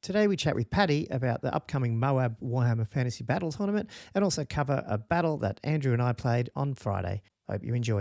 Today we chat with Paddy about the upcoming MOAB Warhammer Fantasy Battle Tournament and also cover a battle that Andrew and I played on Friday. Hope you enjoy.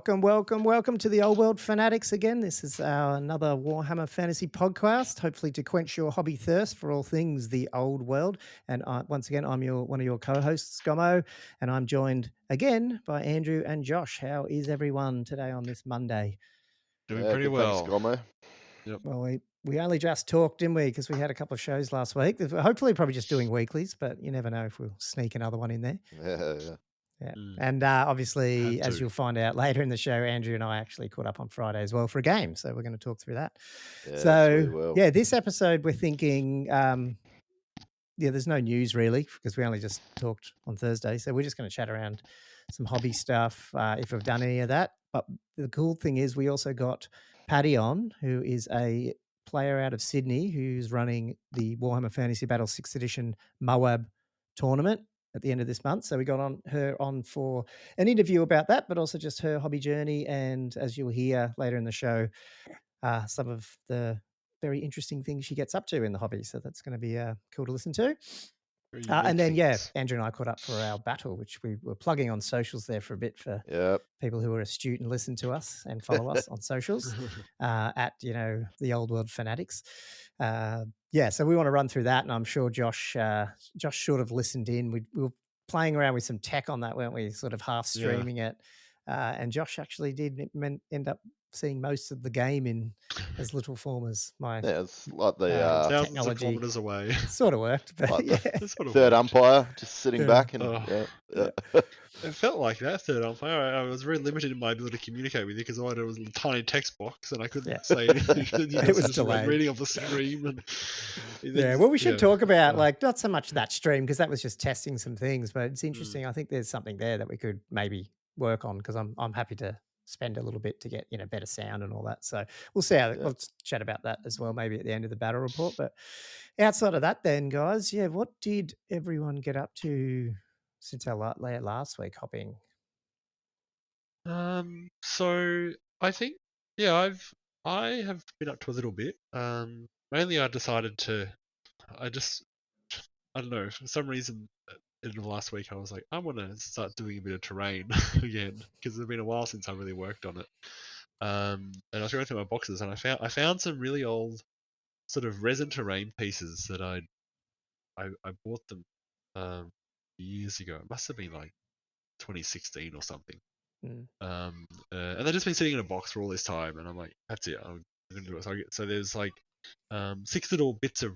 Welcome to the Old World Fanatics again. This is another Warhammer Fantasy podcast, hopefully to quench your hobby thirst for all things the Old World. And once again, I'm one of your co-hosts, Gomo, and I'm joined again by Andrew and Josh. How is everyone today on this Monday? Doing pretty well. Thanks, Gomo. Yep. Well, we only just talked, didn't we? Because we had a couple of shows last week. Hopefully probably just doing weeklies, but you never know if we'll sneak another one in there. Yeah. And obviously, as you'll find out later in the show, Andrew and I actually caught up on Friday as well for a game. So we're going to talk through that. This episode, we're thinking, there's no news really because we only just talked on Thursday. So we're just going to chat around some hobby stuff if we've done any of that. But the cool thing is we also got Paddy on, who is a player out of Sydney who's running the Warhammer Fantasy Battle 6th edition MOAB tournament at the end of this month. So we got her on for an interview about that, but also just her hobby journey. And as you'll hear later in the show, some of the very interesting things she gets up to in the hobby. So that's going to be cool to listen to. And then, Andrew and I caught up for our battle, which we were plugging on socials there for a bit for people who are astute and listen to us and follow us on socials at, the Old World Fanatics. So we want to run through that. And I'm sure Josh sort of listened in. We were playing around with some tech on that, weren't we? Sort of half streaming it. And Josh actually did end up seeing most of the game in as little form as my it's like the thousands of kilometers away. Sort of worked, but like third umpire just sitting back and It felt like that third umpire. I was very limited in my ability to communicate with you because all I had was a tiny text box and I couldn't say anything. It was delayed. Reading off the stream. And we should talk about not so much that stream because that was just testing some things, but it's interesting. I think there's something there that we could maybe work on because I'm happy to spend a little bit to get better sound and all that. So we'll see how we'll chat about that as well, maybe at the end of the battle report. But outside of that, then guys, what did everyone get up to since our last week hopping? So I think I have been up to a little bit. Mainly I decided to I don't know, for some reason in the last week I was like, I want to start doing a bit of terrain again because it's been a while since I really worked on it. And I was going through my boxes and I found some really old sort of resin terrain pieces that I bought them years ago. It must have been like 2016 or something. And they've just been sitting in a box for all this time, and I'm like, that's it, I'm gonna do it. So there's like 6 little bits of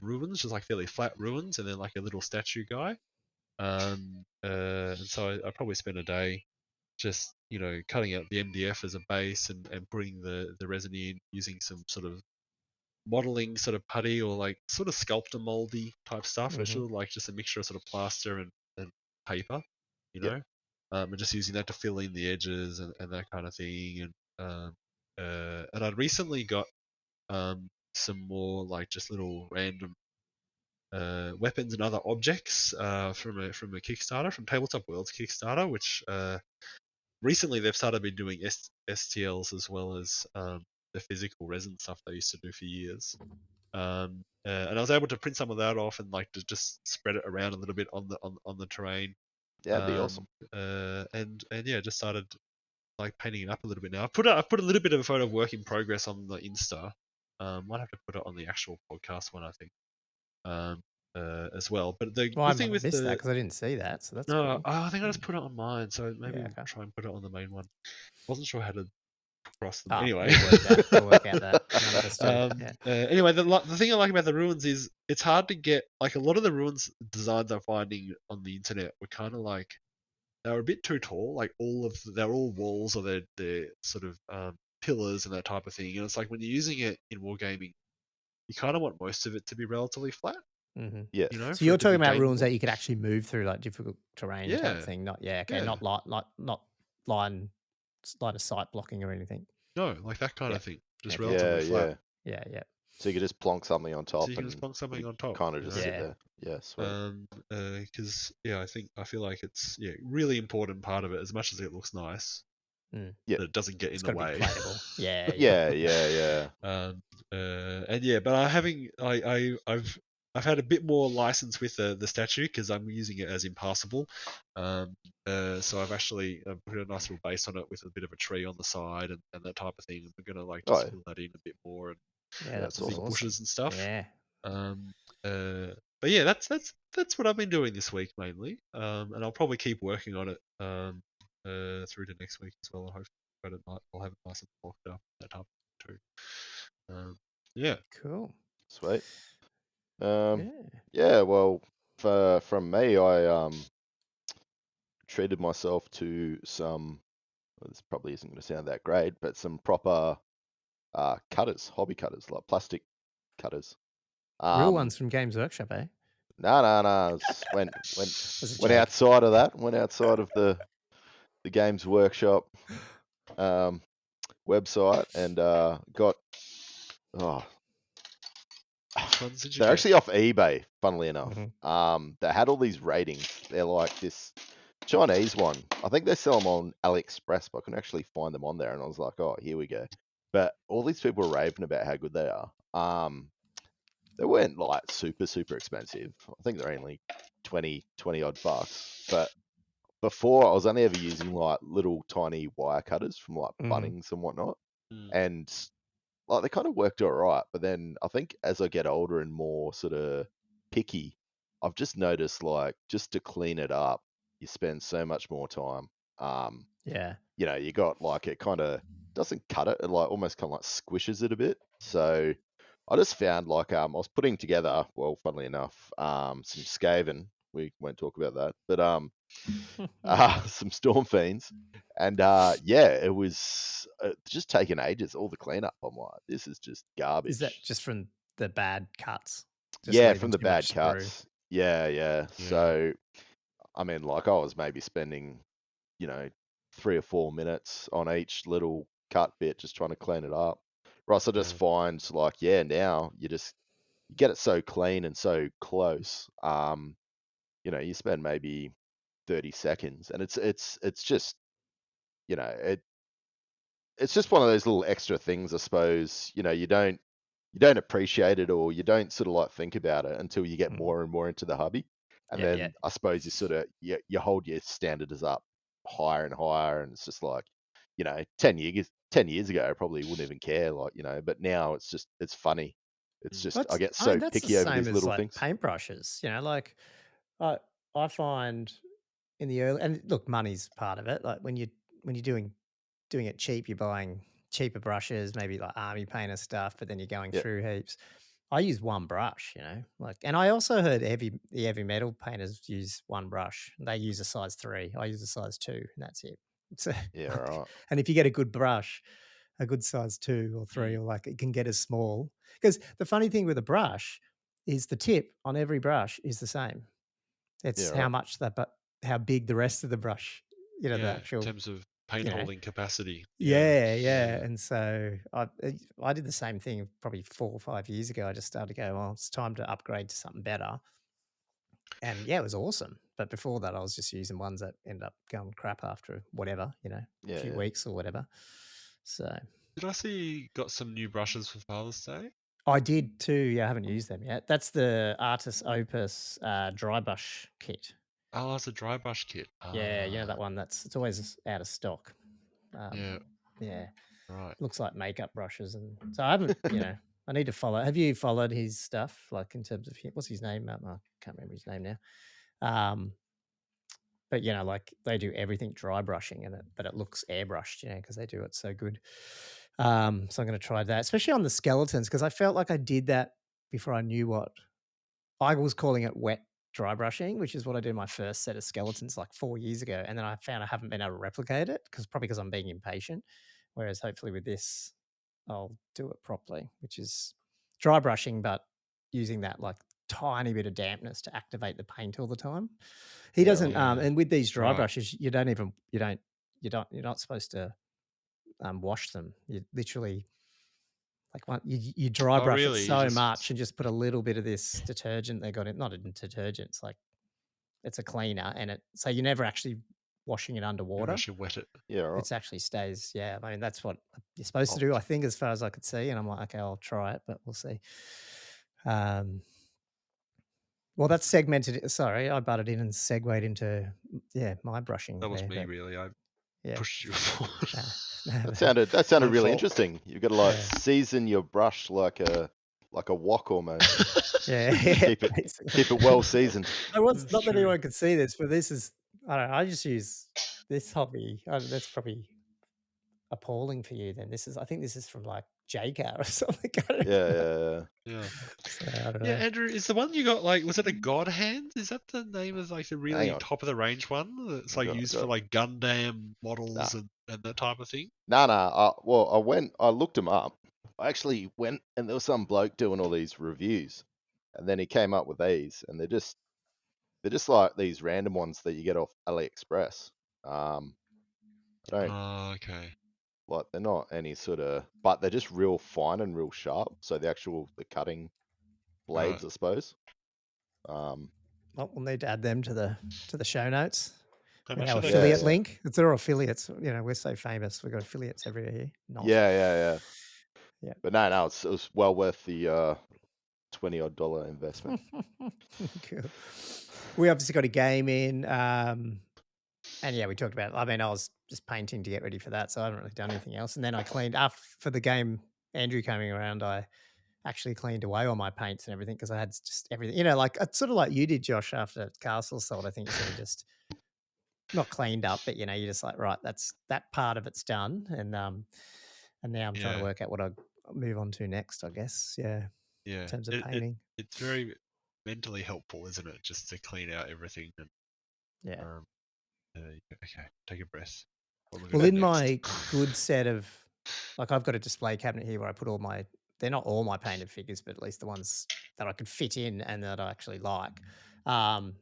ruins, just like fairly flat ruins, and then like a little statue guy. And so I probably spent a day just cutting out the MDF as a base and putting the resin in using some sort of modeling sort of putty or like sort of sculptor moldy type stuff. It's sort of like just a mixture of sort of plaster and paper, and just using that to fill in the edges and that kind of thing. And I'd recently got some more like just little random weapons and other objects from a Kickstarter, from Tabletop World's Kickstarter, which recently they've started been doing STLs as well as the physical resin stuff they used to do for years. And I was able to print some of that off and like to just spread it around a little bit on the terrain. Yeah, that'd be awesome. And just started like painting it up a little bit now. I've put a little bit of a photo of work in progress on the Insta. Might have to put it on the actual podcast one, I think, as well. But the good thing with that because I didn't see that, so that's cool. I think I just put it on mine, so maybe we'll try and put it on the main one. Wasn't sure how to cross them. Anyway, we'll work out that. Anyway, the thing I like about the ruins is it's hard to get like a lot of the ruins designs I'm finding on the internet were kind of like they were a bit too tall. Like they're all walls or they're sort of pillars and that type of thing. And it's like when you're using it in wargaming, you kind of want most of it to be relatively flat. Yeah. So you're talking about ruins that you could actually move through, like difficult terrain type thing. Not not line of sight blocking or anything. No, like that kind of thing. Just relatively flat. Yeah. So you could just plonk something on top. So you can just plonk something on top. Kind of just sit there. Yeah, sweet. Because I feel like it's really important part of it. As much as it looks nice, that it doesn't get in the way. Yeah. But I've had a bit more license with the statue because I'm using it as impassable. So I've actually put a nice little base on it with a bit of a tree on the side and that type of thing. We're gonna just fill that in a bit more and that's big awesome. bushes and stuff. Yeah. But yeah, that's what I've been doing this week mainly. And I'll probably keep working on it through to next week as well. I hope I'll have it nice and locked up that type too. Yeah. Cool. Sweet. Well, from me, I treated myself to some. Well, this probably isn't going to sound that great, but some proper cutters, hobby cutters, like plastic cutters. Real ones from Games Workshop, eh? No. Went outside of that. Went outside of the Games Workshop website and got. They're actually off eBay, funnily enough. They had all these ratings. They're like this Chinese one. I think they sell them on AliExpress, but I couldn't actually find them on there. And I was like, oh, here we go. But all these people were raving about how good they are. They weren't like super, super expensive. I think they're only 20 odd bucks. But before, I was only ever using like little tiny wire cutters from like Bunnings and whatnot. And like they kind of worked all right, but then I think as I get older and more sort of picky, I've just noticed like just to clean it up, you spend so much more time. You got like it kind of doesn't cut it like almost kind of like squishes it a bit. So I just found like I was putting together, well, funnily enough, some Skaven. We won't talk about that, but some Storm Fiends, and it was just taking ages. All the cleanup, I'm like, this is just garbage. Is that just from the bad cuts? From the bad cuts. Yeah. So, I mean, like I was maybe spending, 3 or 4 minutes on each little cut bit, just trying to clean it up. Right, so I just find like, now you get it so clean and so close. You spend maybe 30 seconds, and it's just, it's just one of those little extra things, I suppose. You don't appreciate it, or you don't sort of like think about it until you get more and more into the hobby, and then I suppose you sort of you hold your standards up higher and higher, and it's just like 10 years ago I probably wouldn't even care, like, but now it's funny. It's just I get so picky over these little things. Paintbrushes, like I find in the early, and look, money's part of it. Like when you're doing it cheap, you're buying cheaper brushes, maybe like army painter stuff, but then you're going through heaps. I use one brush, and I also heard the heavy metal painters use one brush. They use a size 3. I use a size 2, and that's it. So, right. And if you get a good brush, a good size 2 or 3, or like it can get as small. Because the funny thing with a brush is the tip on every brush is the same. It's how much how big the rest of the brush, the actual, in terms of paint holding capacity. Yeah. And so I did the same thing probably 4 or 5 years ago. I just started to go, well, it's time to upgrade to something better. And it was awesome. But before that, I was just using ones that ended up going crap after whatever, a few weeks or whatever. So did I see you got some new brushes for Father's Day? I did too. Yeah, I haven't used them yet. That's the Artis Opus dry brush kit. Oh, it's a dry brush kit. Yeah, that one. It's always out of stock. Yeah. Right. Looks like makeup brushes, and so I haven't. I need to follow. Have you followed his stuff? Like in terms of what's his name? I can't remember his name now. But like they do everything dry brushing, but it looks airbrushed, because they do it so good. So I'm going to try that, especially on the skeletons, because I felt like I did that before I knew what I was calling it wet dry brushing, which is what I did in my first set of skeletons like 4 years ago. And then I found I haven't been able to replicate it because I'm being impatient. Whereas hopefully with this, I'll do it properly, which is dry brushing, but using that like tiny bit of dampness to activate the paint all the time. He doesn't, and with these dry brushes, you're not supposed to wash them. You literally Like you dry brush it really? so much and just put a little bit of this detergent they got in. Not a detergent, it's a cleaner, and so you're never actually washing it underwater. You should wet it. Yeah, right. It actually stays. Yeah, I mean that's what you're supposed to do, I think, as far as I could see. And I'm like, okay, I'll try it, but we'll see. Well, that's segmented. Sorry, I butted in and segued into my brushing. That was there, me, really. I pushed you forward. That sounded really interesting. You've got to season your brush like a wok almost. keep it well seasoned. Not that anyone could see this, but this is I just use this hobby. That's probably appalling for you. Then I think this is from like JAYE or something. Yeah. So, I don't know. Yeah, Andrew, is the one you got was it a God Hand? Is that the name of the really top of the range one that's used for Gundam models and that type of thing? No. Well, I looked them up. I actually went and there was some bloke doing all these reviews, and then he came up with these, and they're just like these random ones that you get off AliExpress. Okay. Like they're not any sort of, but they're just real fine and real sharp. So the cutting blades, I suppose. Well, we'll need to add them to the show notes. Our affiliate link. It's all affiliates. We're so famous. We've got affiliates everywhere here. Yeah. But no, it was well worth the $20-odd investment. Cool. We obviously got a game in, and we talked about it. I mean, I was just painting to get ready for that, so I haven't really done anything else. And then I cleaned up for the game. Andrew coming around, I actually cleaned away all my paints and everything because I had just everything. It's sort of like you did, Josh, after Castle sold. I think you sort of just not cleaned up, but you're just like, right, that part of it's done, and now I'm trying to work out what I'll move on to next, I guess. Yeah. In terms of painting, it's very mentally helpful, isn't it? Just to clean out everything. And, okay, take a breath. Well, in my good set of, I've got a display cabinet here where I put they're not all my painted figures, but at least the ones that I could fit in and that I actually like. And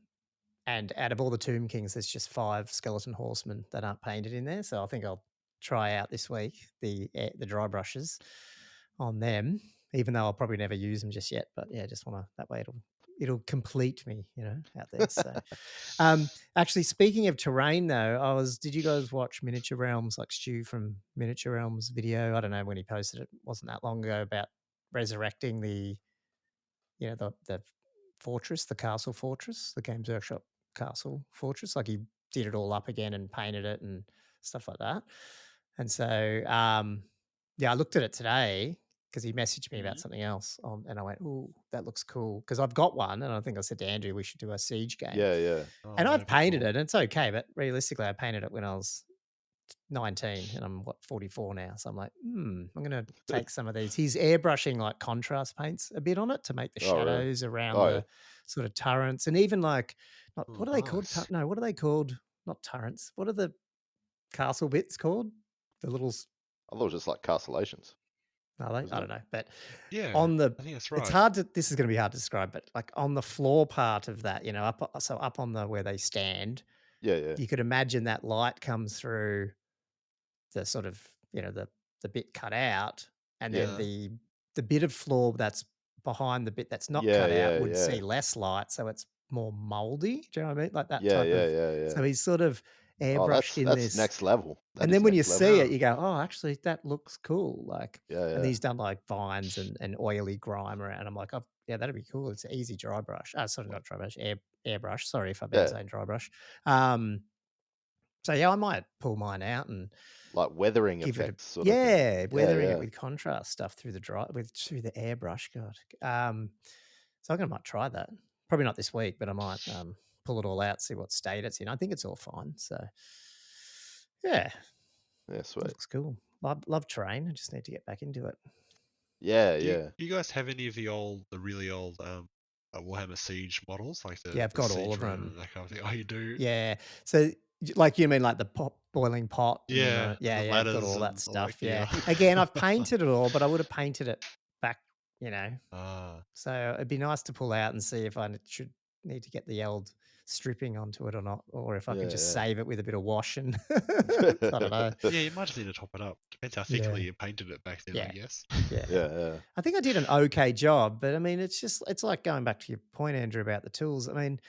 out of all the Tomb Kings, there's just 5 skeleton horsemen that aren't painted in there. So I think I'll try out this week the dry brushes on them, even though I'll probably never use them just yet. But yeah, just want to, that way it'll complete me, out there. So, actually, speaking of terrain, though, did you guys watch Miniature Realms, like Stu from Miniature Realms video? I don't know when he posted it. Wasn't that long ago, about resurrecting the fortress, the castle fortress, the Games Workshop castle fortress. Like he did it all up again and painted it and stuff like that. And so, I looked at it today because he messaged me about something else, and I went, "Oh, that looks cool." Because I've got one, and I think I said to Andrew we should do a siege game. Yeah. And I've painted it, and it's okay, but realistically, I painted it when I was 19, and I'm 44 now. So I'm like, I'm going to take some of these. He's airbrushing like contrast paints a bit on it to make the shadows around the sort of turrets, and even what are they called? No, what are they called? Not turrets. What are the castle bits called? The little. I thought it was just like castellations. Are they? I don't know, but I think that's right. It's hard to. This is going to be hard to describe, but like on the floor part of that, up on the where they stand. Yeah. You could imagine that light comes through the sort of the bit cut out, and then the bit of floor that's behind the bit that's not cut out would see less light, so it's more moldy. Do you know what I mean? Like that type of. Yeah. So he's sort of airbrushed in that's this next level. And then when you see it, you go, "Oh, actually, that looks cool!" Like, Yeah. And he's done like vines and oily grime around. I'm like, that'd be cool. It's an easy dry brush. Sorry, not dry brush, airbrush. Sorry if I've been saying dry brush. So I might pull mine out and like weathering effects. Sort of weathering it with contrast stuff through the through the airbrush. God. So I might try that. Probably not this week, but I might pull it all out, see what state it's in. I think it's all fine. So yeah, sweet. Looks cool. Love terrain. I just need to get back into it. Yeah. Do you guys have any of the really old Warhammer Siege models, like the I've got all of them. That kind of thing. Oh, you do? Yeah. So like you mean like the boiling pot? Yeah. I've got all that stuff. Again, I've painted it all, but I would have painted it back. So it'd be nice to pull out and see if I should need to get the old stripping onto it or not, or if I could just save it with a bit of wash and I don't know. Yeah, you might just need to top it up. Depends how thickly you painted it back then, I guess. Yeah. I think I did an okay job, but I mean, it's like going back to your point, Andrew, about the tools. I mean,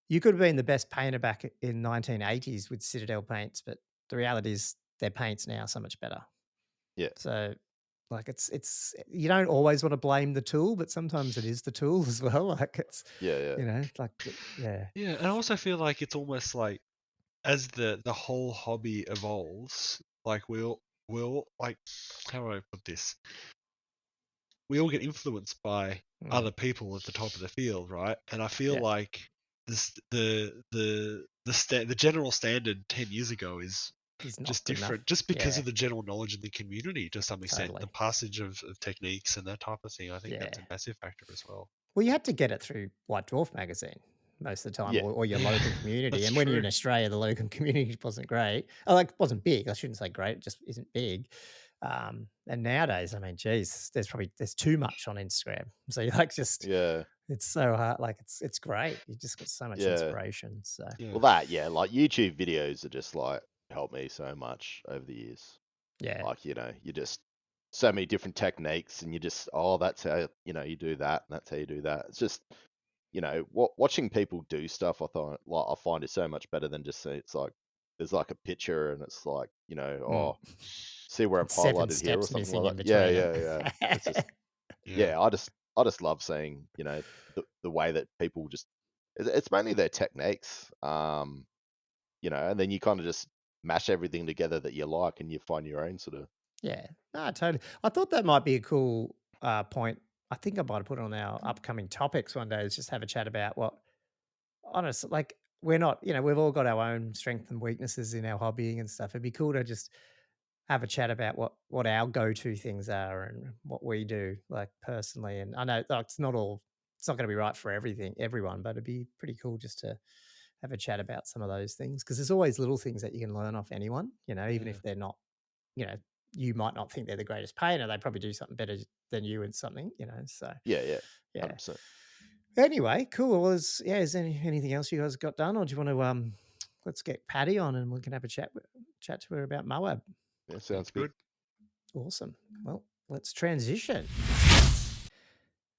you could have been the best painter back in 1980s with Citadel paints, but the reality is their paints now are so much better. Yeah. So like it's you don't always want to blame the tool, but sometimes it is the tool as well. Like it's you know, like Yeah, and I also feel like it's almost like as the whole hobby evolves, like we'll like, how do I put this? We all get influenced by other people at the top of the field, right? And I feel like this the general standard 10 years ago is just different, just because of the general knowledge in the community to some extent, the passage of techniques and that type of thing. I think that's a massive factor as well. Well, you had to get it through White Dwarf magazine most of the time, or your local community. And when you're in Australia, the local community wasn't great. Like, wasn't big. I shouldn't say great. It just isn't big. And nowadays, I mean, geez, there's too much on Instagram. So you like just it's so hard. Like it's great. You just got so much inspiration. So well, like YouTube videos are just like helped me so much over the years. Yeah, like you just so many different techniques, and you just that's how you do that, and that's how you do that. It's just watching people do stuff. I find it so much better than just it's like there's like a picture, and it's like see where I've highlighted here or something like that. Yeah. It's just I just love seeing the way that people just it's mainly their techniques, and then you kind of just mash everything together that you like, and you find your own sort of. Yeah, no, totally. I thought that might be a cool point. I think I might have put it on our upcoming topics one day, is just have a chat about what, honestly, like we're not, we've all got our own strengths and weaknesses in our hobbying and stuff. It'd be cool to just have a chat about what our go-to things are and what we do, like personally. And I know it's not going to be right for everyone, but it'd be pretty cool just to have a chat about some of those things, because there's always little things that you can learn off anyone, even if they're not, you might not think they're the greatest painter. They probably do something better than you in something, so. Yeah. 100%. Anyway, cool. Well, is there anything else you guys got done, or do you want to let's get Patty on and we can have a chat to her about MOAB? Yeah, sounds good. Awesome. Well, let's transition.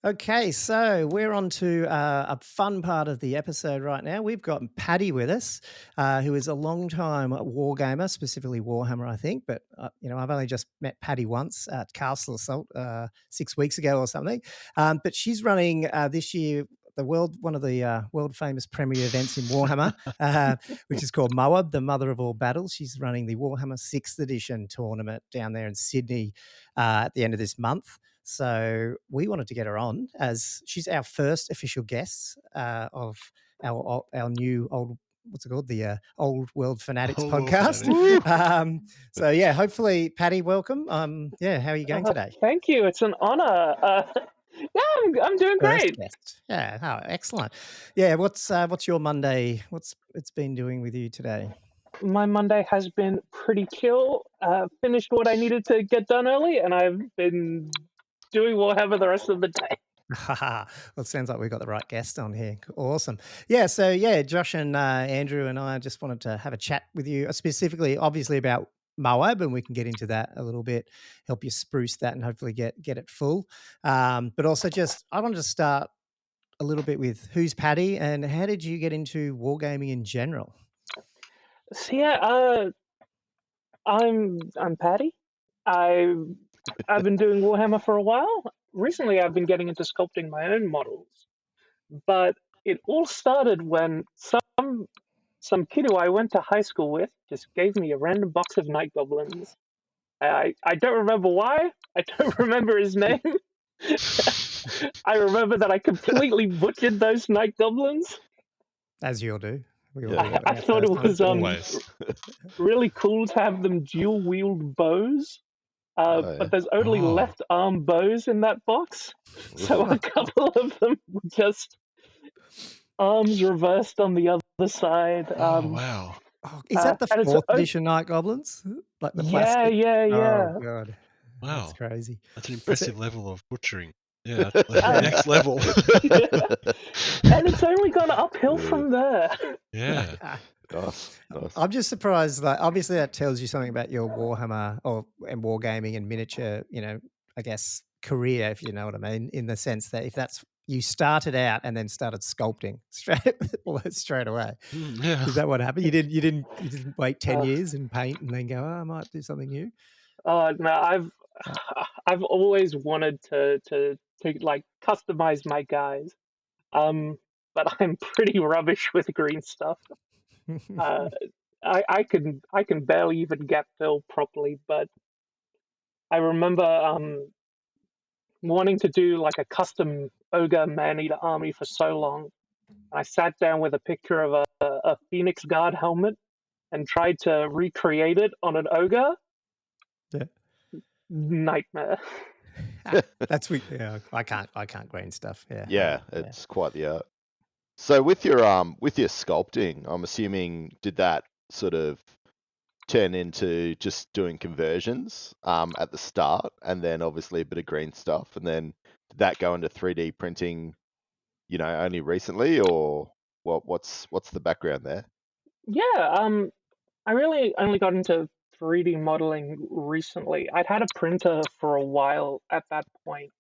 Okay, so we're on to a fun part of the episode right now. We've got Paddy with us, who is a long-time wargamer, specifically Warhammer, I think. But, I've only just met Paddy once at Castle Assault 6 weeks ago or something. But she's running this year one of the world famous premier events in Warhammer, which is called MOAB, the Mother of All Battles. She's running the Warhammer 6th edition tournament down there in Sydney at the end of this month. So we wanted to get her on, as she's our first official guest of our new old, what's it called? The Old World Fanatics podcast. So yeah, hopefully, Patty, welcome. How are you going today? Thank you. It's an honor. I'm doing great. Yeah, excellent. Yeah, what's your Monday? What's it's been doing with you today? My Monday has been pretty chill. Finished what I needed to get done early, and I've been doing Warhammer the rest of the day. Well, it sounds like we've got the right guest on here. Awesome. Yeah, so Josh and Andrew and I just wanted to have a chat with you, specifically, obviously, about MOAB, and we can get into that a little bit, help you spruce that and hopefully get it full. But also I wanted to start a little bit with who's Paddy and how did you get into wargaming in general? So I'm Paddy. I've been doing Warhammer for a while. Recently, I've been getting into sculpting my own models. But it all started when some kid who I went to high school with just gave me a random box of night goblins. I don't remember why. I don't remember his name. I remember that I completely butchered those night goblins. As you'll do. I thought it was really cool to have them dual-wield bows. But there's only left arm bows in that box. So a couple of them were just arms reversed on the other side. Wow. Is that the 4th edition Night Goblins? Like the plastic? Yeah. Oh, God. Wow. That's crazy. That's an impressive level of butchering. Yeah, next level. And it's only gone uphill from there. Yeah. Nice. I'm just surprised. Like, obviously, that tells you something about your Warhammer and wargaming and miniature, I guess, career, if you know what I mean, in the sense that if that's you started out and then started sculpting straight away. Yeah. Is that what happened? You didn't wait 10 years and paint and then go, oh, I might do something new? No, I've always wanted to like customize my guys. But I'm pretty rubbish with green stuff. I can barely even get fill properly, but I remember wanting to do like a custom ogre man-eater army for so long. I sat down with a picture of a Phoenix Guard helmet and tried to recreate it on an ogre. Yeah. Nightmare. That's weak. Yeah, I can't green stuff. Yeah. Yeah, it's quite the art. So with your sculpting, I'm assuming did that sort of turn into just doing conversions at the start, and then obviously a bit of green stuff, and then did that go into 3D printing, only recently, or what's the background there? Yeah, I really only got into 3D modeling recently. I'd had a printer for a while at that point.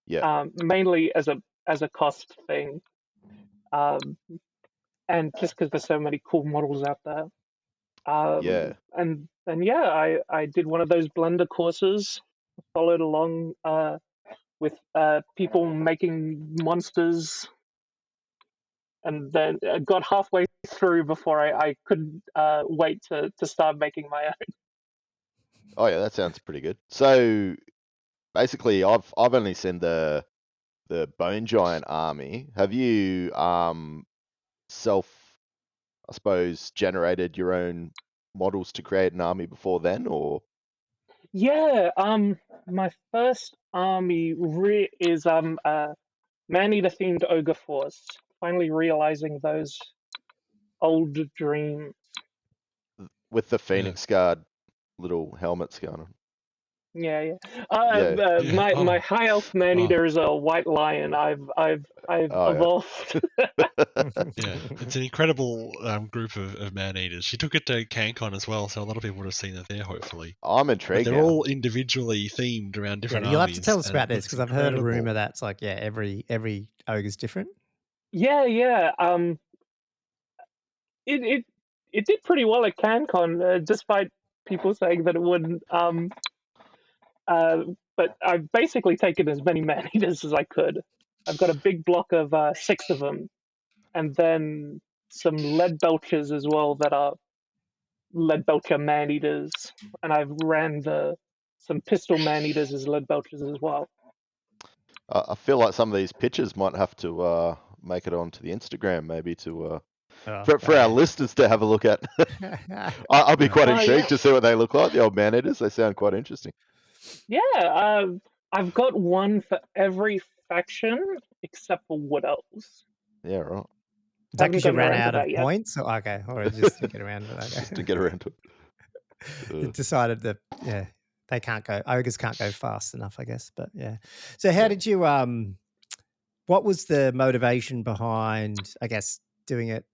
Yeah. Mainly as a cost thing. And just because there's so many cool models out there. Yeah. And yeah, I did one of those Blender courses, followed along with people making monsters, and then got halfway through before I couldn't wait to start making my own. Oh yeah, that sounds pretty good. So basically, I've only seen the Bone Giant army. Have you I suppose, generated your own models to create an army before then, or? Yeah, my first army is man-eater themed ogre force. Finally realizing those old dreams. With the Phoenix Guard little helmets going on. Yeah. My high elf man-eater is a white lion. I've evolved. Yeah, it's an incredible group of man-eaters. She took it to CanCon as well, so a lot of people would have seen it there, hopefully. I'm intrigued. But they're all individually themed around different you'll armies. Have to tell us about this, because I've heard a rumor that's like, every ogre's different. Yeah. It did pretty well at CanCon, despite people saying that it wouldn't. But I've basically taken as many man-eaters as I could. I've got a big block of 6 of them, and then some lead belchers as well that are lead belcher man-eaters, and I've ran some pistol man-eaters as lead belchers as well. I feel like some of these pictures might have to make it onto the Instagram, maybe for our listeners to have a look at. I'll be quite intrigued to see what they look like. The old man-eaters, they sound quite interesting. Yeah, I've got one for every faction except for Wood Elves. Yeah, right. Is that because you ran out of points? Okay, or just to get around to that. Just to get around to it. It decided that they can't go. Ogres can't go fast enough, I guess. But yeah. So how did you? What was the motivation behind, I guess, doing it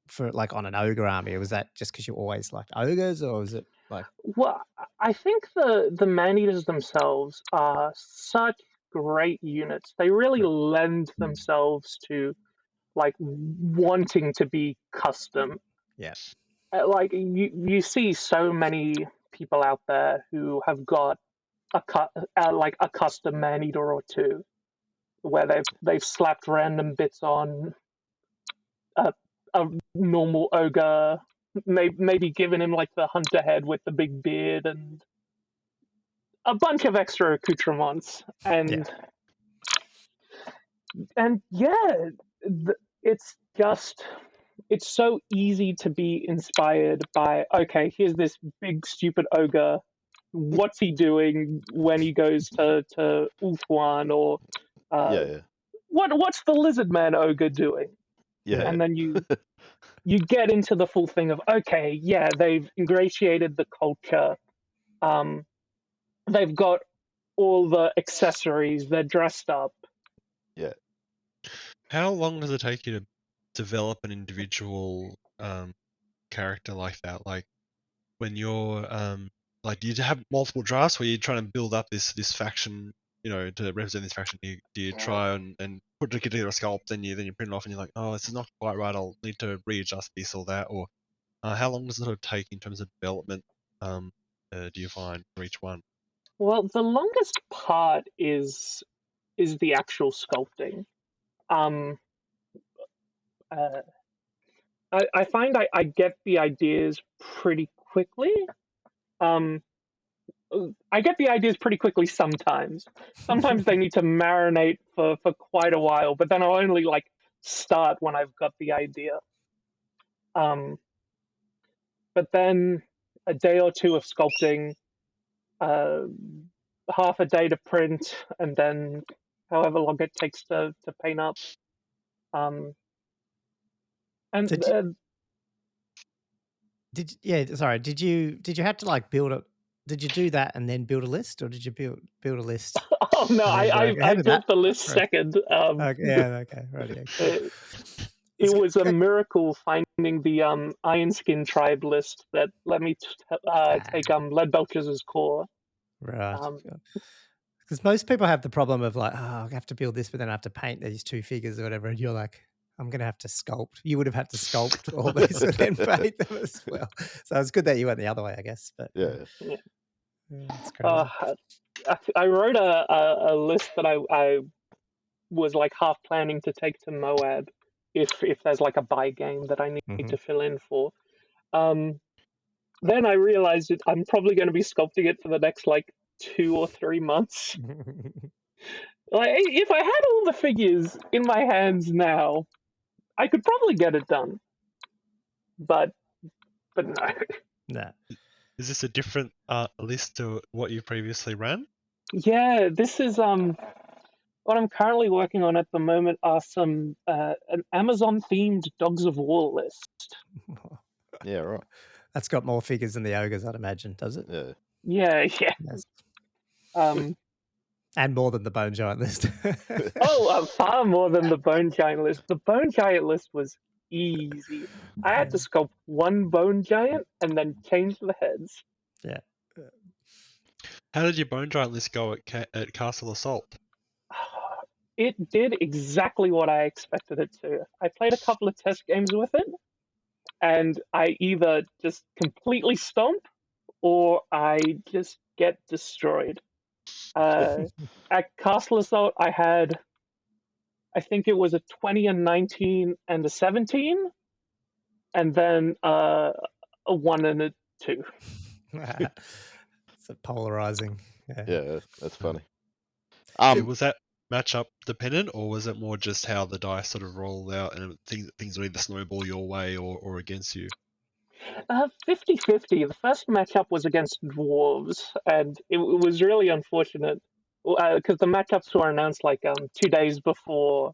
for like on an ogre army? Or was that just because you always liked ogres, or was it like? Well, I think the man-eaters themselves are such great units. They really lend themselves to like wanting to be custom. Yes. Like you see so many people out there who have got a custom man-eater or two, where they've slapped random bits on a normal ogre, maybe given him like the hunter head with the big beard and a bunch of extra accoutrements, and it's so easy to be inspired by, okay, here's this big stupid ogre, what's he doing when he goes to Ulthuan, or what's the lizard man ogre doing? And then you get into the full thing of, okay, yeah, they've ingratiated the culture, they've got all the accessories. They're dressed up. Yeah. How long does it take you to develop an individual character like that? Like when you're like, do you have multiple drafts where you're trying to build up this faction, to represent this faction? Do you try and put together a sculpt, then you print it off and you're like, oh, this is not quite right, I'll need to readjust this or that? Or how long does it sort of take in terms of development, do you find for each one? Well, the longest part is the actual sculpting. I find I get the ideas pretty quickly. I get the ideas pretty quickly sometimes. Sometimes they need to marinate for quite a while, but then I'll only like start when I've got the idea. But then a day or two of sculpting, half a day to print, and then however long it takes to paint up. And did you have to like build a? Did you do that and then build a list, or did you build a list? Oh no, I built the list second. Okay, right. It was a miracle finding the Ironskin tribe list that let me take Leadbelcher's as core. Right. Because most people have the problem of like, I have to build this, but then I have to paint these two figures or whatever, and you're like, I'm going to have to sculpt. You would have had to sculpt all these and then paint them as well. So it's good that you went the other way, I guess. But yeah. It's crazy. I wrote a list that I was like half planning to take to MOAB if there's like a buy game that I need to fill in for. Then I realized I'm probably going to be sculpting it for the next like 2 or 3 months. Like if I had all the figures in my hands now, I could probably get it done. But no. No. Is this a different list to what you previously ran? Yeah, this is what I'm currently working on at the moment are some an Amazon themed Dogs of War list. Yeah, right. That's got more figures than the ogres, I'd imagine, does it? Yeah. Yes. And more than the Bone Giant list. Far more than the Bone Giant list. The Bone Giant list was easy. I had to sculpt one Bone Giant and then change the heads. Yeah. How did your Bone Giant list go at Castle Assault? It did exactly what I expected it to. I played a couple of test games with it, and I either just completely stomp or I just get destroyed. At Castle Assault, I had, I think it was a 20, a 19, and a 17, and then a 1 and a 2. It's a polarizing. Yeah, that's funny. Was that matchup dependent, or was it more just how the dice sort of rolled out and things would either snowball your way or against you? 50-50. The first matchup was against Dwarves, and it was really unfortunate because the matchups were announced like 2 days before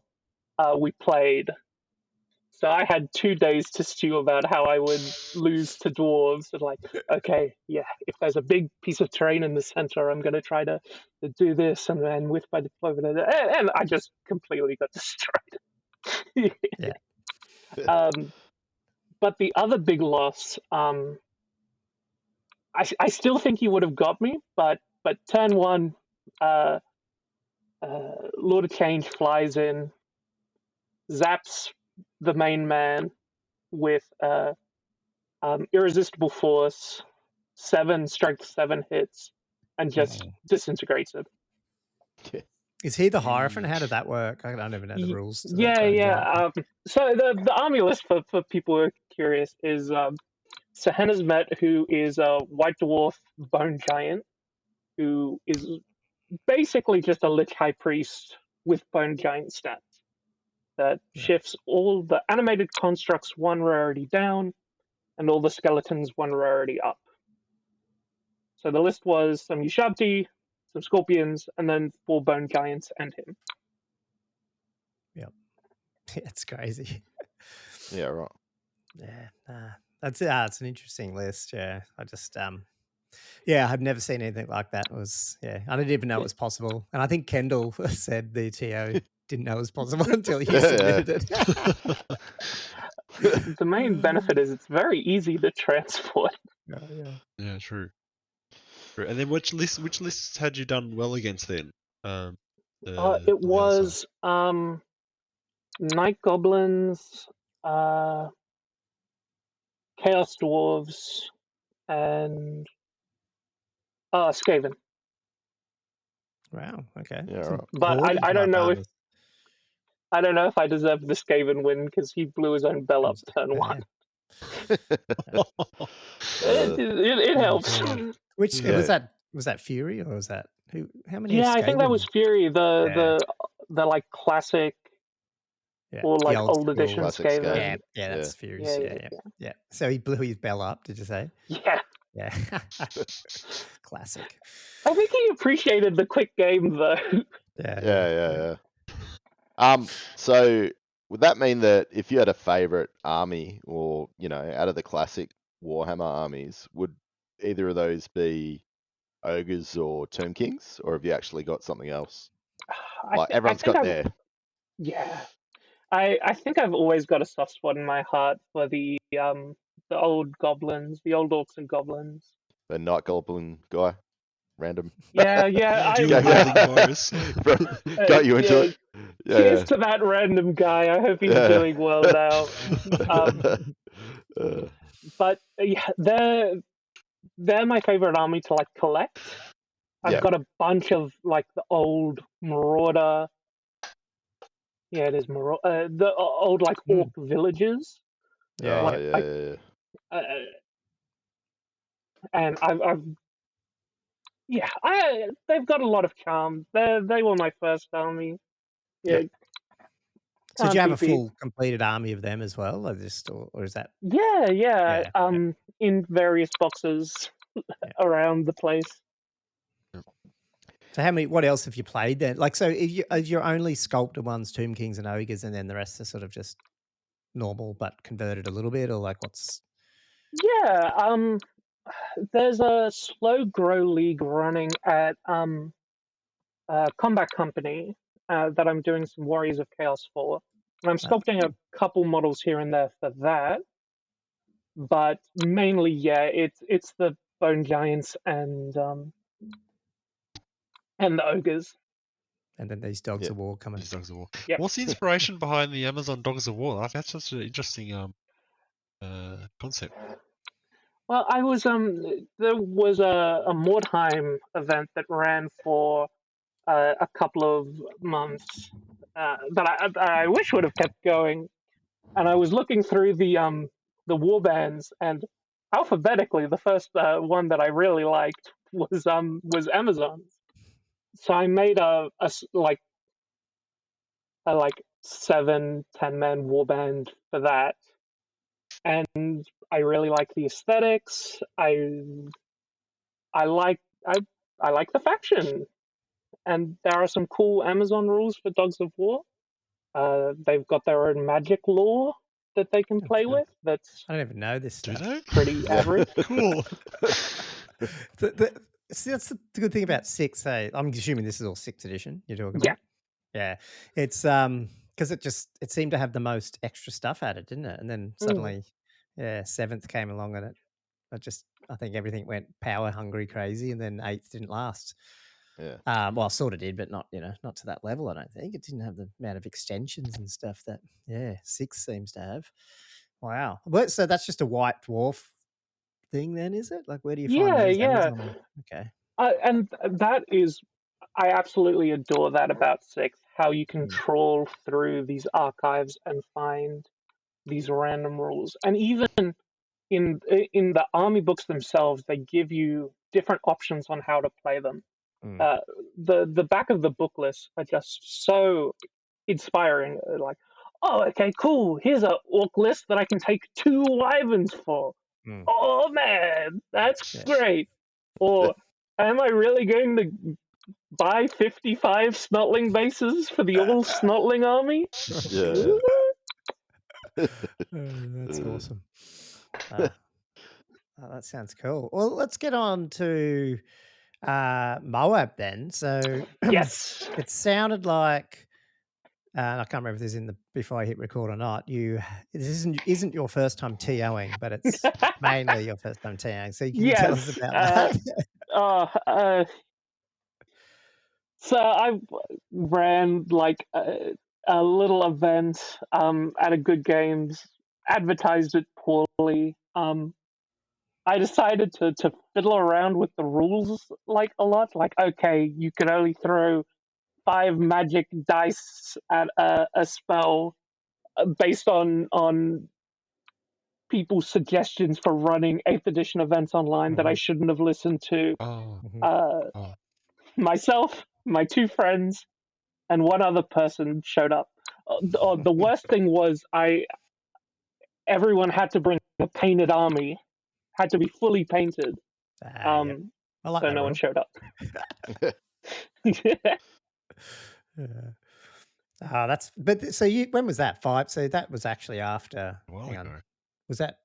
we played. So I had 2 days to stew about how I would lose to Dwarves. And like, okay, yeah, if there's a big piece of terrain in the center, I'm going to try to do this and with my deployment. And I just completely got destroyed. Yeah. But the other big loss, I still think he would have got me, but turn 1, Lord of Change flies in, zaps the main man with irresistible force, 7 strength 7 hits, and just disintegrates it. Is he the Hierophant? How did that work? I don't even know the rules. Yeah. So the army list for people who are curious is Sir NotNotMatt, who is a White Dwarf Bone Giant, who is basically just a Lich High Priest with Bone Giant stats that shifts all the animated constructs 1 rarity down and all the skeletons 1 rarity up. So the list was some Ushabti, some Scorpions, and then 4 Bone Giants and him. Yep. It's crazy. Yeah, right. Yeah, that's it. It's an interesting list. Yeah, I just Yeah, I've never seen anything like that. I didn't even know it was possible. And I think Kendall said the TO didn't know it was possible until you submitted it. The main benefit is it's very easy to transport. Yeah, true. And then which lists had you done well against then? It was Night Goblins, Chaos Dwarves, and Skaven. Wow. Okay. Yeah, right. But I don't know if I deserve the Skaven win because he blew his own bell up turn 1. It helps. Which was that? Was that Fury or was that who? How many? Yeah, I think that was Fury. The like classic or like old edition Skaven. Yeah, that's Fury's. Yeah. So he blew his bell up. Did you say? Yeah. Yeah. Classic. I think he appreciated the quick game though. Yeah. So would that mean that if you had a favorite army, or out of the classic Warhammer armies, would either of those be ogres or Tomb Kings, or have you actually got something else? Everyone's got there. Yeah, I think I've always got a soft spot in my heart for the old goblins, the old orcs and goblins. The Night Goblin guy, random. Yeah. Got you into it. Cheers to that random guy. I hope he's doing well now. But they're my favorite army to like collect. I've got a bunch of like the old Marauder. Yeah, it is Marauder. The old like orc villages. And they've got a lot of charm. They were my first army. Yeah. So did you have a full completed army of them as well, or is that? Yeah. In various boxes around the place. So what else have you played then? Like, so if you're only sculpted ones, Tomb Kings and Ogres, and then the rest are sort of just normal but converted a little bit, or like what's? Yeah, there's a slow grow league running at Combat Company that I'm doing some Warriors of Chaos for. And I'm sculpting a couple models here and there for that. But mainly, it's the Bone Giants and the ogres. And then these Dogs of War coming. These Dogs of War. Yep. What's the inspiration behind the Amazon Dogs of War? That's such an interesting concept. Well, I was there was a Mordheim event that ran for a couple of months that I wish would have kept going, and I was looking through the war bands, and alphabetically the first one that I really liked was Amazon's. So I made a 7-10 man warband for that, and I really like the aesthetics. I like the faction, and there are some cool Amazon rules for Dogs of War. They've got their own magic lore that they can play with. I don't even know this stuff. Do they? Pretty average. Cool. See, that's the good thing about 6. I'm assuming this is all 6th edition you're talking about. Yeah. It's because it seemed to have the most extra stuff added, didn't it? And then suddenly, 7th came along and I think everything went power hungry crazy, and then 8th didn't last. Yeah. Well, sort of did, but not not to that level. I don't think it didn't have the amount of extensions and stuff that 6 seems to have. Wow. Well, so that's just a white dwarf thing, then, is it? Like, where do you find these? Amazon? Okay. And that is, I absolutely adore that about 6. How you can trawl through these archives and find these random rules, and even in the army books themselves, they give you different options on how to play them. The back of the book lists are just so inspiring. Like, oh, okay, cool. Here's an orc list that I can take 2 wyverns for. Oh man, that's great. Or am I really going to buy 55 snotling bases for the all snotling army? That's awesome. Oh, that sounds cool. Well, let's get on to MOAB then. So Yes. it sounded like I can't remember if this is in the before I hit record or not. This isn't your first time TOing, but it's mainly your first time TOing. So can you tell us about that? So I ran like a little event at a Good Games, advertised it poorly. I decided to fiddle around with the rules like a lot. Like, okay, you can only throw 5 magic dice at a spell based on people's suggestions for running 8th edition events online that I shouldn't have listened to. Myself, my 2 friends, and 1 other person showed up. The worst thing was everyone had to bring a painted army, had to be fully painted. Yep. I like so no one showed up. When was that? 5? So that was actually after. Hang on. Was that?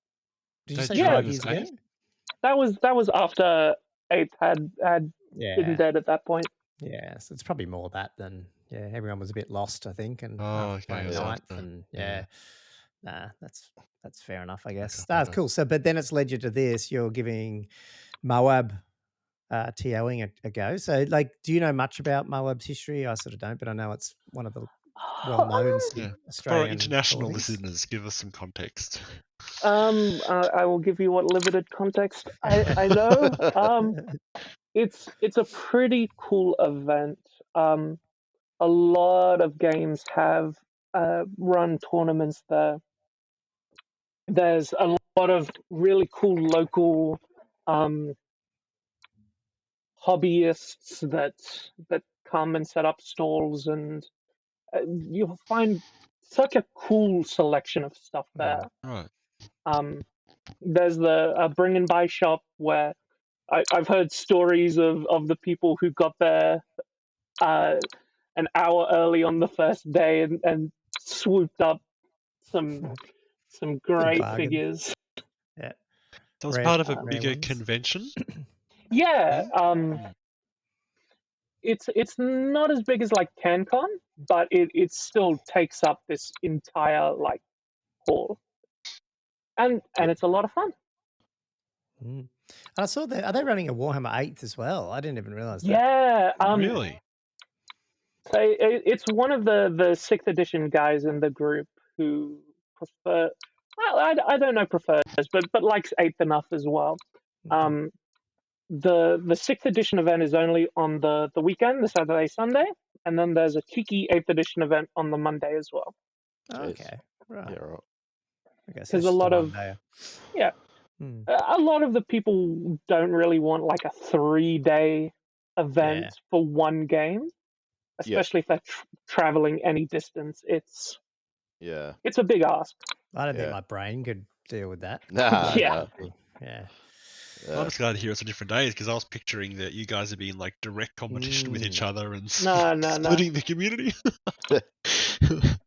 Did you say 5 years ago? That was after 8th had been dead at that point. Yeah, so it's probably more that than everyone was a bit lost, I think, and playing 9th, and nah, that's fair enough, I guess. That's cool. So, but then it's led you to this. You're giving MOAB TOing a go. So, like, do you know much about MOAB's history? I sort of don't, but I know it's one of the well-known Australian. For our international listeners, give us some context. I will give you what limited context I know. It's a pretty cool event. A lot of games have run tournaments there. There's a lot of really cool local hobbyists that come and set up stalls, and you'll find such a cool selection of stuff there. Right. There's the bring and buy shop where I've heard stories of the people who got there an hour early on the first day and swooped up some great figures. Yeah. So it's part of a bigger convention? Yeah. It's not as big as like CanCon, but it still takes up this entire like hall. And it's a lot of fun. And I saw that. Are they running a Warhammer 8th as well? I didn't even realize that. Yeah. Really? So it's one of the 6th edition guys in the group who prefer. Well, I don't know prefers, but likes 8th enough as well. The 6th edition event is only on the weekend, the Saturday, Sunday, and then there's a cheeky 8th edition event on the Monday as well. Okay, right. Yeah, right. Because a lot of a lot of the people don't really want like a 3-day event for one game, especially if they're traveling any distance. It's a big ask. I don't think my brain could deal with that. Yeah. I'm just glad to hear it's on different days, because I was picturing that you guys are being like direct competition with each other and splitting the community.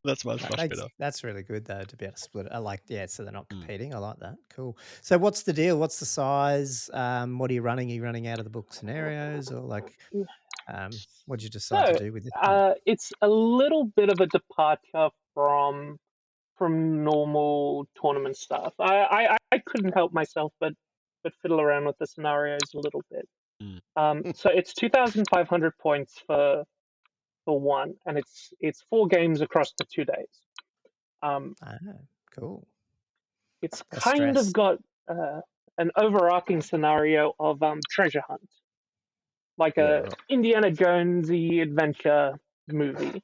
That's much better. That's really good though, to be able to split it. So they're not competing. I like that. Cool. So what's the deal? What's the size? What are you running? Are you running out of the book scenarios, or like what did you decide to do with it? It's a little bit of a departure from normal tournament stuff. I couldn't help myself but fiddle around with the scenarios a little bit. So it's 2,500 points for one, and it's 4 games across the 2 days. Cool. It's kind of got an overarching scenario of treasure hunt, like a Indiana Jonesy adventure movie.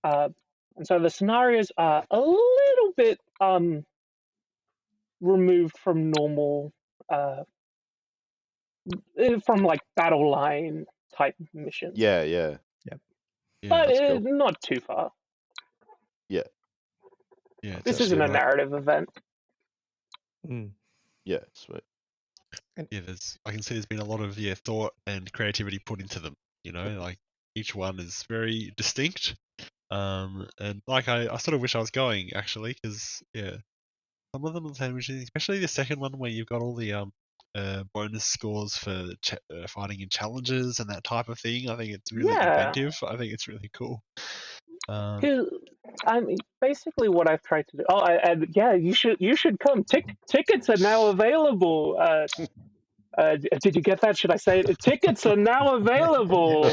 And so the scenarios are a little bit removed from normal, from like battle line type missions. Yeah. But not too far. Yeah. This isn't a narrative event. Yeah, sweet. Yeah, I can see there's been a lot of thought and creativity put into them. You know, like each one is very distinct. And like I sort of wish I was going, actually, because some some of them are the same machine, especially the second one where you've got all the bonus scores for fighting in challenges and that type of thing. I think it's really inventive. I think it's really cool. I mean, basically what I've tried to do. Oh, and yeah, you should come. Tickets are now available. Did you get that? Should I say it? Tickets are now available.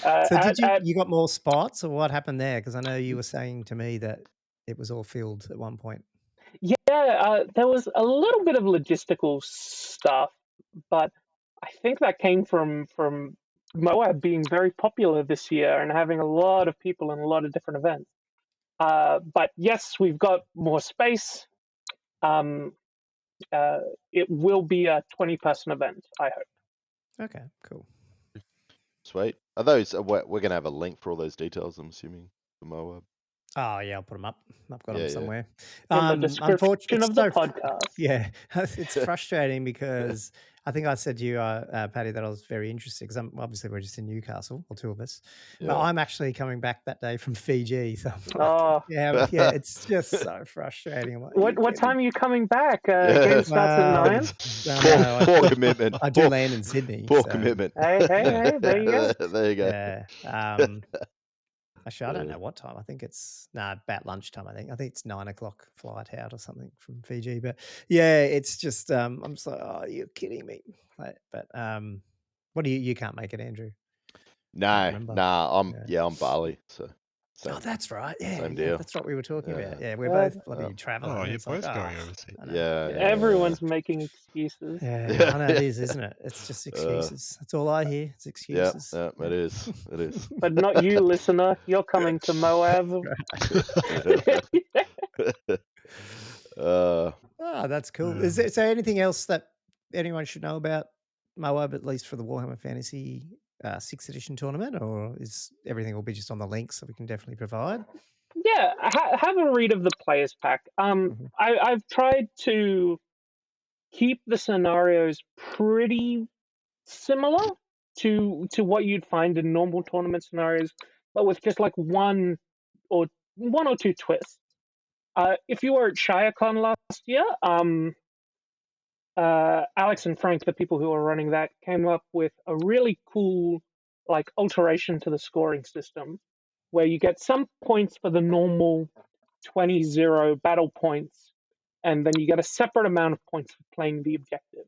So did you got more spots, or what happened there? Because I know you were saying to me that it was all filled at one point. Yeah, there was a little bit of logistical stuff, but I think that came from MOAB being very popular this year and having a lot of people in a lot of different events. But yes, we've got more space. It will be a 20-person event, I hope. Okay, cool. Sweet. Are those? We're going to have a link for all those details, I'm assuming, for MOAB. Oh yeah, I'll put them up. I've got them somewhere. In the description of the podcast. Yeah, it's frustrating because I think I said to you, Paddy, that I was very interested because obviously we're just in Newcastle, or two of us. Yeah. But I'm actually coming back that day from Fiji, so yeah, it's just so frustrating. Like, what time are you coming back? Game starts at 9. Poor commitment. I do land in Sydney. Poor commitment. Hey, there you go. There you go. Yeah. Actually, I don't know what time. I think it's about lunchtime. I think it's 9 o'clock flight out or something from Fiji. But yeah, it's just I'm just like, oh, you're kidding me. But what do you can't make it, Andrew? No, I'm Bali. So. That's right. Yeah, same deal. That's what we were talking about. Yeah, we're both bloody traveling. Oh, you're both going overseas. Yeah. Everyone's making excuses. Yeah, I know it is, isn't it? It's just excuses. That's all I hear. It's excuses. Yeah, it is. It is. But not you, listener. You're coming to MOAB. That's cool. Is there anything else that anyone should know about MOAB, at least for the Warhammer Fantasy 6th edition tournament, or is everything will be just on the link so we can definitely provide? Yeah, have a read of the players pack. I've tried to keep the scenarios pretty similar to what you'd find in normal tournament scenarios, but with just like one or two twists. If you were at ShireCon last year, Alex and Frank, the people who are running that, came up with a really cool alteration to the scoring system where you get some points for the normal 20-0 battle points, and then you get a separate amount of points for playing the objective.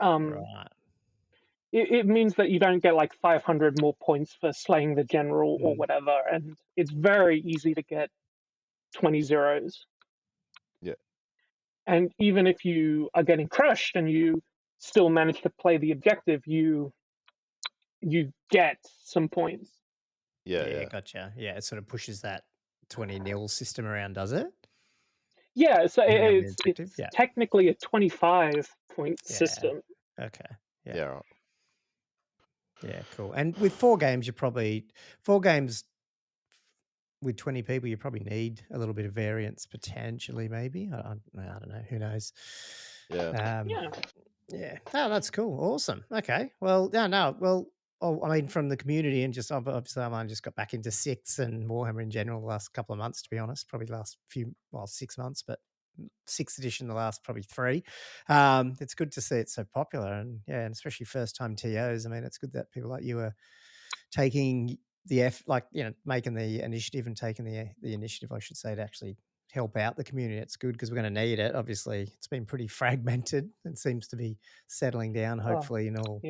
Right. It means that you don't get 500 more points for slaying the general or whatever, and it's very easy to get 20-0s. Yeah. And even if you are getting crushed and you still manage to play the objective, you get some points. Yeah, gotcha. Yeah, it sort of pushes that 20-0 system around, does it? Yeah, so it's technically a 25-point system. Okay. Yeah. Right. Yeah, cool. And with 4 games, with 20 people, you probably need a little bit of variance potentially, maybe. I don't know. Who knows? Yeah. Yeah. Oh, that's cool. Awesome. Okay. Well, I mean, from the community and just obviously I just got back into 6th and Warhammer in general the last couple of months, to be honest, probably the last 6 months, but 6th edition the last probably 3. It's good to see it so popular and especially first time TOs. I mean, it's good that people like you are taking making the initiative and taking the initiative, I should say, to actually help out the community. It's good because we're going to need it. Obviously, it's been pretty fragmented and seems to be settling down, hopefully, and all,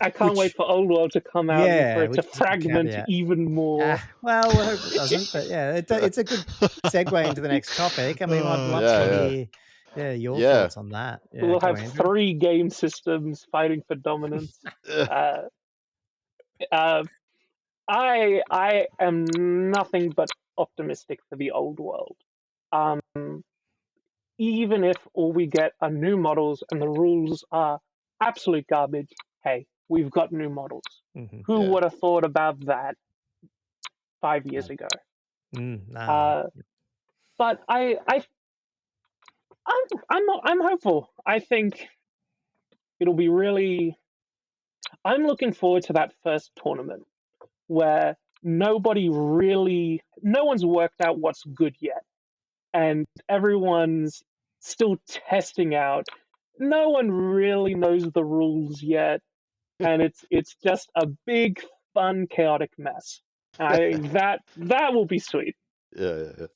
I can't wait for Old World to come out and for it to fragment even more. Well, I hope it doesn't, but it's a good segue into the next topic. I mean, I'd love to hear your thoughts on that. Yeah, we'll have 3 game systems fighting for dominance. I am nothing but optimistic for the Old World. Even if all we get are new models and the rules are absolute garbage, hey, we've got new models. Who would have thought about that 5 years ago? But I'm hopeful. I think it'll be really. I'm looking forward to that first tournament where no one's worked out what's good yet. and everyone's still testing out. No one really knows the rules yet, and it's just a big, fun, chaotic mess. That will be sweet. Yeah.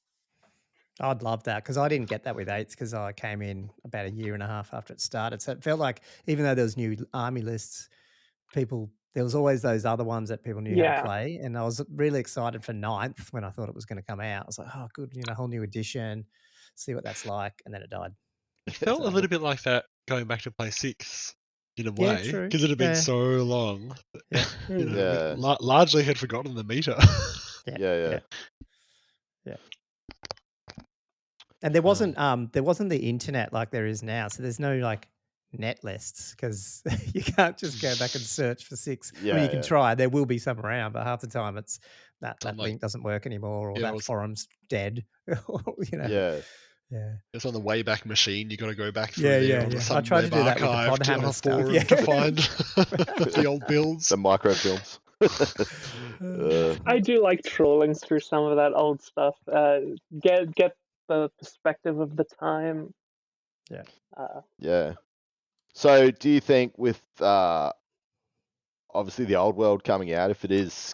I'd love that because I didn't get that with 8s because I came in about a year and a half after it started. So it felt like even though there was new army lists, there was always those other ones that people knew how to play. And I was really excited for 9th when I thought it was going to come out. I was like, oh, good, whole new edition, see what that's like. And then it died. It felt a little bit like that going back to play 6 in a Yeah, way, true. because it had been so long. Yeah. We largely had forgotten the meta. Yeah. And there wasn't the internet like there is now, so there's no like net lists because you can't just go back and search for 6. I mean, you can try. There will be some around, but half the time it's that link doesn't work anymore, or that forum's dead. Yeah. It's on the Wayback Machine. You got to go back through there on some I tried to do that with the Podhammer stuff. To find the old builds, the microfilms. I do like trawling through some of that old stuff. Get the perspective of the time. Yeah. So, do you think with obviously the old world coming out, if it is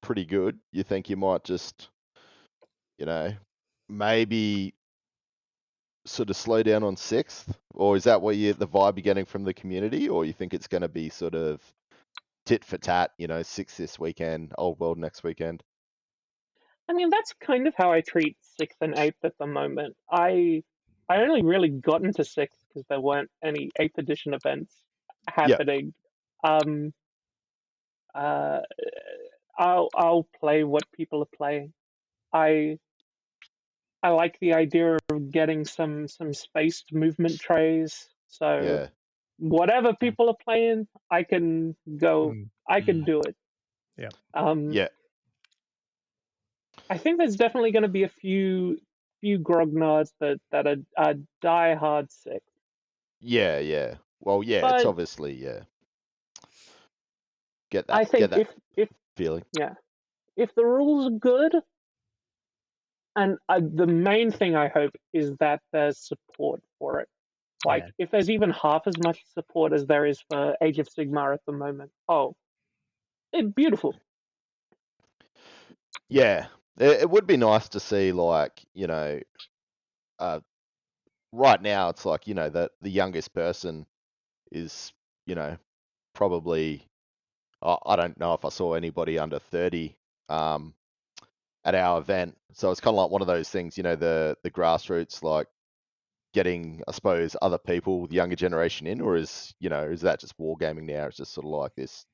pretty good, you think you might just, maybe sort of slow down on 6th, or is that what the vibe you're getting from the community, or you think it's going to be sort of tit for tat, 6th this weekend, old world next weekend? I mean, that's kind of how I treat 6th and 8th at the moment. I only really got into 6th because there weren't any 8th edition events happening. Yep. I'll play what people are playing. I like the idea of getting some spaced movement trays. So whatever people are playing, I can go. I can do it. Yeah. I think there's definitely going to be a few grognards that are die-hard 6th. Yeah. Well, but it's obviously Get that. I think if feeling. Yeah, if the rules are good, and the main thing I hope is that there's support for it. Like if there's even half as much support as there is for Age of Sigmar at the moment, it's beautiful. Yeah, it would be nice to see, like, right now it's like, that the youngest person is, probably, I don't know if I saw anybody under 30 at our event. So it's kind of like one of those things, the grassroots, like getting, I suppose, other people, the younger generation in, or is that just wargaming now? It's just sort of like this,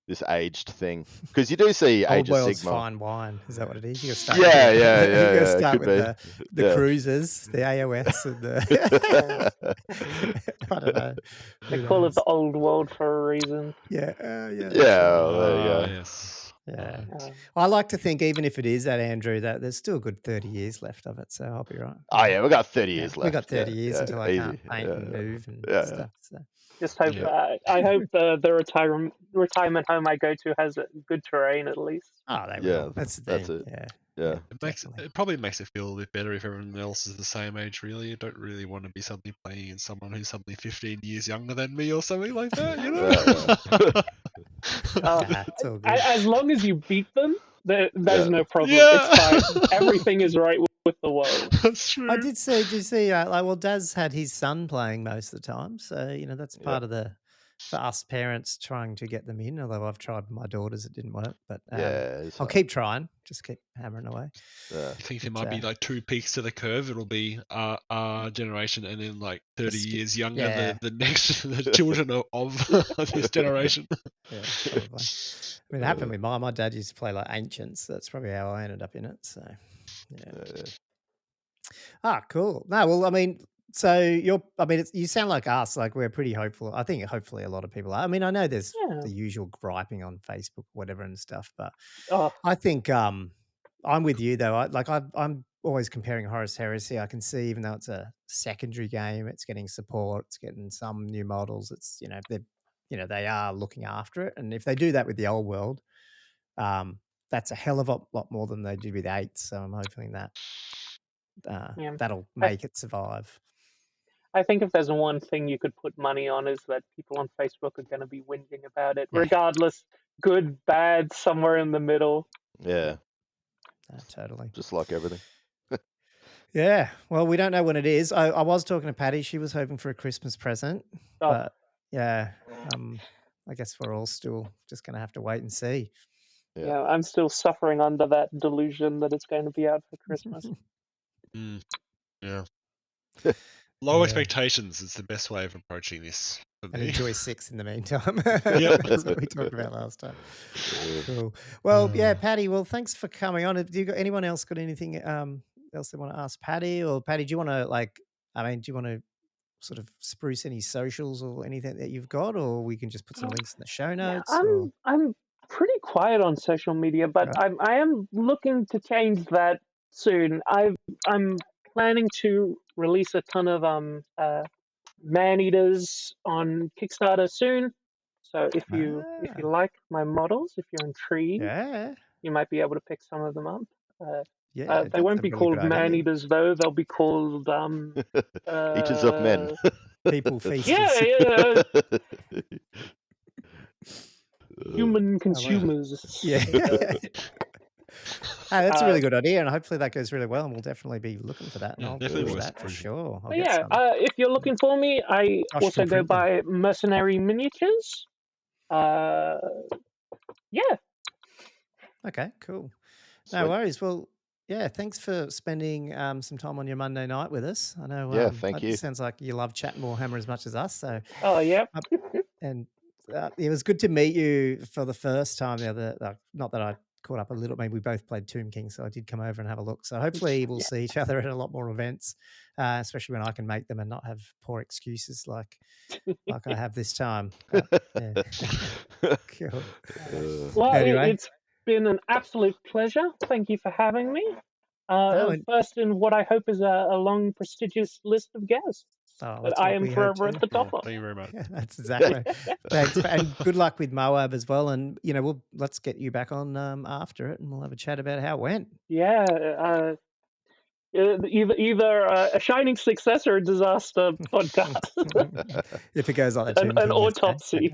this aged thing, because you do see Age of Sigmar. Fine wine, is that what it is? You got to start. Yeah. You got to start with the cruisers, the AOS, and the. I don't know. They call it the old world for a reason. Yeah. There you go. Yes. Yeah. I like to think, even if it is that, Andrew, that there's still a good 30 years left of it, so I'll be right. Oh yeah, we got 30 years left. We got 30 years until I can't paint and move and stuff. So. Just hope. I hope the retirement home I go to has good terrain at least. Oh, they will. That's the thing. Yeah. It probably makes it feel a bit better if everyone else is the same age. Really, you don't really want to be suddenly playing in someone who's suddenly 15 years younger than me or something like that. It's all good. As long as you beat them, there's no problem. It's fine. Everything is right with the world. That's true. I did see, Daz had his son playing most of the time, so that's part of for us parents trying to get them in. Although I've tried with my daughters, it didn't work, but I'll keep trying. Just keep hammering away. I think there might be like 2 peaks to the curve. It'll be our generation, and then like 30 years younger, the next the children of this generation. Yeah, probably. I mean, it happened with my dad used to play like Ancients. So that's probably how I ended up in it. So, cool. No, well, I mean, so you sound like us. Like we're pretty hopeful. I think hopefully a lot of people are. I mean, I know there's the usual griping on Facebook, whatever, and stuff, but I think I'm with you though. I'm always comparing Horus Heresy. I can see, even though it's a secondary game, it's getting support, it's getting some new models. It's they are looking after it, and if they do that with the old world, that's a hell of a lot more than they did with 8. So I'm hoping that that'll make it survive. I think if there's one thing you could put money on is that people on Facebook are going to be whinging about it, regardless, good, bad, somewhere in the middle. Yeah. Totally. Just like everything. Yeah. Well, we don't know when it is. I was talking to Patty. She was hoping for a Christmas present. But yeah, I guess we're all still just going to have to wait and see. Yeah, I'm still suffering under that delusion that it's going to be out for Christmas. Yeah. Low expectations is the best way of approaching this. And enjoy 6 in the meantime. Yep. That's what we talked about last time. Cool. Well, yeah, Patty, well, thanks for coming on. Do you got anyone else got anything else they want to ask Patty? Or Patty, do you want to sort of spruce any socials or anything that you've got, or we can just put some links in the show notes? I'm pretty quiet on social media, but I am looking to change that soon. I'm planning to release a ton of man-eaters on Kickstarter soon. So if you like my models, if you're intrigued, you might be able to pick some of them up. They won't be called man-eaters though. They'll be called eaters of men. People feasters. Yeah. Human consumers. Yeah. That's a really good idea, and hopefully that goes really well, and we'll definitely be looking for that. And I'll definitely do that for sure. If you're looking for me, I also go by Mercenary Miniatures. Okay, cool. No worries. Well, yeah, thanks for spending some time on your Monday night with us. I know. Thank you. It sounds like you love chatting Warhammer as much as us. So. And it was good to meet you for the first time the other. Not that I caught up a little. Maybe we both played Tomb King, so I did come over and have a look. So hopefully we'll see each other at a lot more events, especially when I can make them and not have poor excuses like I have this time. But, cool. Well, anyway. It's been an absolute pleasure. Thank you for having me. First in what I hope is a long, prestigious list of guests. But I am forever at the top of. Thank you very much. Yeah, that's exactly. Thanks, and good luck with MOAB as well. And let's get you back on after it, and we'll have a chat about how it went. Yeah, either a shining success or a disaster podcast. If it goes like that, an autopsy.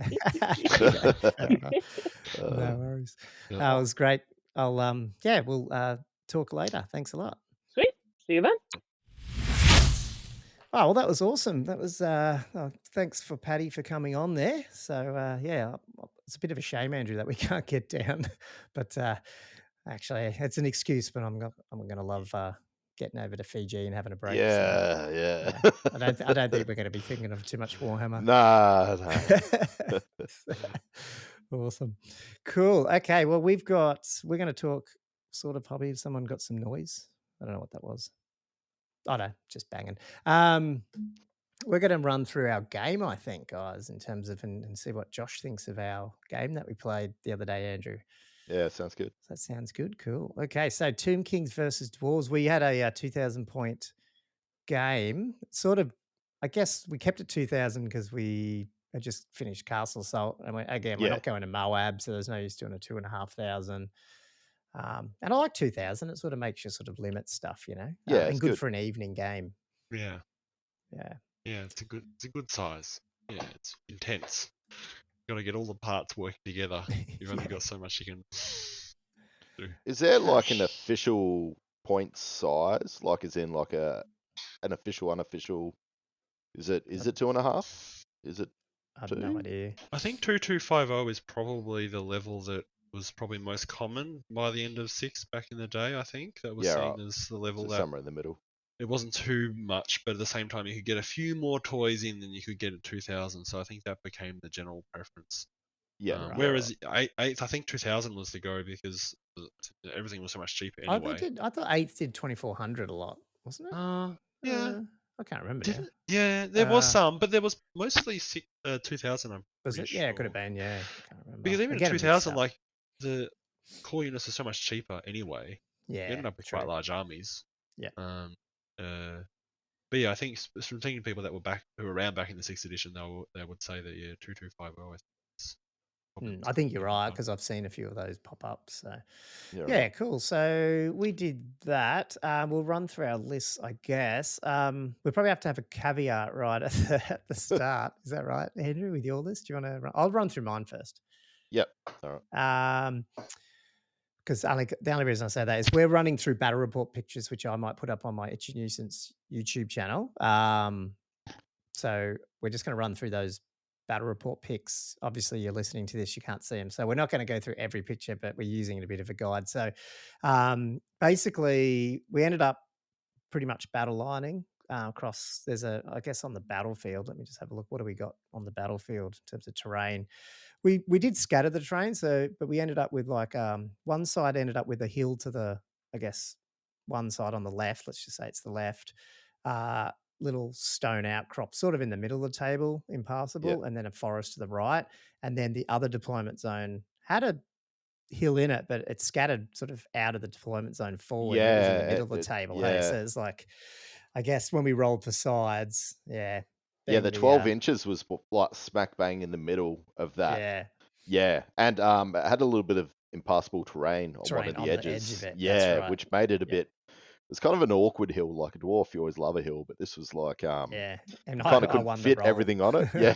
No worries. It was great. I'll we'll talk later. Thanks a lot. Sweet. See you then. Oh, well, that was awesome. That was thanks for Patty for coming on there. So it's a bit of a shame, Andrew, that we can't get down, but actually, it's an excuse. But I'm gonna love getting over to Fiji and having a break. Yeah. I don't think we're going to be thinking of too much Warhammer. No. Awesome, cool. Okay, well, we're going to talk sort of hobby. If someone got some noise, I don't know what that was. Oh no, just banging. We're going to run through our game, I think, guys, in terms of and see what Josh thinks of our game that we played the other day, Andrew. Yeah, sounds good. That sounds good. Cool. Okay, so Tomb Kings versus Dwarves. We had a 2,000 point game. Sort of, I guess we kept it 2,000 because we had just finished Castle Assault, and we're not going to MOAB, so there's no use doing a 2,500. And I like 2,000. It sort of makes you sort of limit stuff, Yeah, and good for an evening game. Yeah. Yeah. Yeah, it's a good size. Yeah, it's intense. Got to get all the parts working together. You've only got so much you can do. Is there like an official point size? Like, is in like an official, unofficial? Is it 2.5? Is it? I have no idea. I think 2250 is probably the level that was probably most common by the end of 6 back in the day. I think that was seen as the level that somewhere in the middle. It wasn't too much, but at the same time, you could get a few more toys in than you could get at 2000. So I think that became the general preference. Yeah. Whereas I think 2000 was the go because everything was so much cheaper anyway. I thought 8th did 2400 a lot, wasn't it? Yeah. I can't remember. Yeah, there was some, but there was mostly 2000. Was it? Yeah, it could have been. Yeah, I can't remember. Because even at 2000, like the core units are so much cheaper anyway. Yeah, you ended up with quite large armies. Yeah. But yeah, I think from thinking people that were who were around back in the 6th edition, they would say that 2250 is I think you're right because I've seen a few of those pop up. So, Yeah, right. cool. So we did that. We'll run through our lists, I guess. We probably have to have a caveat right at the start. Is that right, Andrew? With your list, do you want to? I'll run through mine first. Yep. All right. Because the only reason I say that is we're running through battle report pictures, which I might put up on my Itchy Nuisance YouTube channel. So we're just going to run through those battle report pics. Obviously, you're listening to this, you can't see them. So we're not going to go through every picture, but we're using it a bit of a guide. So basically, we ended up pretty much battle lining across. I guess on the battlefield, let me just have a look. What do we got on the battlefield in terms of terrain? We did scatter the terrain, but we ended up with like one side ended up with a hill to the, I guess, one side on the left. Let's just say it's the left. Little stone outcrop sort of in the middle of the table, impassable, and then a forest to the right. And then the other deployment zone had a hill in it, but it scattered sort of out of the deployment zone forward. It was in the middle of the table. Hey, so it's like, I guess when we rolled for sides, the 12 inches was like smack bang in the middle of that. Yeah. And it had a little bit of impassable terrain on one of the edges. The edge of it. Yeah, right. Which made it a bit. It's kind of an awkward hill. Like a dwarf, you always love a hill, but this was like and kind of couldn't fit everything on it. Yeah.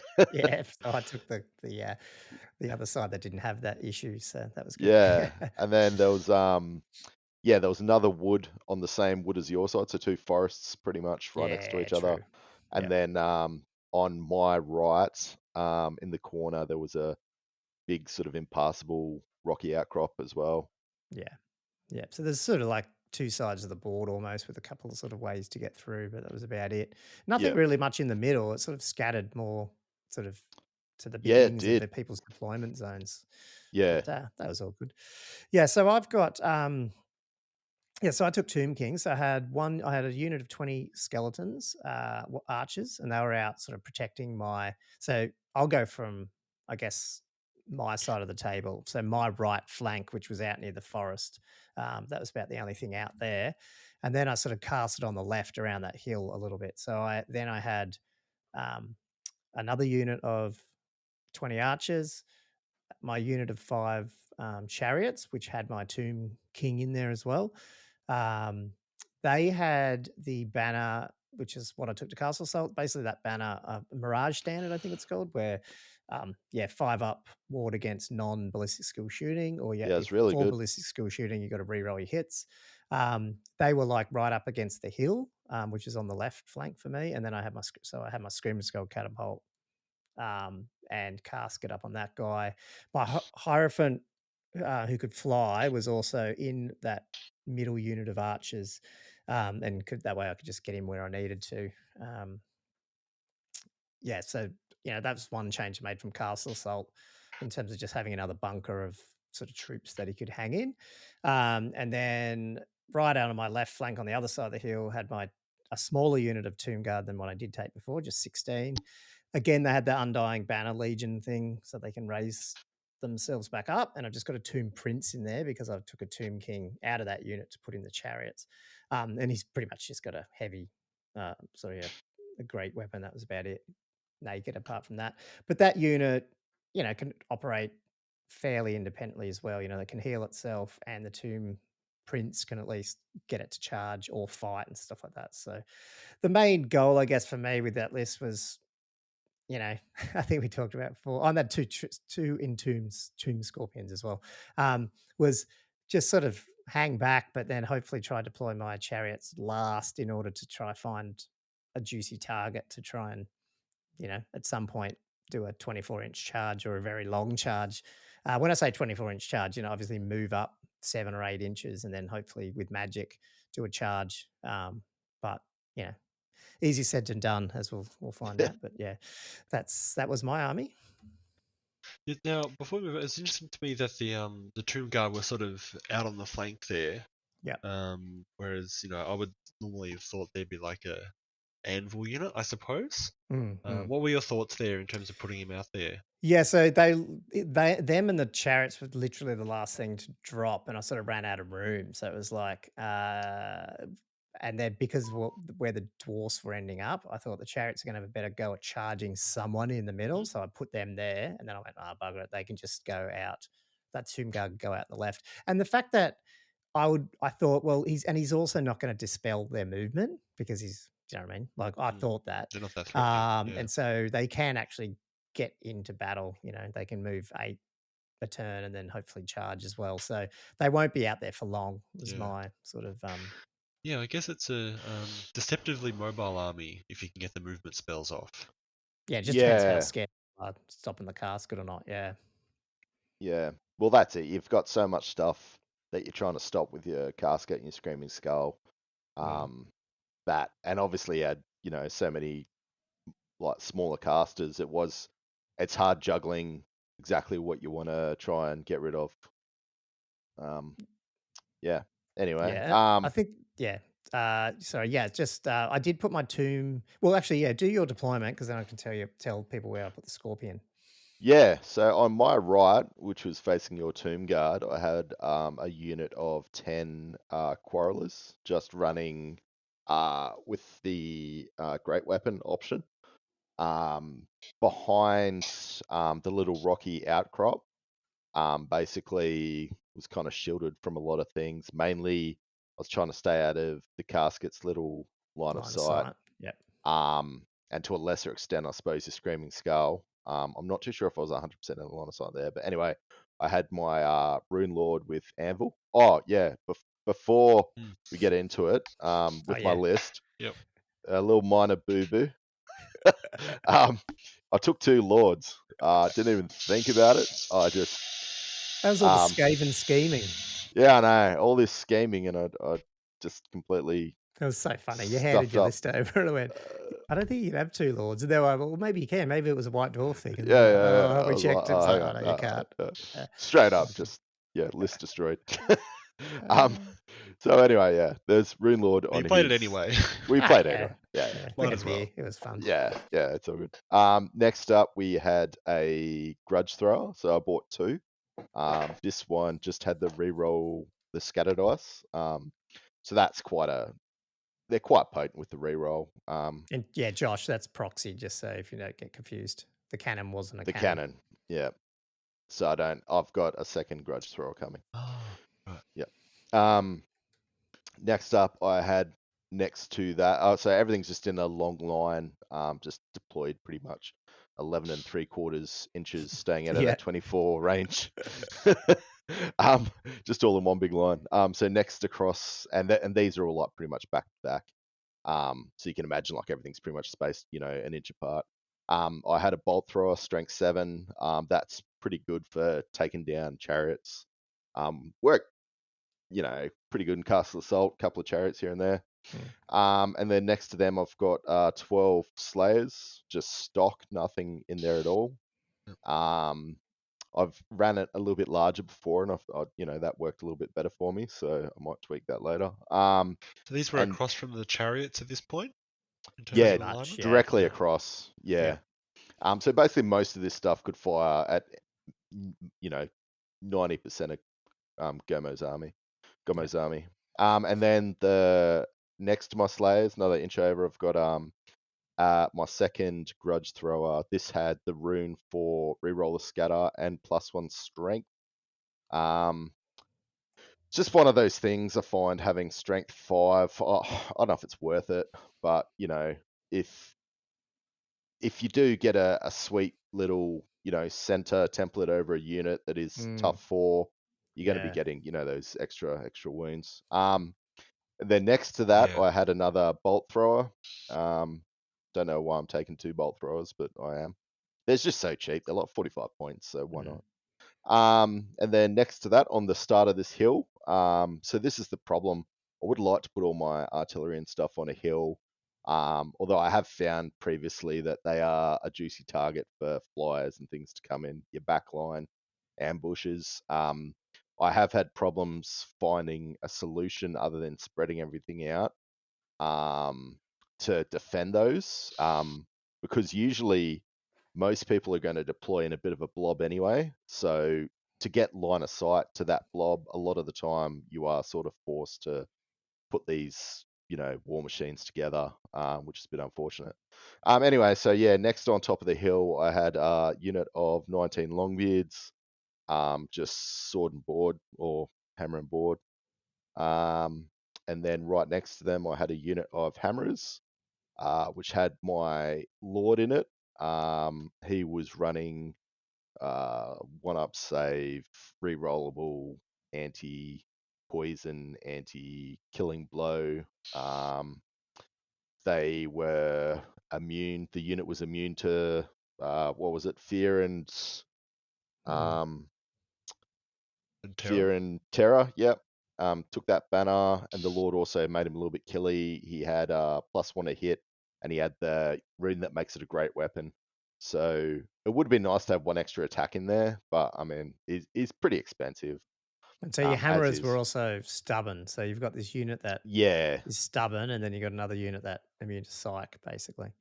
So I took the other side that didn't have that issue, so that was good. Yeah. And then there was there was another wood on the same wood as your side, so two forests pretty much right next to each other. And then on my right, in the corner, there was a big sort of impassable rocky outcrop as well. Yeah. So there's sort of like two sides of the board almost with a couple of sort of ways to get through, but that was about it. Nothing really much in the middle. It sort of scattered more sort of to the beginnings of the people's deployment zones. Yeah. But, that was all good. Yeah. So I've got, so I took Tomb Kings. I had a unit of 20 skeletons, archers, and they were out sort of protecting so I'll go from, I guess, my side of the table. So my right flank, which was out near the forest, that was about the only thing out there. And then I sort of cast it on the left around that hill a little bit. So I had another unit of 20 archers, my unit of 5 chariots, which had my Tomb King in there as well. They had the banner, which is what I took to Castle Assault. Basically, that banner, Mirage Standard, I think it's called, where 5 up ward against non-ballistic skill shooting, or it's really for good. ballistic skill shooting, you got to reroll your hits. They were like right up against the hill, which is on the left flank for me, and then I had my Screamer Skull catapult and casket up on that guy. My Hierophant, who could fly, was also in that middle unit of archers, and that way I could just get him where I needed to. So that's one change I made from Castle Assault in terms of just having another bunker of sort of troops that he could hang in. And then right out on my left flank on the other side of the hill had a smaller unit of Tomb Guard than what I did take before, just 16. Again, they had the Undying Banner Legion thing, so they can raise themselves back up. And I've just got a Tomb Prince in there because I took a Tomb King out of that unit to put in the chariots. And he's pretty much just got a heavy, a great weapon. That was about it. Naked apart from that. But that unit, can operate fairly independently as well. They can heal itself, and the Tomb Prince can at least get it to charge or fight and stuff like that. So the main goal, I guess, for me with that list was, I think we talked about before, on that two Entombed Tomb Scorpions as well, was just sort of hang back, but then hopefully try to deploy my chariots last in order to try find a juicy target to try and, at some point do a 24-inch charge or a very long charge. When I say 24-inch charge, obviously move up 7 or 8 inches and then hopefully with magic do a charge. But, easy said than done, as we'll find out. But that was my army. Now, before we move on, it's interesting to me that the Tomb Guard were sort of out on the flank there. Yeah. Whereas, I would normally have thought there'd be like a anvil unit, I suppose. What were your thoughts there in terms of putting him out there? Yeah, so them and the chariots were literally the last thing to drop, and I sort of ran out of room. So it was like, and then because where the dwarfs were ending up, I thought the chariots are going to have a better go at charging someone in the middle. So I put them there, and then I went, bugger it, they can just go out. That tomb guard can go out the left. And the fact that I thought, well, he's also not going to dispel their movement because he's, do you know what I mean? Like I thought that. They're not that threatening. And so they can actually get into battle. They can move 8 a turn and then hopefully charge as well. So they won't be out there for long. Was my sort of Yeah, I guess it's a deceptively mobile army if you can get the movement spells off. Yeah, it just depends how scared you are stopping the casket or not. Yeah. Yeah. Well, that's it. You've got so much stuff that you're trying to stop with your casket and your screaming skull. That, and obviously had, so many like smaller casters. It's hard juggling exactly what you want to try and get rid of. Yeah. Anyway. Yeah. I think, yeah. Sorry, yeah, just I did put my tomb. Well, actually, yeah, do your deployment because then I can tell people where I put the scorpion. Yeah, so on my right, which was facing your tomb guard, I had a unit of 10 quarrelers just running with the great weapon option behind the little rocky outcrop. Basically was kind of shielded from a lot of things. Mainly, I was trying to stay out of the casket's little line of sight. Yep. And to a lesser extent, I suppose, the Screaming Skull. I'm not too sure if I was 100% in the line of sight there, but anyway, I had my Rune Lord with Anvil. Oh yeah, before we get into it, with my list, a little minor boo-boo. I took 2 Lords. Didn't even think about it. That was all the Skaven scheming. Yeah, I know. All this scheming, and I just completely. That was so funny. You handed your list over and I went, I don't think you can have 2 Lords. And they were like, well, maybe you can. Maybe it was a White Dwarf thing. And Yeah. We checked. It's like, no, you can't. Straight up, just, list destroyed. So anyway, yeah, there's Rune Lord on. You played it anyway. We played it. Yeah. Might as well. It was fun. Yeah, it's all good. Next up, we had a Grudge Thrower. So I bought 2. This one just had the reroll the scatter dice. So that's they're quite potent with the reroll. And yeah, Josh, that's proxy, just so if you don't get confused. The cannon wasn't a cannon. Yeah. So I've got a second Grudge Thrower coming. Oh, right. Yeah. Next up, I had next to that, so everything's just in a long line, just deployed pretty much 11 3/4 inches, staying out of that 24 range. Just all in one big line. So next across, and these are all like pretty much back to back. So you can imagine like everything's pretty much spaced, an inch apart. I had a Bolt Thrower, strength 7. That's pretty good for taking down chariots. Work, pretty good in Castle Assault, couple of chariots here and there. And then next to them, I've got 12 Slayers, just stock, nothing in there at all. I've ran it a little bit larger before, and that worked a little bit better for me, so I might tweak that later. So these were across from the chariots at this point? Yeah, directly across. Yeah. So basically, most of this stuff could fire at, 90% of Gomo's army. And then the next to my Slayers, another inch over, I've got my second Grudge Thrower. This had the rune for reroll a scatter and +1 strength. Just one of those things I find, having strength 5. I don't know if it's worth it, but if you do get a sweet little center template over a unit that is tough 4, you're going to be getting those extra wounds. And then next to that, I had another Bolt Thrower. Don't know why I'm taking 2 Bolt Throwers, but I am. They're just so cheap. They're like 45 points, so why not? And then next to that, on the start of this hill, so this is the problem. I would like to put all my artillery and stuff on a hill, although I have found previously that they are a juicy target for flyers and things to come in your backline, ambushes. I have had problems finding a solution other than spreading everything out to defend those, because usually most people are going to deploy in a bit of a blob anyway. So to get line of sight to that blob, a lot of the time you are sort of forced to put these war machines together, which is a bit unfortunate. Anyway, so yeah, next on top of the hill, I had a unit of 19 Longbeards, just sword and board or hammer and board. And then right next to them, I had a unit of hammerers, which had my Lord in it. He was running 1-up save, rerollable, anti-poison, anti-killing blow. They were immune. The unit was immune to fear and fear and terror. Yep. Took that banner, and the Lord also made him a little bit killy. He had +1 to hit, and he had the rune that makes it a great weapon. So it would have been nice to have 1 extra attack in there, but I mean, it's pretty expensive. And so your hammerers were also stubborn. So you've got this unit that is stubborn, and then you got another unit that immune to psych, basically.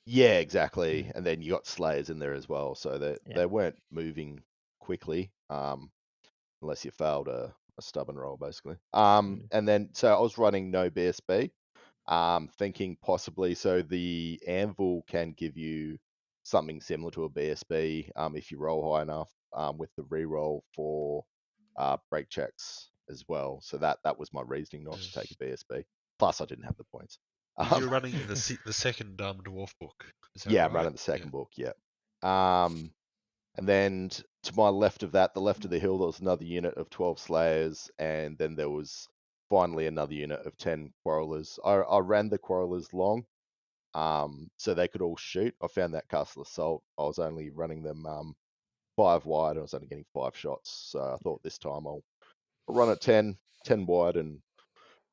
Yeah, exactly. And then you got slayers in there as well, so they weren't moving quickly, unless you failed a stubborn roll, basically. And then so I was running no BSB, thinking possibly so the anvil can give you something similar to a BSB if you roll high enough, with the reroll for break checks as well. So that was my reasoning not to take a BSB. Plus, I didn't have the points. You're running the second dwarf book. Is that yeah, right? I'm running the second book. Yeah. And then to my left of that, the left of the hill, there was another unit of 12 slayers, and then there was finally another unit of 10 quarrelers. I ran the quarrelers long, so they could all shoot. I found that castle assault, I was only running them 5 wide, and I was only getting 5 shots. So I thought this time I'll run at 10 wide and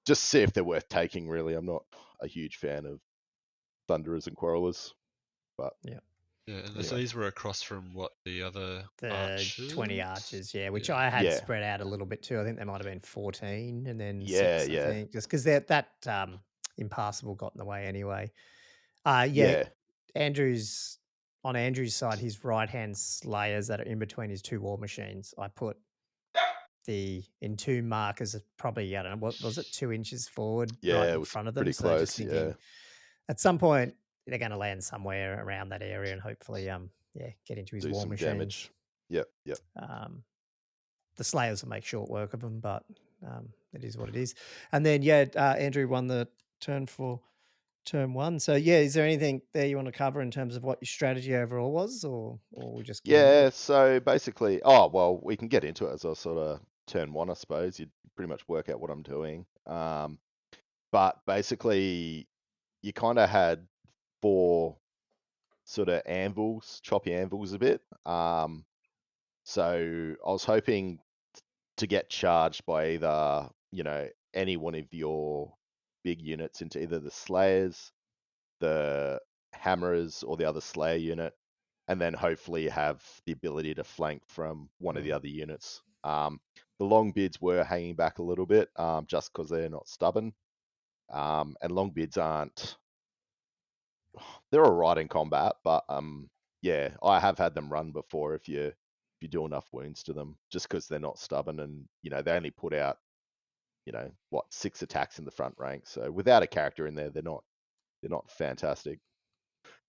just see if they're worth taking, really. I'm not a huge fan of thunderers and quarrelers, but yeah. And so these were across from what the other archers? 20 archers, which I had spread out a little bit too. I think there might have been 14 and then 6, I think, just because that impassable got in the way anyway. Andrew's side, his right-hand slayers that are in between his 2 war machines, I put in 2 markers, probably, I don't know, what was it, 2 inches forward, right in front of them. Pretty so close, just thinking at some point they're going to land somewhere around that area and hopefully get into his war machines. Damage. Yep. The slayers will make short work of them, but it is what it is. And then Andrew won the turn for turn 1. So is there anything there you want to cover in terms of what your strategy overall was, or we just get into it? So basically, we can get into it as a sort of turn 1, I suppose. You'd pretty much work out what I'm doing. But basically, you kind of had 4 sort of anvils, choppy anvils a bit. So I was hoping to get charged by either, any one of your big units into either the slayers, the hammerers, or the other slayer unit, and then hopefully have the ability to flank from one of the other units. The Longbeards were hanging back a little bit, just because they're not stubborn. And Longbeards aren't. They're alright in combat, but I have had them run before if you do enough wounds to them, just because they're not stubborn and they only put out 6 attacks in the front rank. So without a character in there, they're not fantastic.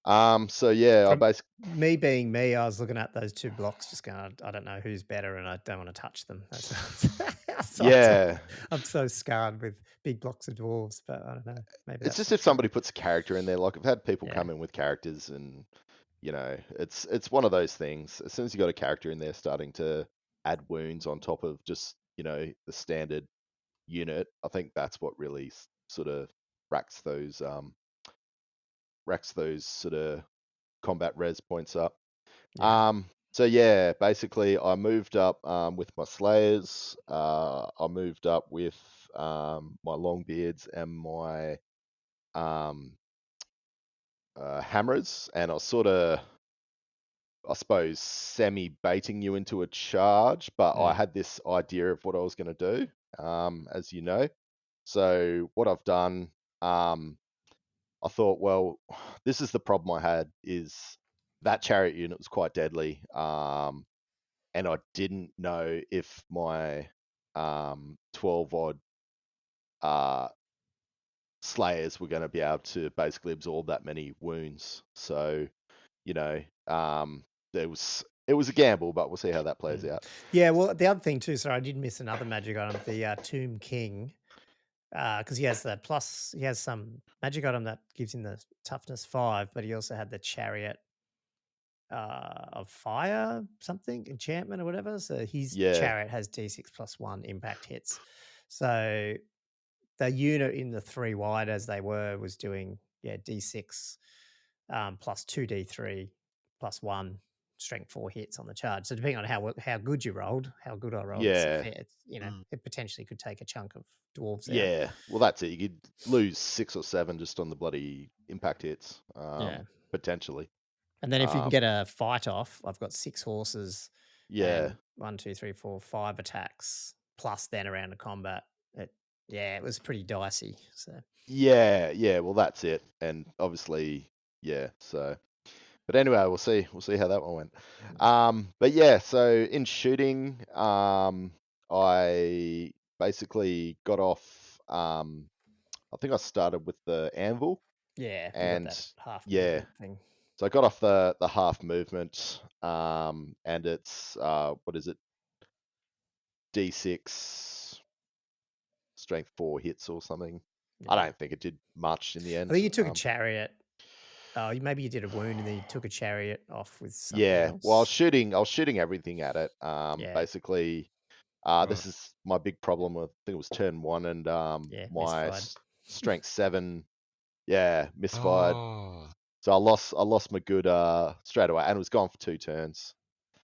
Me being me, I was looking at those 2 blocks, just going, I don't know who's better, and I don't want to touch them. I'm so scarred with big blocks of dwarves, but I don't know. Maybe it's just if somebody puts a character in there. Like I've had people come in with characters, and it's one of those things. As soon as you got a character in there starting to add wounds on top of just the standard unit, I think that's what really sort of racks those sort of combat res points up. Basically I moved up with my slayers. I moved up with my Longbeards and my hammers, and I was sort of, I suppose, semi-baiting you into a charge, but I had this idea of what I was going to do, as you know. So what I've done, I thought, well, this is the problem I had, is that chariot unit was quite deadly, and I didn't know if my 12 odd Slayers were going to be able to basically absorb that many wounds. So, it was a gamble, but we'll see how that plays out. Yeah, well, the other thing too, sorry, I did miss another magic item, the Tomb King, because he has some magic item that gives him the toughness 5, but he also had the Chariot of Fire, something, enchantment or whatever. So his Chariot has D6 plus 1 impact hits. So the unit in the 3 wide as they were was doing D6 plus 2d3 plus 1 strength 4 hits on the charge. So depending on how good you rolled, how good I rolled, it potentially could take a chunk of dwarves out. Yeah, well that's it. You could lose 6 or 7 just on the bloody impact hits, potentially. And then if you can get a fight off, I've got 6 horses. Yeah. And 1, 2, 3, 4, 5 attacks plus then around the combat. It was pretty dicey. So yeah. Well, that's it. And obviously, so. But anyway, we'll see how that one went. But yeah, so in shooting, I basically got off. I think I started with the anvil. Yeah, and you got that half movement thing. So I got off the half movement, and it's what is it? D6 strength 4 hits or something. Yeah. I don't think it did much in the end. I think you took a chariot. Maybe you did a wound and then you took a chariot off with something else. Well, I was shooting everything at it. Basically, this is my big problem with. I think it was turn 1 and my strength 7, misfired. Oh. So I lost my good straight away, and it was gone for 2 turns.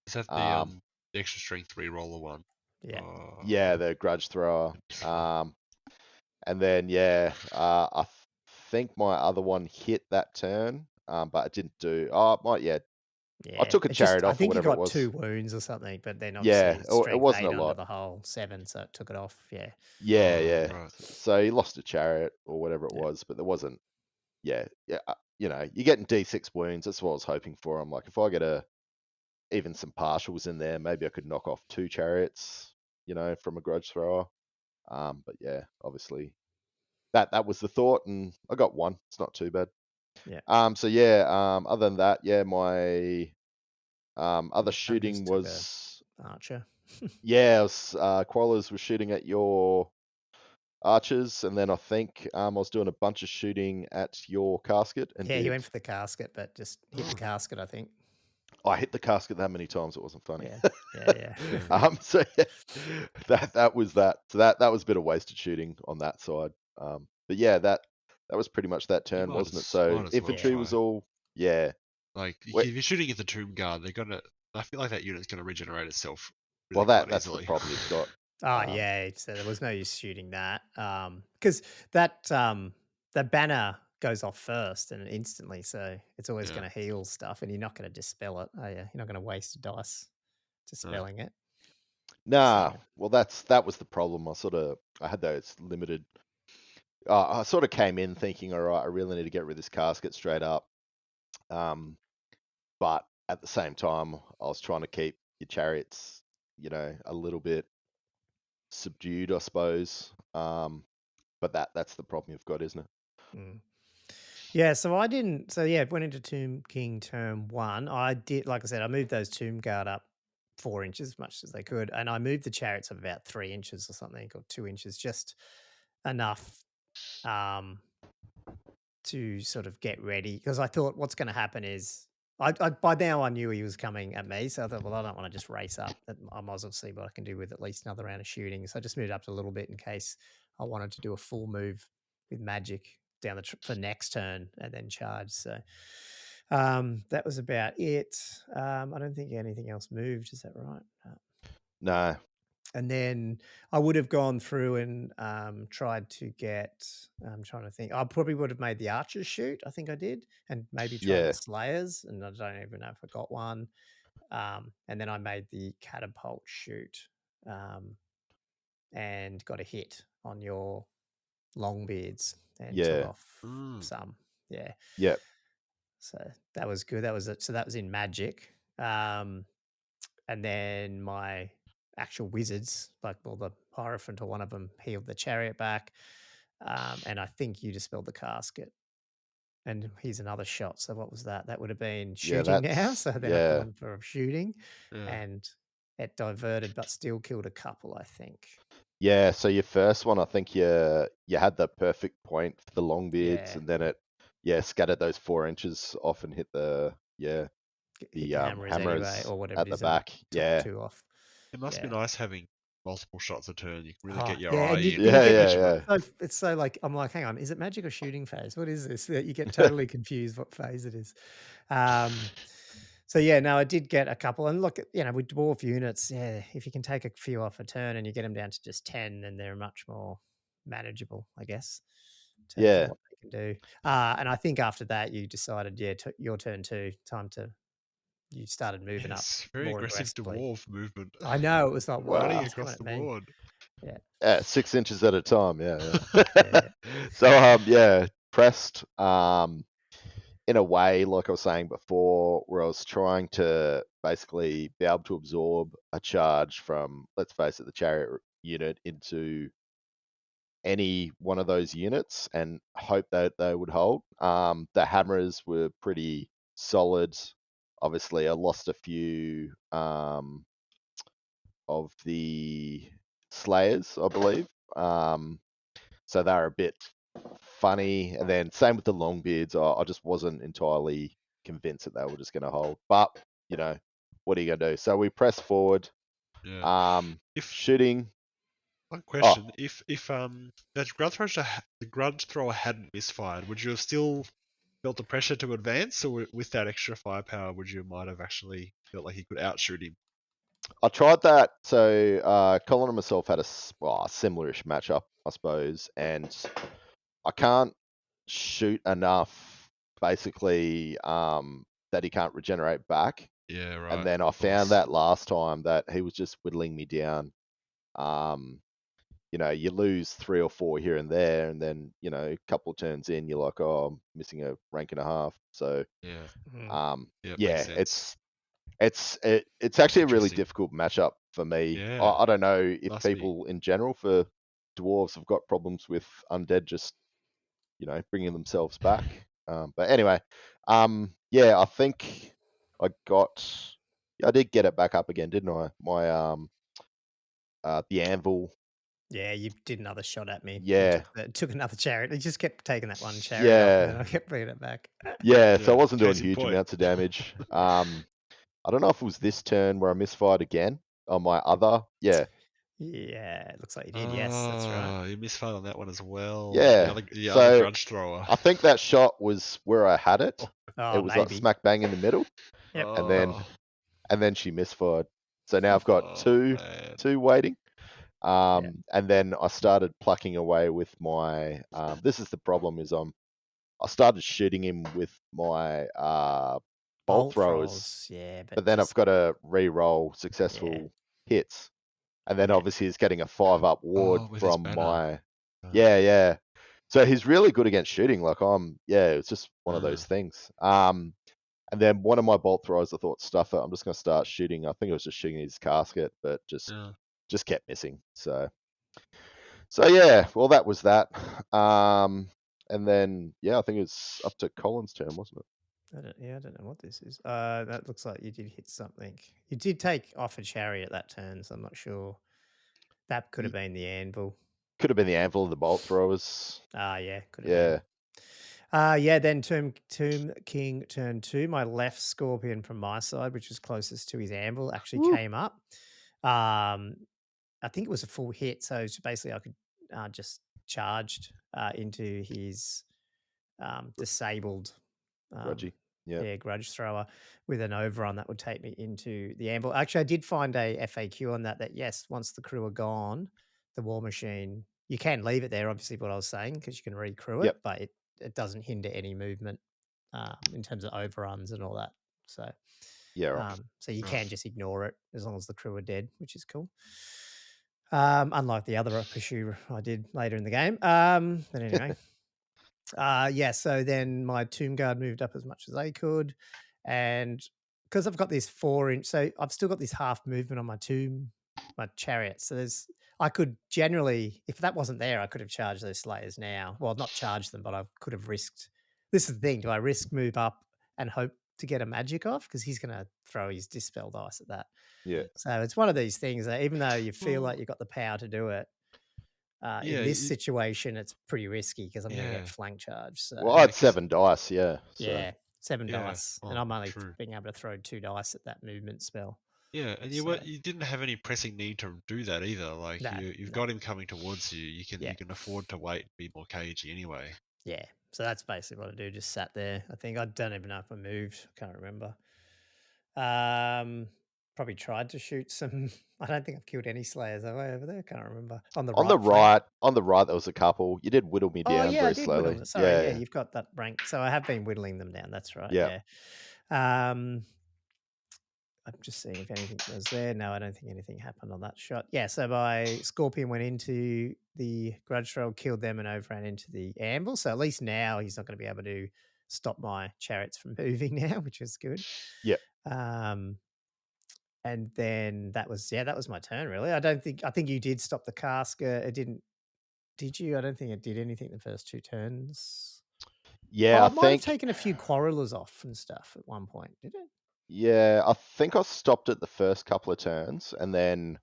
Is that the extra strength reroller one? Yeah. Yeah, the grudge thrower. And then I think my other one hit that turn, but it didn't do. I took a chariot off or whatever it was. I think you got 2 wounds or something, but then obviously it wasn't 8 a lot under the whole 7, so it took it off. Yeah. Right. So he lost a chariot or whatever it was, but there wasn't. You're getting D6 wounds. That's what I was hoping for. I'm like, if I get even some partials in there, maybe I could knock off 2 chariots, from a grudge thrower. But yeah, obviously that was the thought, and I got 1. It's not too bad. Yeah. So other than that, my other shooting was archer. it was Koalas was shooting at your archers, and then I think I was doing a bunch of shooting at your casket. And he went for the casket, but just hit the casket, I think. I hit the casket that many times it wasn't funny. Yeah. So that was that. So that was a bit of wasted shooting on that side. But yeah, that was pretty much that turn, wasn't it? So infantry was all Like if you're shooting at the tomb guard, I feel like that unit's gonna regenerate itself. Really that's the problem you've got. So there was no use shooting that because that the banner goes off first and instantly, so it's always going to heal stuff, and you're not going to dispel it, are you? You're not going to waste a dice dispelling it. Nah, well that was the problem. I had those limited. I sort of came in thinking, all right, I really need to get rid of this casket straight up. But at the same time, I was trying to keep your chariots, a little bit subdued, I suppose. But that's the problem you've got, isn't it? Yeah, so I didn't. So yeah, went into Tomb King turn 1. I did, like I said, I moved those Tomb Guard up 4 inches as much as they could, and I moved the chariots up about 3 inches or something, or 2 inches, just enough to sort of get ready. Because I thought, what's going to happen is, I by now I knew he was coming at me, so I thought, well, I don't want to just race up. I might as well see what I can do with at least another round of shooting. So I just moved up a little bit in case I wanted to do a full move with magic down for next turn and then charge. So that was about it. I don't think anything else moved. Is that right? No. And then I would have gone through and tried to get. I'm trying to think. I probably would have made the archers shoot. I think I did, and maybe tried the slayers. And I don't even know if I got one. And then I made the catapult shoot, and got a hit on your Longbeards and took off some. Yeah. Yep. So that was good. That was it. So that was in magic. And then my actual wizards, like the Hierophant or one of them, healed the chariot back. and I think you dispelled the casket. And here's another shot. So what was that? That would have been shooting now. So then I've gone for shooting, and it diverted, but still killed a couple, I think. Yeah. So your first one, I think you had the perfect point for the Longbeards, and then it scattered those 4 inches off and hit the hit the hammers anyway, or whatever at the back. Took 2 off. It must be nice having multiple shots a turn. You can really get your eye in. It's so like, I'm like, hang on, is it magic or shooting phase? What is this? You get totally confused what phase it is. So no, I did get a couple. And look, with dwarf units, if you can take a few off a turn and you get them down to just 10, then they're much more manageable, I guess, in terms of what they can do. And I think after that, you decided, your turn 2, you started moving up. Very aggressive dwarf movement. I know, it was like, running across the board. Yeah, 6 inches at a time. So pressed in a way, like I was saying before, where I was trying to basically be able to absorb a charge from, let's face it, the chariot unit into any one of those units and hope that they would hold. The hammers were pretty solid. Obviously, I lost a few of the slayers, I believe. So they're a bit funny. And then same with the Longbeards. I just wasn't entirely convinced that they were just going to hold. But, what are you going to do? So we press forward. Shooting. One question: If the grudge thrower hadn't misfired, would you have still felt the pressure to advance, or with that extra firepower, might have actually felt like he could outshoot him? I tried that. So Colin and myself had a similar-ish matchup, I suppose, and I can't shoot enough, basically, that he can't regenerate back. Yeah, right. And then I found that last time that he was just whittling me down. You lose 3 or 4 here and there, and then a couple of turns in, you're like, oh, I'm missing a rank and a half. So it's actually a really difficult matchup for me. I don't know if people in general for dwarves have got problems with undead just bringing themselves back. But anyway, I think I did get it back up again, didn't I? My the anvil. Yeah, you did another shot at me. Yeah. Took another chariot. You just kept taking that one chariot off, and then I kept bringing it back. So I wasn't doing huge amounts of damage. I don't know if it was this turn where I misfired again on my other. Yeah, it looks like you did. Yes, that's right. You misfired on that one as well. Yeah. The other grudge thrower. I think that shot was where I had it. It was maybe. like smack bang in the middle. Yep. And then she misfired. So now I've got two waiting. And then I started plucking away with my. This is the problem: I started shooting him with my bolt throwers. But then I've got to re-roll successful hits, and then obviously he's getting a 5-up ward from my. So he's really good against shooting. Like it's just one of those things. And then one of my bolt throwers, I thought, stuff it. I'm just going to start shooting. I think it was just shooting his casket, but just kept missing. So well, that was that. And then I think it's up to Colin's turn, wasn't it? I don't know what this is. That looks like you did hit something. You did take off a chariot that turn, so I'm not sure. That could have been the anvil. Could have been the anvil of the bolt throwers. Could have been. Then Tomb King turn 2. My left scorpion from my side, which was closest to his anvil, actually came up. I think it was a full hit, so basically I could just charged into his disabled grudge thrower with an overrun that would take me into the anvil. Actually, I did find a FAQ on that yes, once the crew are gone, the war machine, you can leave it there, obviously, what I was saying, because you can recrew it, but it doesn't hinder any movement in terms of overruns and all that. So so you can just ignore it as long as the crew are dead, which is cool. Unlike the other pursuit I did later in the game. But anyway. So then my Tomb Guard moved up as much as they could. And because I've got this 4-inch, so I've still got this half movement on my chariot. So I could generally, if that wasn't there, I could have charged those Slayers now. Well, not charged them, but I could have risked. This is the thing. Do I risk move up and hope to get a magic off? Because he's going to throw his Dispel dice at that. Yeah. So it's one of these things that even though you feel like you've got the power to do it, in this situation, it's pretty risky because I'm going to get flank charged. So. Well, I had 7 dice, yeah. So. Yeah, 7 dice. And I'm only being able to throw 2 dice at that movement spell. Yeah, and you didn't have any pressing need to do that either. Like you've got him coming towards you. You can afford to wait and be more cagey anyway. Yeah, so that's basically what I do. Just sat there. I think I don't even know if I moved. I can't remember. Probably tried to shoot some. I don't think I've killed any Slayers have I over there. I can't remember. On the right, there was a couple. You did whittle me down very slowly. Whittle. Sorry, yeah, you've got that rank. So I have been whittling them down. That's right. Yeah. I'm just seeing if anything was there. No, I don't think anything happened on that shot. Yeah, so my Scorpion went into the Grudge Throw, killed them, and overran into the Anvil. So at least now he's not going to be able to stop my chariots from moving now, which is good. Yeah. And then that was my turn, really. I think you did stop the casket. It didn't, did you? I don't think it did anything the first 2 turns. Yeah, I might have taken a few Quarrelers off and stuff at one point, did it? Yeah, I think I stopped it the first couple of turns, and then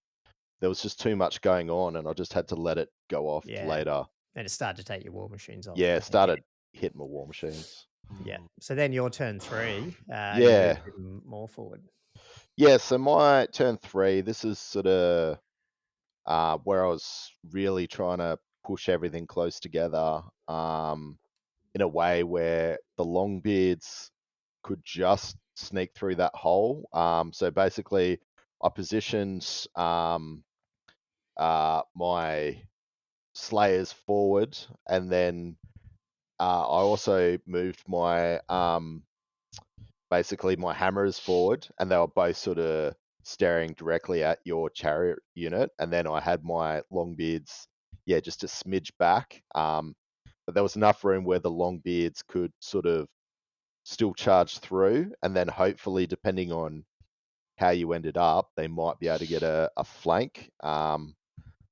there was just too much going on, and I just had to let it go off later. And it started to take your war machines off. Yeah, it started hitting my war machines. Yeah. So then your turn 3. Yeah. More forward. Yeah, so my turn 3, this is sort of where I was really trying to push everything close together in a way where the Longbeards could just sneak through that hole. So basically, I positioned my Slayers forward, and then I also moved my basically my hammers forward, and they were both sort of staring directly at your chariot unit. And then I had my Longbeards, just a smidge back. But there was enough room where the Longbeards could sort of still charge through, and then hopefully, depending on how you ended up, they might be able to get a flank.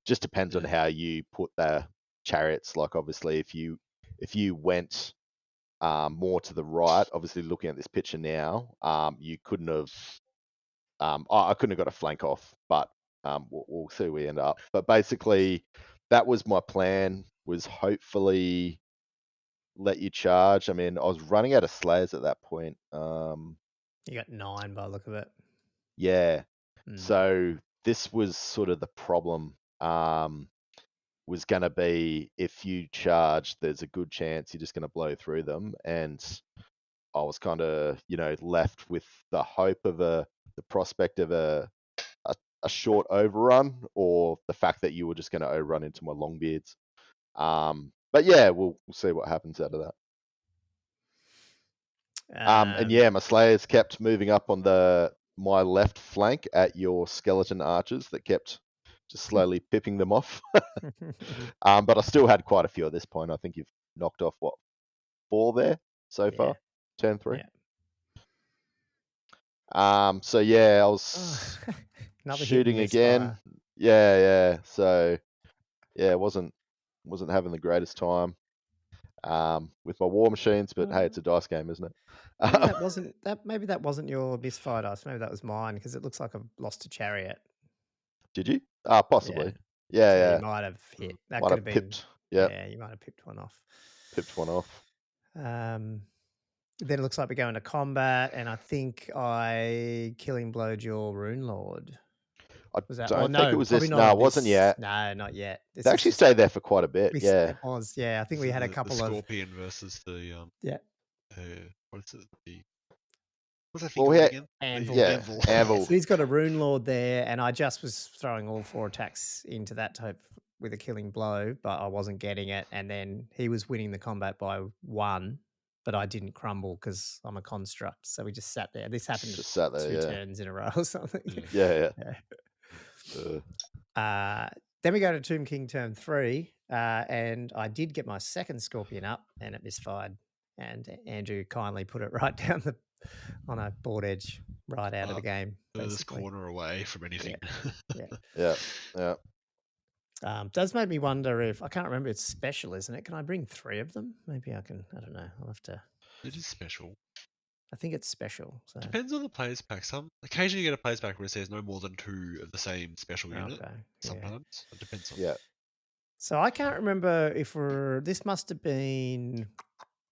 Just depends on how you put the chariots. Like obviously, if you went more to the right, obviously looking at this picture now, you couldn't have. I couldn't have got a flank off, but we'll see where we end up. But basically, that was my plan. Was hopefully let you charge. I mean, I was running out of Slayers at that point. You got 9 by the look of it. Yeah. So this was sort of the problem. Was going to be if you charge, there's a good chance you're just going to blow through them. And I was kind of, left with the hope of the prospect of a short overrun, or the fact that you were just going to overrun into my Longbeards. But yeah, we'll see what happens out of that. And yeah, my Slayers kept moving up on my left flank at your skeleton archers that kept just slowly pipping them off. But I still had quite a few at this point. I think you've knocked off 4 there so far, turn 3. So yeah, I was shooting again. Yeah. So yeah, wasn't having the greatest time with my war machines, but hey, it's a dice game, isn't it? Maybe that wasn't your misfire dice. Maybe that was mine, because it looks like I've lost a chariot. Did you? Possibly. Yeah. You might have hit. That might could have been. Pipped. Yeah. Yeah, you might have pipped one off. Pipped one off. Then it looks like we go into combat, and I think I killing blowed your Rune Lord. I don't think it was this. No, it wasn't yet. No, not yet. They actually stayed there for quite a bit. Yeah. It was. Yeah, I think we had a couple of Scorpion versus the what is it? What's that thing again? Anvil. Yeah, Anvil. So he's got a Rune Lord there, and I just was throwing all 4 attacks into that type with a killing blow, but I wasn't getting it. And then he was winning the combat by 1, but I didn't crumble because I'm a construct. So we just sat there. This happened just sat there, 2 turns in a row or something. Yeah. Then we go to Tomb King turn 3, and I did get my second Scorpion up, and it misfired. And Andrew kindly put it right down on a board edge, right out of the game. Furthest corner away from anything. Yeah. Does make me wonder if I can't remember. It's special, isn't it? Can I bring 3 of them? Maybe I can. I don't know. I'll have to. It is special. I think it's special. So depends on the players pack. Some occasionally you get a players pack where it says no more than 2 of the same special unit. Okay. Sometimes it depends on. Yeah. So I can't remember if this must have been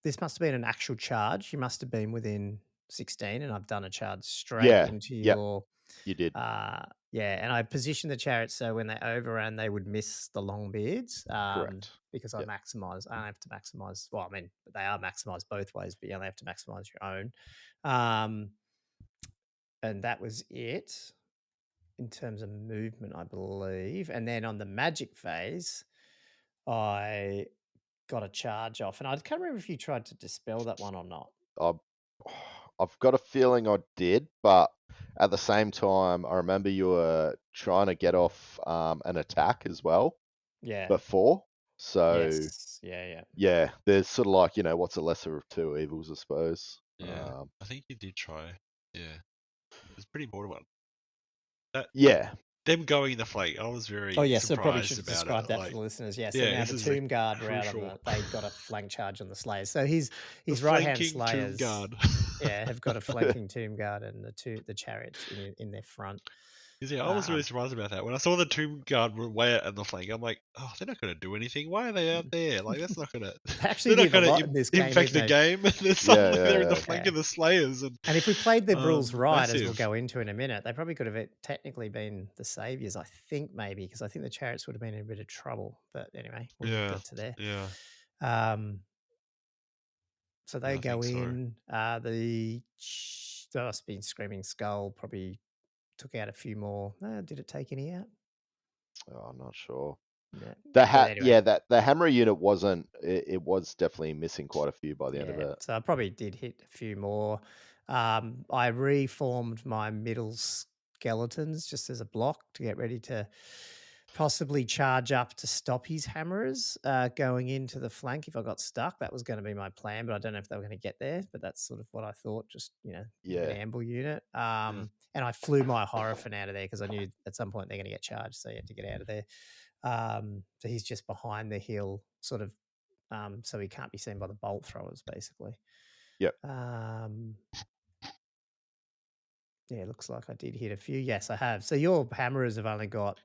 an actual charge. You must have been within 16, and I've done a charge straight into your. You did. And I positioned the chariots so when they overran, they would miss the long beards. Correct. Because I maximise. I don't have to maximise. Well, I mean, they are maximised both ways, but you only have to maximise your own. And that was it in terms of movement, I believe. And then on the magic phase, I got a charge off, and I can't remember if you tried to dispel that one or not. I've got a feeling I did, but at the same time, I remember you were trying to get off an attack as well. Yeah. Before, so yes. yeah. There's sort of like what's the lesser of 2 evils, I suppose. Yeah, I think you did try. Yeah, it was pretty borderline. Them going in the flank, I was very surprised so probably should about describe it. that for the listeners. Yeah, so yeah, now the Tomb Guard were out on they got a flank charge on the Slayers. So his right hand Slayers, Tomb Guard. have got a flanking Tomb Guard and the chariots in their front. I was really surprised about that. When I saw the Tomb Guard were way out in the flank, I'm like, oh, they're not going to do anything. Why are they out there? Like, that's not going to. Actually, they're not going to infect the game. And then suddenly they're in the flank of the Slayers. And if we played the rules right, massive. As we'll go into in a minute, they probably could have technically been the saviors. I think maybe because I think the chariots would have been in a bit of trouble. But anyway, we'll get to there. Yeah. So they go in. The must been Screaming Skull probably took out a few more. Did it take any out? Oh, I'm not sure. Yeah. The hammer unit wasn't. It was definitely missing quite a few by the end of it. So I probably did hit a few more. I reformed my middle skeletons just as a block to get ready to possibly charge up to stop his hammerers going into the flank if I got stuck. That was going to be my plan, but I don't know if they were going to get there. But that's sort of what I thought, just, an amble unit. And I flew my Hierophant out of there because I knew at some point they're going to get charged, so you had to get out of there. So he's just behind the hill, sort of, so he can't be seen by the bolt throwers, basically. Yep. It looks like I did hit a few. Yes, I have. So your hammerers have only got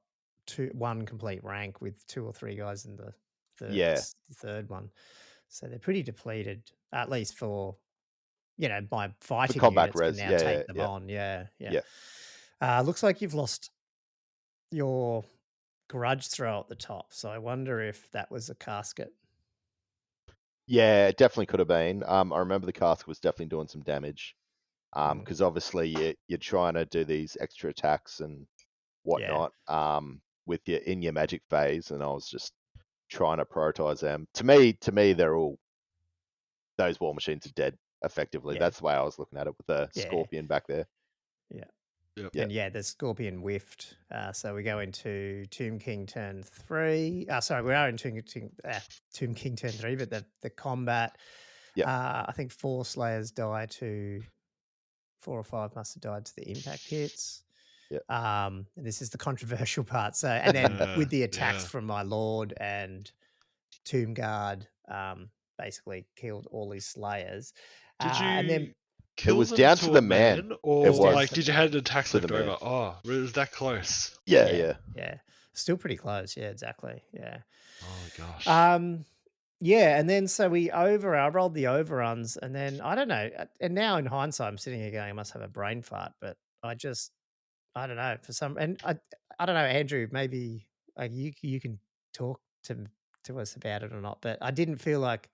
one complete rank with 2 or 3 guys in the third one. So they're pretty depleted, at least for, my fighting combat units can now take them on. Yeah. Looks like you've lost your grudge throw at the top. So I wonder if that was a casket. Yeah, it definitely could have been. I remember the casket was definitely doing some damage. Because obviously you're trying to do these extra attacks and whatnot. With in your magic phase, and I was just trying to prioritize them. To me, they're all those war machines are dead. Effectively, that's the way I was looking at it with the Scorpion back there. Yep. And the Scorpion whiffed. So we go into Tomb King turn 3. Sorry, we are in Tomb King turn 3, but the combat. I think 4 Slayers die to 4 or 5 must have died to the impact hits. And this is the controversial part. So, and then with the attacks from my Lord and Tomb Guard, basically killed all these Slayers. Did you? And then it was down to the man, or like did you have attacks left over? Oh, it was that close. Yeah. Still pretty close. Yeah, exactly. Yeah. Oh gosh. And then so I rolled the overruns, and then I don't know. And now in hindsight, I'm sitting here going, I must have a brain fart, but I don't know for some. And I don't know, Andrew. Maybe like you can talk to us about it or not, but I didn't feel like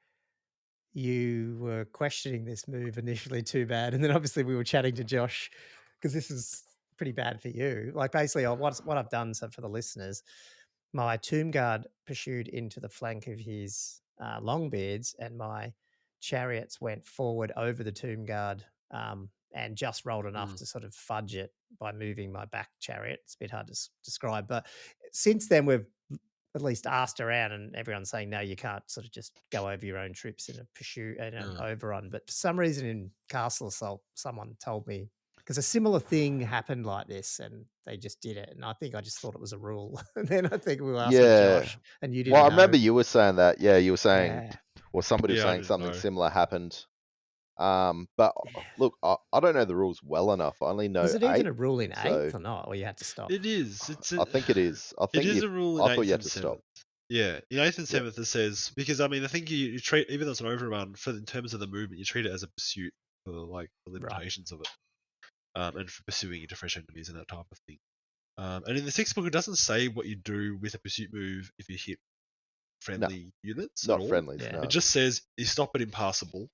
you were questioning this move initially too bad, and then obviously we were chatting to Josh because this is pretty bad for you. Like basically, what I've done, so for the listeners, my Tomb Guard pursued into the flank of his Longbeards, and my chariots went forward over the Tomb Guard and just rolled enough to sort of fudge it by moving my back chariot. It's a bit hard to describe, but since then we've at least asked around, and everyone's saying, no, you can't sort of just go over your own troops in a pursuit and an overrun. But for some reason in Castle Assault, someone told me because a similar thing happened like this, and they just did it. And I think I just thought it was a rule, and then I think we were asking Josh, and you didn't. Well, I know. remember you were saying that. Yeah, you were saying, Yeah. or somebody was Yeah, I saying didn't something know. similar happened. But look, I don't know the rules well enough. I only know Was it even 8, a rule in so 8th or not, or you had to stop? It is. I think it is. I think It is a rule in I thought 8th you had and to stop. 7th. Yeah, in 8th and Yep. 7th it says, because I mean I think you treat, even though it's an overrun, in terms of the movement, you treat it as a pursuit for like the limitations of it, and for pursuing into fresh enemies and that type of thing. And in the 6th book, it doesn't say what you do with a pursuit move if you hit friendly units Not at all. friendlies, Yeah. no. It just says you stop it impassable,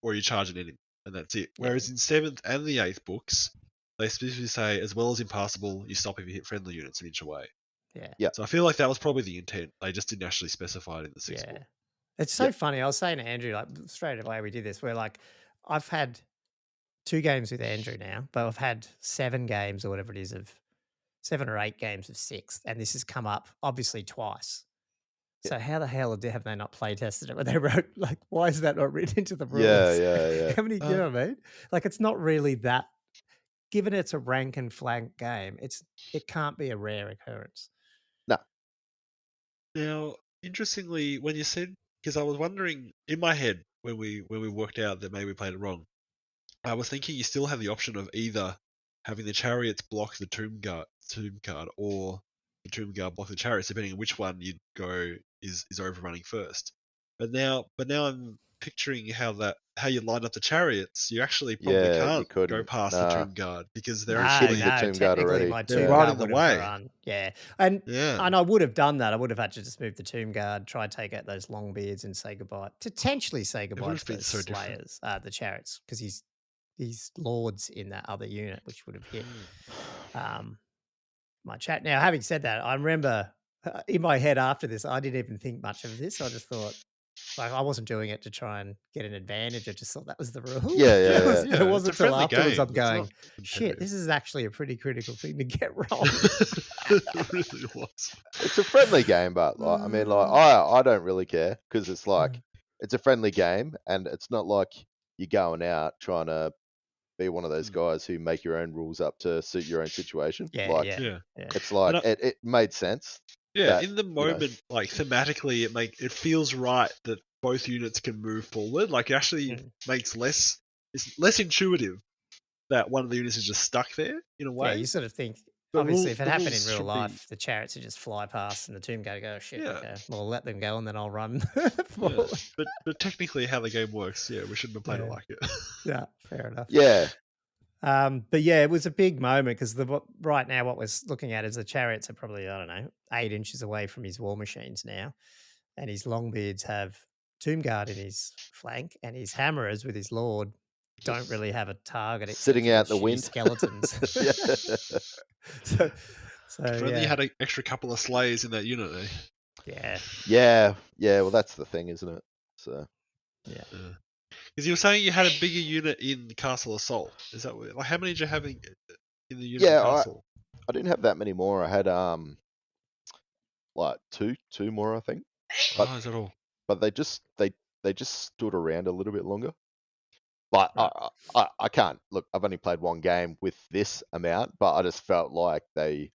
or you charge an enemy, and that's it. Whereas in 7th and the 8th books, they specifically say, as well as impassable, you stop if you hit friendly units an inch away. Yeah. So I feel like that was probably the intent. They just didn't actually specify it in the 6th book. It's so funny. I was saying to Andrew, like straight away we did this, where like I've had 2 games with Andrew now, but I've had 7 games or whatever it is of 7 or 8 games of 6th, and this has come up obviously twice. So how the hell have they not play tested it when they wrote, like, why is that not written into the rules? Yeah. How many, you know what I mean? Like, it's not really that, given it's a rank and flank game, it can't be a rare occurrence. No. Now, interestingly, when you said, because I was wondering in my head when we worked out that maybe we played it wrong, I was thinking you still have the option of either having the chariots block the tomb guard, or the tomb guard block the chariots, depending on which one you'd go is overrunning first. But now I'm picturing how you line up the chariots. You actually probably can't go past the tomb guard because they're hitting the tomb guard already. My tomb right guard in the would way. have run. Yeah. And I would have done that. I would have had to just move the tomb guard, try to take out those long beards and say goodbye. Potentially say goodbye to those slayers, the chariots, because he's lords in that other unit, which would have hit my chat. Now, having said that, I remember in my head after this, I didn't even think much of this. I just thought, like, I wasn't doing it to try and get an advantage. I just thought that was the rule. Yeah. It wasn't until afterwards I'm It's going, shit, this is actually a pretty critical thing to get wrong. It really was. It's a friendly game, but like, I mean, like, I don't really care because it's like it's a friendly game, and it's not like you're going out trying to be one of those guys who make your own rules up to suit your own situation. It's like it made sense. Yeah, in the moment, like thematically, it feels right that both units can move forward. Like, it actually makes it's less intuitive that one of the units is just stuck there in a way. Yeah, you sort of think, obviously, if it happened in real life, the chariots would just fly past and the tomb guard go, oh, shit, okay, well, let them go and then I'll run. But technically, how the game works, we shouldn't have played it like it. Yeah, fair enough. Yeah. But yeah, it was a big moment because right now what we're looking at is the chariots are probably, I don't know, 8 inches away from his war machines now. And his longbeards have Tomb Guard in his flank, and his hammerers with his lord don't really have a target sitting out the wind. Skeletons. so if only you had an extra couple of slayers in that unit, eh? Yeah. Well, that's the thing, isn't it? So because you were saying you had a bigger unit in Castle Assault. Is that like how many did you have in the unit in Castle? I didn't have that many more. I had like two more, I think. But, is that all? But they just stood around a little bit longer. But I can't look. I've only played one game with this amount, but I just felt like they,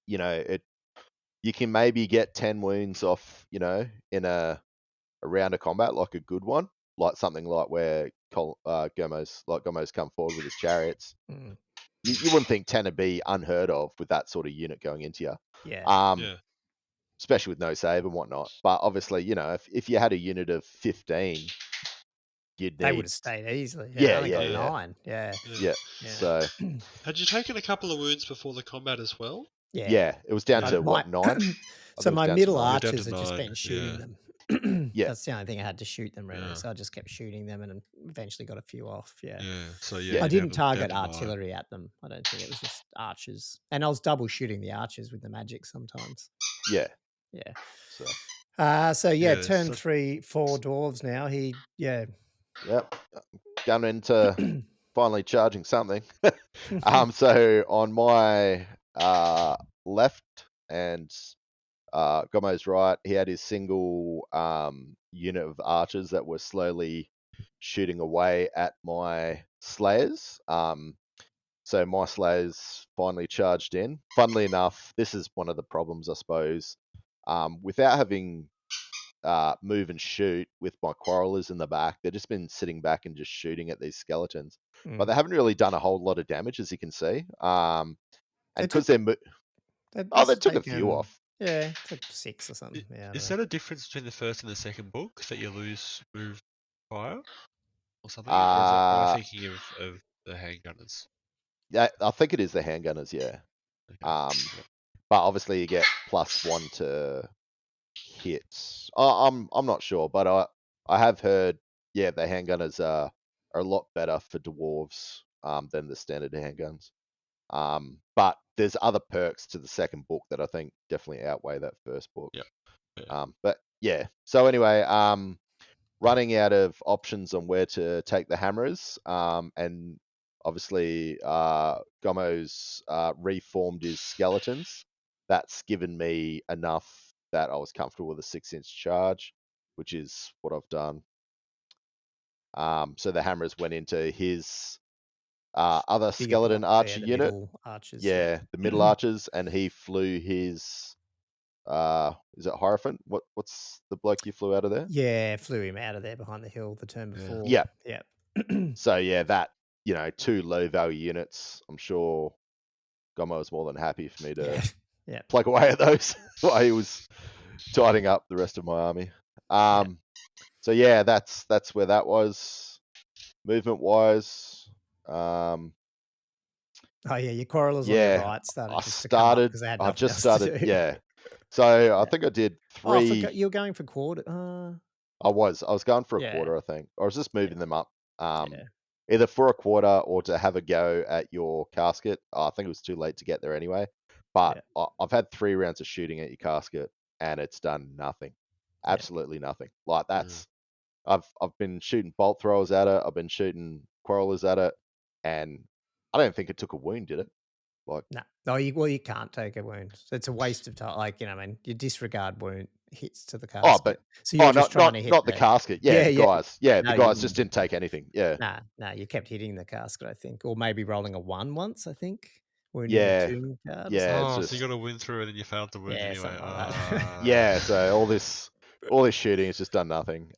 you can maybe get 10 wounds off, in a round of combat, like a good one, like something like where Gomo's come forward with his chariots. You wouldn't think 10 would be unheard of with that sort of unit going into you. Yeah. Especially with no save and whatnot. But obviously, if you had a unit of 15. They would have stayed easily. Yeah. 9. Yeah. So, had you taken a couple of wounds before the combat as well? Yeah. It was down to 9? So my middle archers had just been shooting them. That's the only thing I had to shoot them really. So I just kept shooting them and eventually got a few off. So I didn't target artillery at them. I don't think it was just archers, and I was double shooting the archers with the magic sometimes. Yeah. So turn 3, 4 dwarves now. Yep. Going into finally charging something. So on my left and Gomo's right, he had his single unit of archers that were slowly shooting away at my slayers. so my Slayers finally charged in. Funnily enough, this is one of the problems, I suppose. Without having move and shoot with my Quarrelers in the back, they've just been sitting back and just shooting at these skeletons. But they haven't really done a whole lot of damage, as you can see. And because they took a few off. Yeah, took 6 or something. Is that a difference between the first and the second book that you lose move fire or something? Or am I thinking of the handgunners? Yeah, I think it is the handgunners. Yeah. Okay. But obviously you get +1 to hits. I'm not sure, but I have heard, yeah, the handgunners are a lot better for dwarves than the standard handguns. But there's other perks to the second book that I think definitely outweigh that first book. Yeah. But yeah. So anyway, running out of options on where to take the hammerers, and obviously Gomo's reformed his skeletons. That's given me enough that I was comfortable with a 6-inch charge, which is what I've done. So the hammerers went into his other skeleton archer unit. Archers, the middle archers, and he flew his is it Hierophant? What's the bloke you flew out of there? Yeah, flew him out of there behind the hill the turn before. Yeah. Yeah. So yeah, that, 2 low value units. I'm sure Gomo was more than happy for me to plug away at those while he was tidying up the rest of my army. So yeah, that's where that was. Movement wise, oh yeah, your Quarrelers on your right started because they had nothing else to do. Yeah. So I think I did 3. You're going for quarter. I was going for a quarter, I think, or I was just moving them up. Either for a quarter or to have a go at your casket. I think it was too late to get there anyway. But I've had 3 rounds of shooting at your casket, and it's done nothing. Absolutely nothing. Like that's, I've been shooting bolt throwers at it. I've been shooting Quarrelers at it, and I don't think it took a wound, did it? Like no, you can't take a wound. It's a waste of time. Like you disregard wound hits to the casket. So you're just trying to hit not the casket. The guys. Yeah, the guys just didn't take anything. Yeah. No, you kept hitting the casket, I think, or maybe rolling a 1 once, I think. Wounding a tomb card. So you got a win through it and you failed the wound anyway. Yeah, so all this shooting has just done nothing.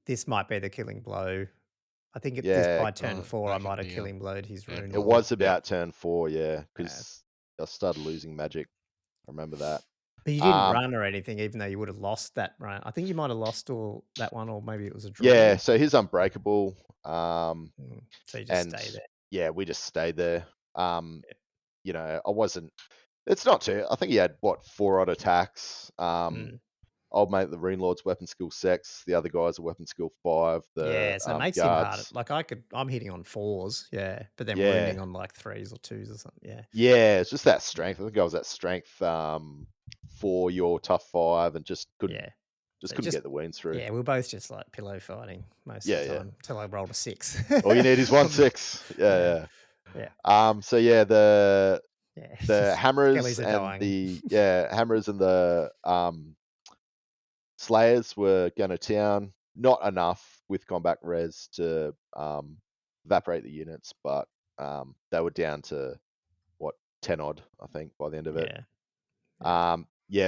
This might be the killing blow. I think by turn 4, I might have killing blowed his rune. It was about turn 4, because I started losing magic. I remember that. But you didn't run or anything, even though you would have lost that run. I think you might have lost that one, or maybe it was a draw. Yeah, so he's unbreakable. So you just stay there. Yeah, we just stayed there. I wasn't. It's not too. I think he had 4 odd attacks. Old mate, the Rune Lord's weapon skill 6. The other guys are weapon skill 5. So it makes him harder. Like I'm hitting on 4s, but then wounding on like 3s or 2s or something. Yeah, it's just that strength. I think I was at strength 4 your tough 5 and just couldn't get the wounds through. Yeah, we're both just like pillow fighting most of the time until I rolled a 6. All you need is 1 6. Yeah. So yeah, the hammerers and the hammerers and the Slayers were going to town. Not enough with combat res to evaporate the units, but they were down to 10 odd, I think, by the end of it.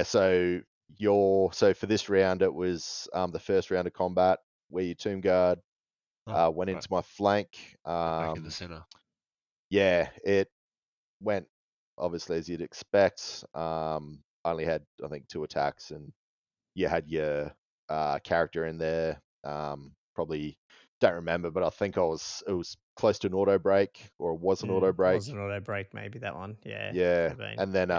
So for this round, it was the first round of combat where your Tomb Guard went into my flank. Back in the center. Yeah, it went obviously as you'd expect. Only had, I think, 2 attacks, and you had your character in there. Probably don't remember, but I think it was close to an auto break, or it was an auto break. It was an auto break, maybe that one. Yeah. And then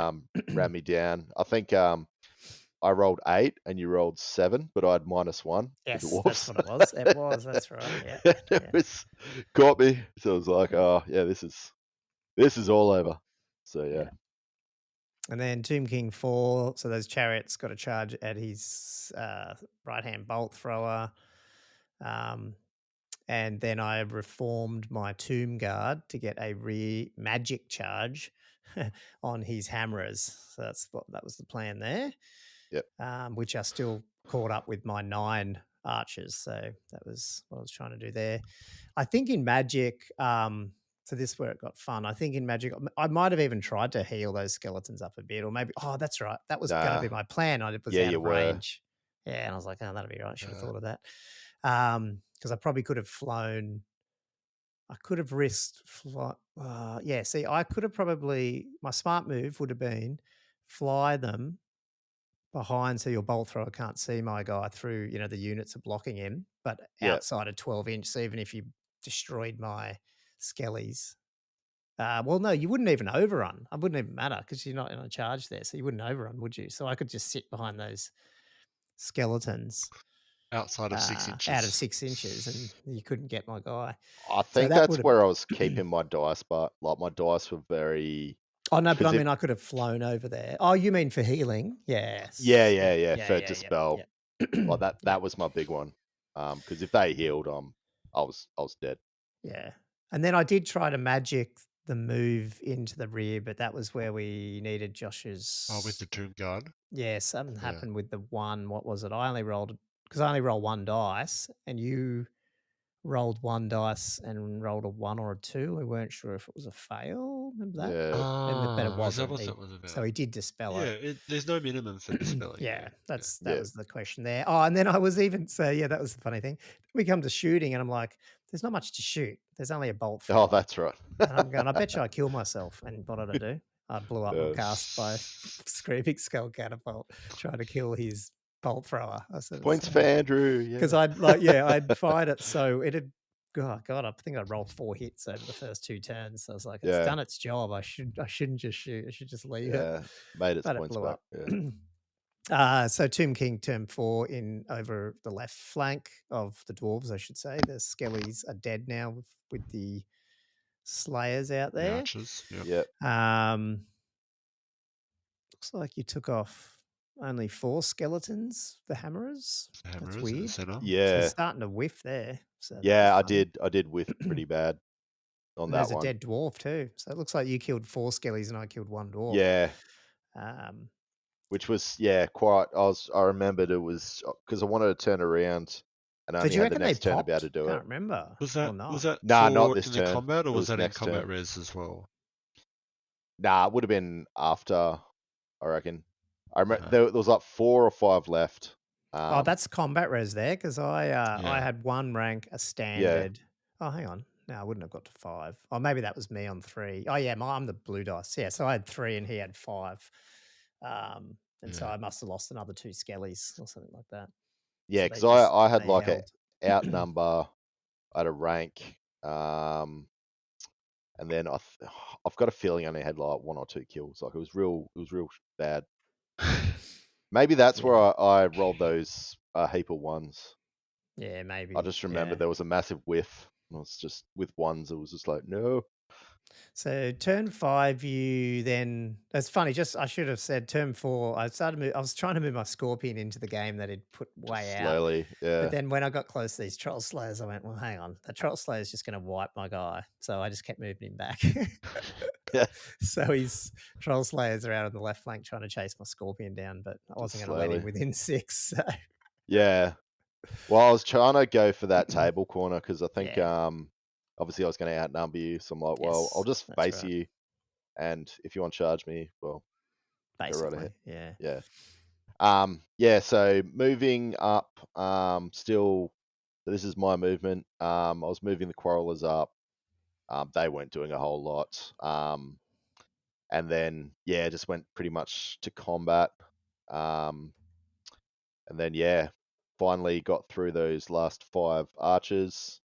ran me down. I think I rolled 8 and you rolled 7, but I had -1. Yes, that's what it was. It was. That's right. Yeah. It caught me. So I was like, this is all over. So yeah. And then Tomb King 4. So those chariots got a charge at his right hand bolt thrower. And then I reformed my Tomb Guard to get a rear magic charge on his hammerers. So that was the plan there. Yep. Which are still caught up with my 9 archers. So that was what I was trying to do there. I think in Magic, so this is where it got fun. I think in Magic, I might have even tried to heal those skeletons up a bit, or maybe, that's right. That was going to be my plan. I was out of range. Yeah, and I was like, oh, that'll be right. I should have thought of that. Because I probably could have flown. I could have risked flight. See, I could have probably, my smart move would have been fly them behind so your bolt thrower can't see my guy through, the units are blocking him, but outside of 12 inch. So even if you destroyed my skellies, well, no, you wouldn't even overrun. It wouldn't even matter because you're not in a charge there. So you wouldn't overrun, would you? So I could just sit behind those skeletons. Outside of 6 inches. Out of 6 inches, and you couldn't get my guy. I think that's where I was keeping my dice, but like my dice were very... Oh, no, but I mean, I could have flown over there. Oh, you mean for healing? Yes. Yeah. For dispel. Like that was my big one. Because if they healed, I was dead. Yeah. And then I did try to magic the move into the rear, but that was where we needed Josh's... Oh, with the Tomb Guard? Yeah, something happened with the one. What was it? I only rolled... Because I only rolled one dice, and you rolled one dice and rolled a 1 or a 2. We weren't sure if it was a fail. Remember that? Yeah. But it wasn't. Is that what that was about? So he did dispel it. Yeah, there's no minimum for dispelling. That was the question there. Oh, and then I was even that was the funny thing. We come to shooting, and I'm like, "There's not much to shoot. There's only a bolt." Oh, that's right. And I'm going, I bet you I kill myself. And what did I do? I blew up my cast by Screaming Skull Catapult, trying to kill his bolt thrower. I said, points for Andrew. Because I'd fired it so it had... God, I think I rolled 4 hits over the first 2 turns. So I was like, it's done its job. I shouldn't just shoot. I should just leave it. Yeah, made its points back. Yeah. So Tomb King turn 4 in over the left flank of the dwarves, I should say. The skellies are dead now with the slayers out there. The archers. Yep. Looks like you took off only 4 skeletons, the hammerers. That's weird. Yeah. So starting to whiff there. So I did whiff pretty bad on that one. There's a dead dwarf too. So it looks like you killed 4 skellies and I killed 1 dwarf. Yeah. Which was quite. I remembered it was because I wanted to turn around and only had the next turn to be able to do it. I can't remember. Was that not this turn. The combat, or was that in combat turn. res as well? Nah, it would have been after. I reckon. I remember there was like 4 or 5 left. That's combat res there because I had 1 rank, a standard. Yeah. Oh, hang on. No, I wouldn't have got to 5. Oh, maybe that was me on 3. Oh, yeah, I'm the blue dice. Yeah, so I had 3 and he had 5. So I must have lost another 2 skellies or something like that. Yeah, because I had like an outnumber at a rank. And then I've got a feeling I only had like 1 or 2 kills. Like it was real bad. Maybe that's where I rolled those heap of 1s. Yeah, maybe. I just remember there was a massive whiff. It was just with 1s. It was just like, no. So turn 5, you then... That's funny. I should have said turn 4. I was trying to move my scorpion into the game that he'd put way slowly, out. Yeah. But then when I got close to these troll slayers, I went, well, hang on. The troll slayer is just going to wipe my guy. So I just kept moving him back. Yeah. So his troll slayers are out on the left flank trying to chase my scorpion down, but I wasn't going to let him within 6. So. Yeah. Well, I was trying to go for that table corner because I think obviously I was going to outnumber you. So I'm like, well, I'll just face you. And if you want to charge me, well, basically, go right ahead. Yeah. So moving up, still, this is my movement. I was moving the quarrelers up. They weren't doing a whole lot. And then, just went pretty much to combat. And then, finally got through those last 5 archers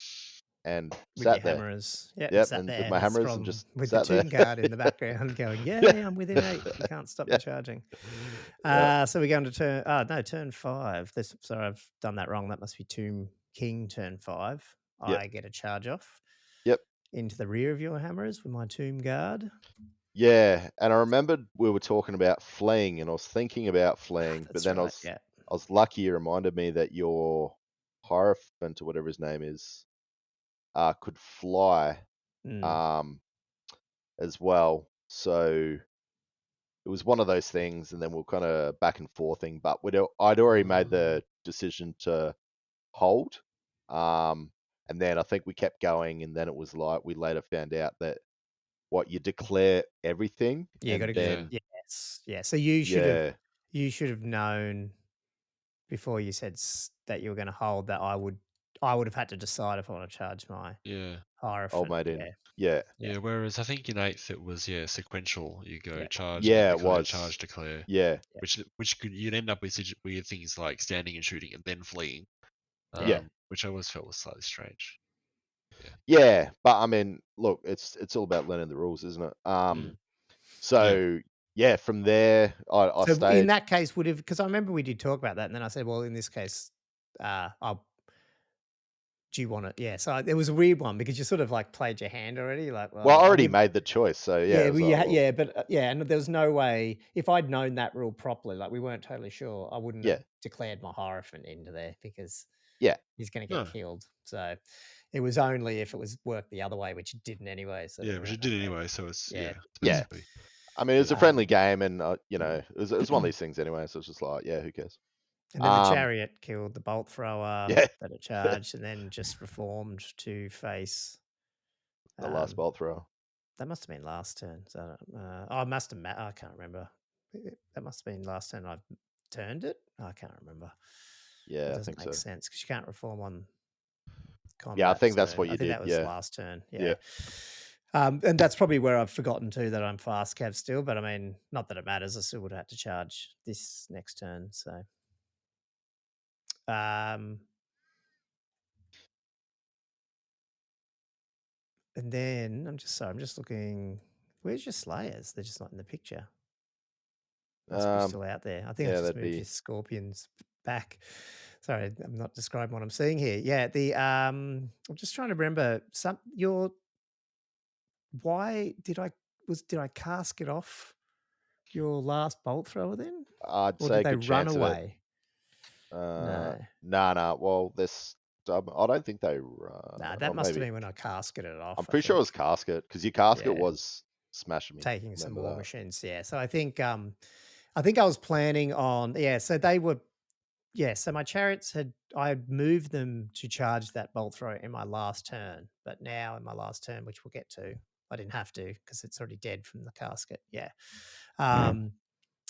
and with sat your there. Hammers. Yeah, yep, sat and there. with my hammers and just with sat the Tomb Guard in the background going, I'm within 8. You can't stop me charging. So we're going to turn 5. Sorry, I've done that wrong. That must be Tomb King turn 5. Yep. I get a charge off. Yep. Into the rear of your hammers with my Tomb Guard. Yeah, and I remembered we were talking about fleeing, and I was thinking about fleeing, but then I was lucky you reminded me that your Hierophant or whatever his name is could fly as well. So it was one of those things, and then we're kind of back and forthing. But I'd already made the decision to hold. And then I think we kept going, and then it was like we later found out that you declare everything. Yeah, and then yeah. So you should have known before you said that you were going to hold that I would have had to decide if I want to charge my Hierophant. Old mate in. Yeah. Whereas I think in 8th it was sequential. You go charge, declare, it was charge, declare. Yeah. Which you'd end up with weird things like standing and shooting and then fleeing. Which I always felt was slightly strange. Yeah, but I mean, look, it's all about learning the rules, isn't it? So from there, I stayed. In that case, because I remember we did talk about that, and then I said, well, in this case, do you want it? Yeah. So it was a weird one because you sort of like played your hand already. Like, I already made the choice. So yeah. And there was no way if I'd known that rule properly, like we weren't totally sure, I wouldn't have declared my Hierophant into there because he's going to get killed. So it was only if it was worked the other way, which it didn't anyway. So which it did anyway. So it's basically. I mean, it was a friendly game, and it was one of these things anyway. So it's just like, who cares? And then the chariot killed the bolt thrower that it charged, and then just reformed to face the last bolt thrower. That must have been last turn. So I must have. I can't remember. That must have been last turn. I've turned it. I can't remember. Yeah, it I doesn't think make so. sense because you can't reform on combat. Yeah, I think that's what you did. That was last turn. Yeah. And that's probably where I've forgotten too that I'm fast cav still. But I mean, not that it matters. I still would have had to charge this next turn. So. And then I'm just looking. Where's your Slayers? They're just not in the picture. Must be still out there. I think I just moved your Scorpions back. Sorry, I'm not describing what I'm seeing here. Yeah, I'm just trying to remember why did I cask it off your last bolt thrower then? I'd or say did they run away? No. Well, I don't think they run. Nah, that must have been when I casketed it off. I'm pretty sure it was casket because your casket was smashing me. Taking some war machines, So I think I was planning on So they were so my chariots I had moved them to charge that bolt thrower in my last turn, but now in my last turn, which we'll get to, I didn't have to because it's already dead from the casket. Well,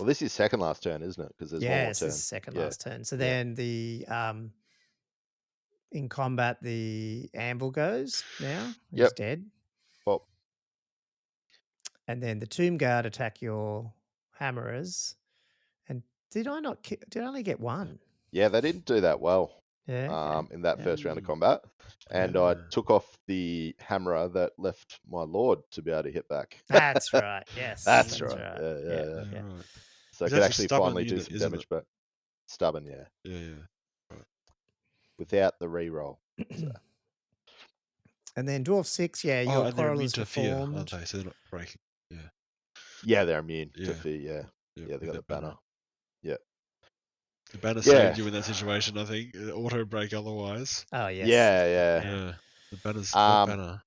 this is second last turn, isn't it? Because there's one more turn. This is second last turn. So then the in combat the anvil goes now. He's dead. Well, and then the tomb guard attack your hammerers. And did I only get one? Yeah, they didn't do that well. Okay. In that first round of combat, and I took off the hammerer that left my lord to be able to hit back. That's right. Yes, that's right. Yeah. So I could actually finally do some damage, but stubborn, Yeah. Right. Without the reroll. So. And then Dwarf 6, your quarrel is reformed. Aren't they? So they're not breaking. Yeah, they're immune to fear. Yeah, they got the banner. Yeah. The banner saved you in that situation, I think. Auto break otherwise. Oh, yes. Yeah. The banner's banner.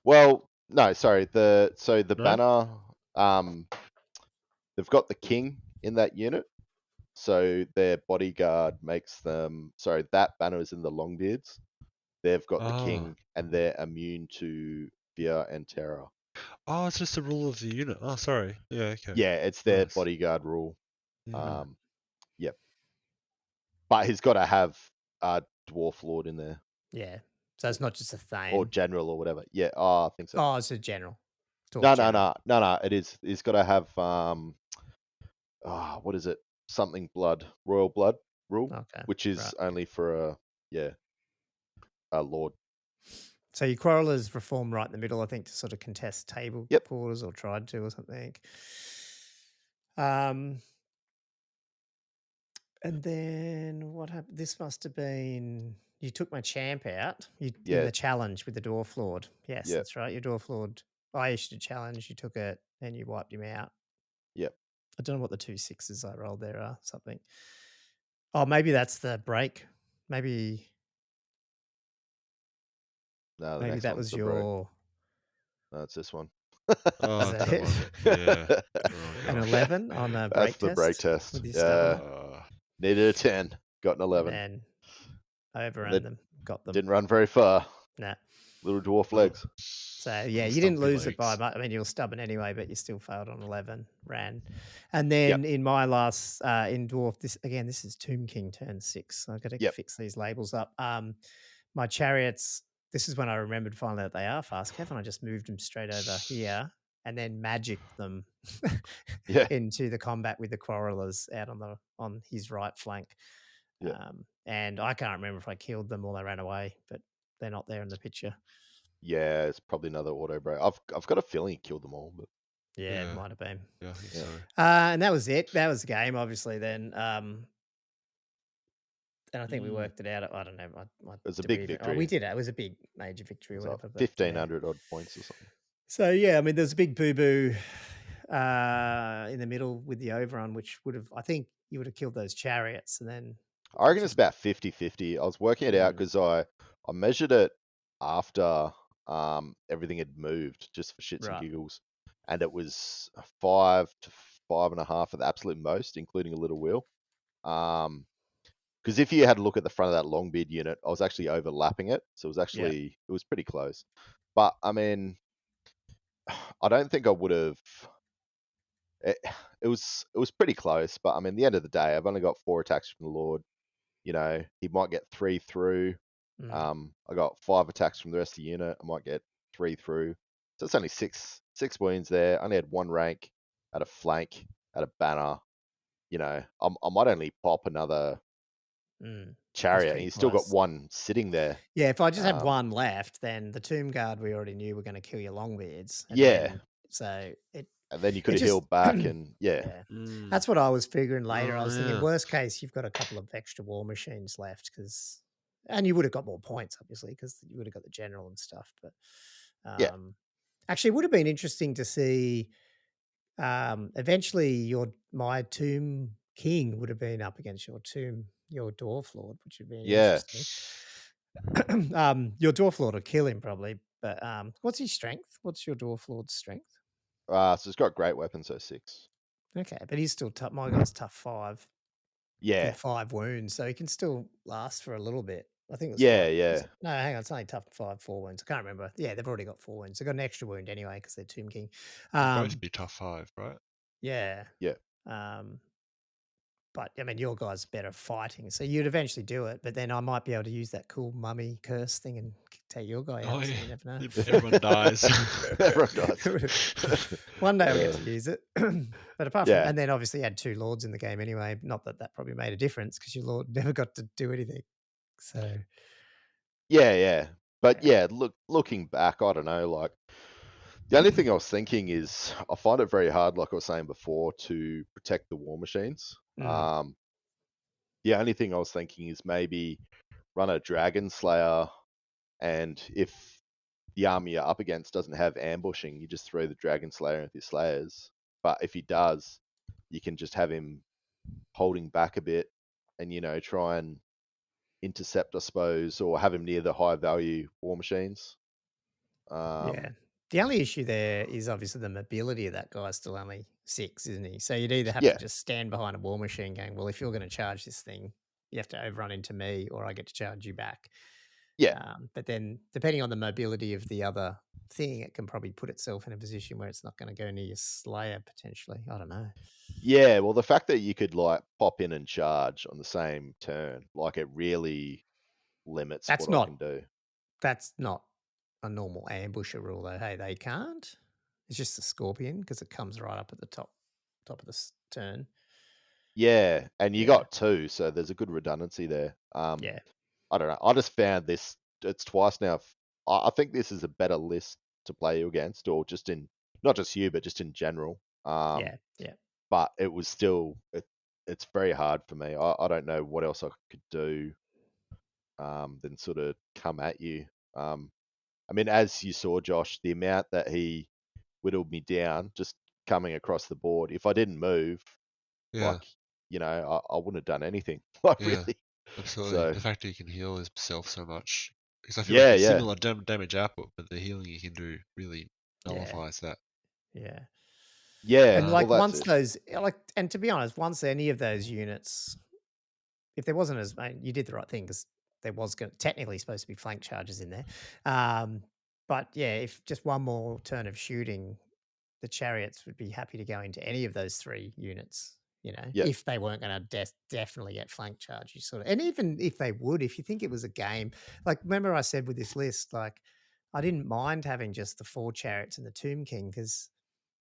Well, no, sorry. The banner, they've got the king in that unit. So their bodyguard makes them. Sorry, that banner is in the Longbeards. They've got the king, and they're immune to fear and terror. Oh, it's just a rule of the unit. Oh, sorry. Yeah, okay. Yeah, it's their bodyguard rule. Yep. But he's got to have a dwarf lord in there. Yeah. So it's not just a thing. Or general or whatever. Yeah. Oh, I think so. Oh, it's a general. No. It is. He's got to have what is it? Something blood, royal blood rule, which is only for a lord. So your quarrel is reformed right in the middle, I think, to sort of contest table quarters or tried to or something. And then what happened? This must have been you took my champ out. In the challenge with the Dwarf Lord. Yes, that's right. Your Dwarf Lord. I issued a challenge. You took it and you wiped him out. Yep. I don't know what the 2 6s I rolled there are. Something. Oh, maybe that's the break. Maybe. No, maybe that was your. No, it's this one. Oh, that's that one. Yeah. An 11 on a break test. That's the break test. Yeah. Needed a 10. Got an 11. And overrun them, got them. Didn't run very far. Nah. Little dwarf legs. So yeah, you didn't lose it by much. I mean, you were stubborn anyway, but you still failed on 11. Ran, and then in my last in dwarf, this is Tomb King turn 6. So I've got to fix these labels up. My chariots. This is when I remembered finally that they are fast, Kev, and I just moved them straight over here, and then magicked them into the combat with the quarrelers out on his right flank. And I can't remember if I killed them or they ran away, but they're not there in the picture. Yeah, it's probably another auto break. I've got a feeling he killed them all, but it might have been. Yeah, I think so. And that was it. That was the game, obviously. Then, and I think we worked it out. I don't know. It was a big victory. We did it. It was a big major victory, or whatever. 1,500 odd points or something. So yeah, I mean, there's a big boo boo in the middle with the overrun, which I think you would have killed those chariots, and then I reckon it's about 50-50. I was working it out because I measured it after everything had moved, just for shits and giggles, and it was 5 to 5.5 at the absolute most, including a little wheel. Because if you had a look at the front of that long beard unit, I was actually overlapping it, so it was actually it was pretty close. But I mean, I don't think I would have. It was pretty close, but I mean, at the end of the day, I've only got 4 attacks from the Lord. You know, he might get 3 through. I got 5 attacks from the rest of the unit. I might get 3 through. So it's only six wounds there. I only had 1 rank, at a flank, at a banner. You know, I might only pop another chariot, and he's still got 1 sitting there. Yeah, if I just had 1 left, then the Tomb Guard we already knew were going to kill your Longbeards. And then you could have healed back, and that's what I was figuring later. I was thinking, worst case, you've got a couple of extra war machines left, and you would have got more points, obviously, because you would have got the general and stuff. But actually, it would have been interesting to see. Eventually, my Tomb King would have been up against your Dwarf Lord, which would be interesting. Your Dwarf Lord will kill him probably, but what's his strength? What's your Dwarf Lord's strength? So he's got great weapons, so 6. Okay, but he's still tough. My guy's tough 5. Yeah. With 5 wounds, so he can still last for a little bit. I think it was 5. No, hang on, it's only tough 5, 4 wounds. I can't remember. Yeah, they've already got 4 wounds. They've got an extra wound anyway because they're Tomb King. Both be tough 5, right? Yeah. Yeah. But I mean, your guy's better fighting, so you'd eventually do it. But then I might be able to use that cool mummy curse thing and take your guy out. So you never know. Everyone dies. Everyone dies. One day I'll get to use it. But apart from, and then obviously you had 2 lords in the game anyway. Not that probably made a difference because your lord never got to do anything. So. But looking back, I don't know. Like, the only thing I was thinking is I find it very hard, like I was saying before, to protect the war machines. The only thing I was thinking is maybe run a Dragon Slayer, and if the army you're up against doesn't have ambushing, you just throw the Dragon Slayer with your Slayers. But if he does, you can just have him holding back a bit and, you know, try and intercept, I suppose, or have him near the high value war machines. The only issue there is obviously the mobility of that guy's still only 6, isn't he? So you'd either have to just stand behind a war machine going, well, if you're going to charge this thing, you have to overrun into me or I get to charge you back. But then depending on the mobility of the other thing, it can probably put itself in a position where it's not going to go near your Slayer potentially. I don't know. Yeah, well, the fact that you could like pop in and charge on the same turn, like it really limits I can do. That's not a normal ambusher rule though. Hey, they can't. It's just the Scorpion because it comes right up at the top of the turn. Yeah, and you got 2, so there's a good redundancy there. I don't know. I just found this. It's twice now. I think this is a better list to play you against, or just in not just you, but just in general. But it was still it's very hard for me. I don't know what else I could do than sort of come at you. I mean, as you saw, Josh, the amount that he whittled me down just coming across the board. If I didn't move, like, you know, I wouldn't have done anything. Like, really. Absolutely. So, the fact that he can heal himself so much. Because I feel like it's similar damage output, but the healing he can do really nullifies that. Yeah. And like once those, like, and to be honest, once any of those units, if there wasn't you did the right thing because there was technically supposed to be flank charges in there. But yeah, if just one more turn of shooting, the chariots would be happy to go into any of those 3 units. If they weren't going to definitely get flank charge, and even if they would, if you think it was a game, like remember I said with this list, like I didn't mind having just the 4 chariots and the Tomb King because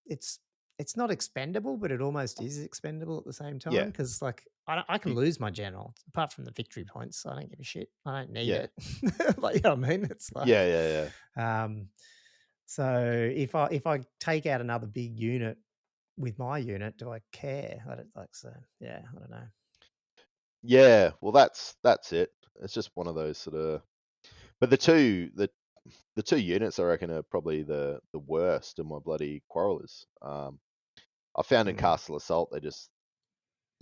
it's not expendable, but it almost is expendable at the same time. Because like I can lose my general apart from the victory points. I don't give a shit. I don't need it. Like, you know what I mean? It's like So if I take out another big unit with my unit, do I care? I don't like so. Yeah, I don't know. Yeah, well, that's it. It's just one of those sort of. But the two units I reckon are probably the worst of my bloody quarrelers. I found in Castle Assault they just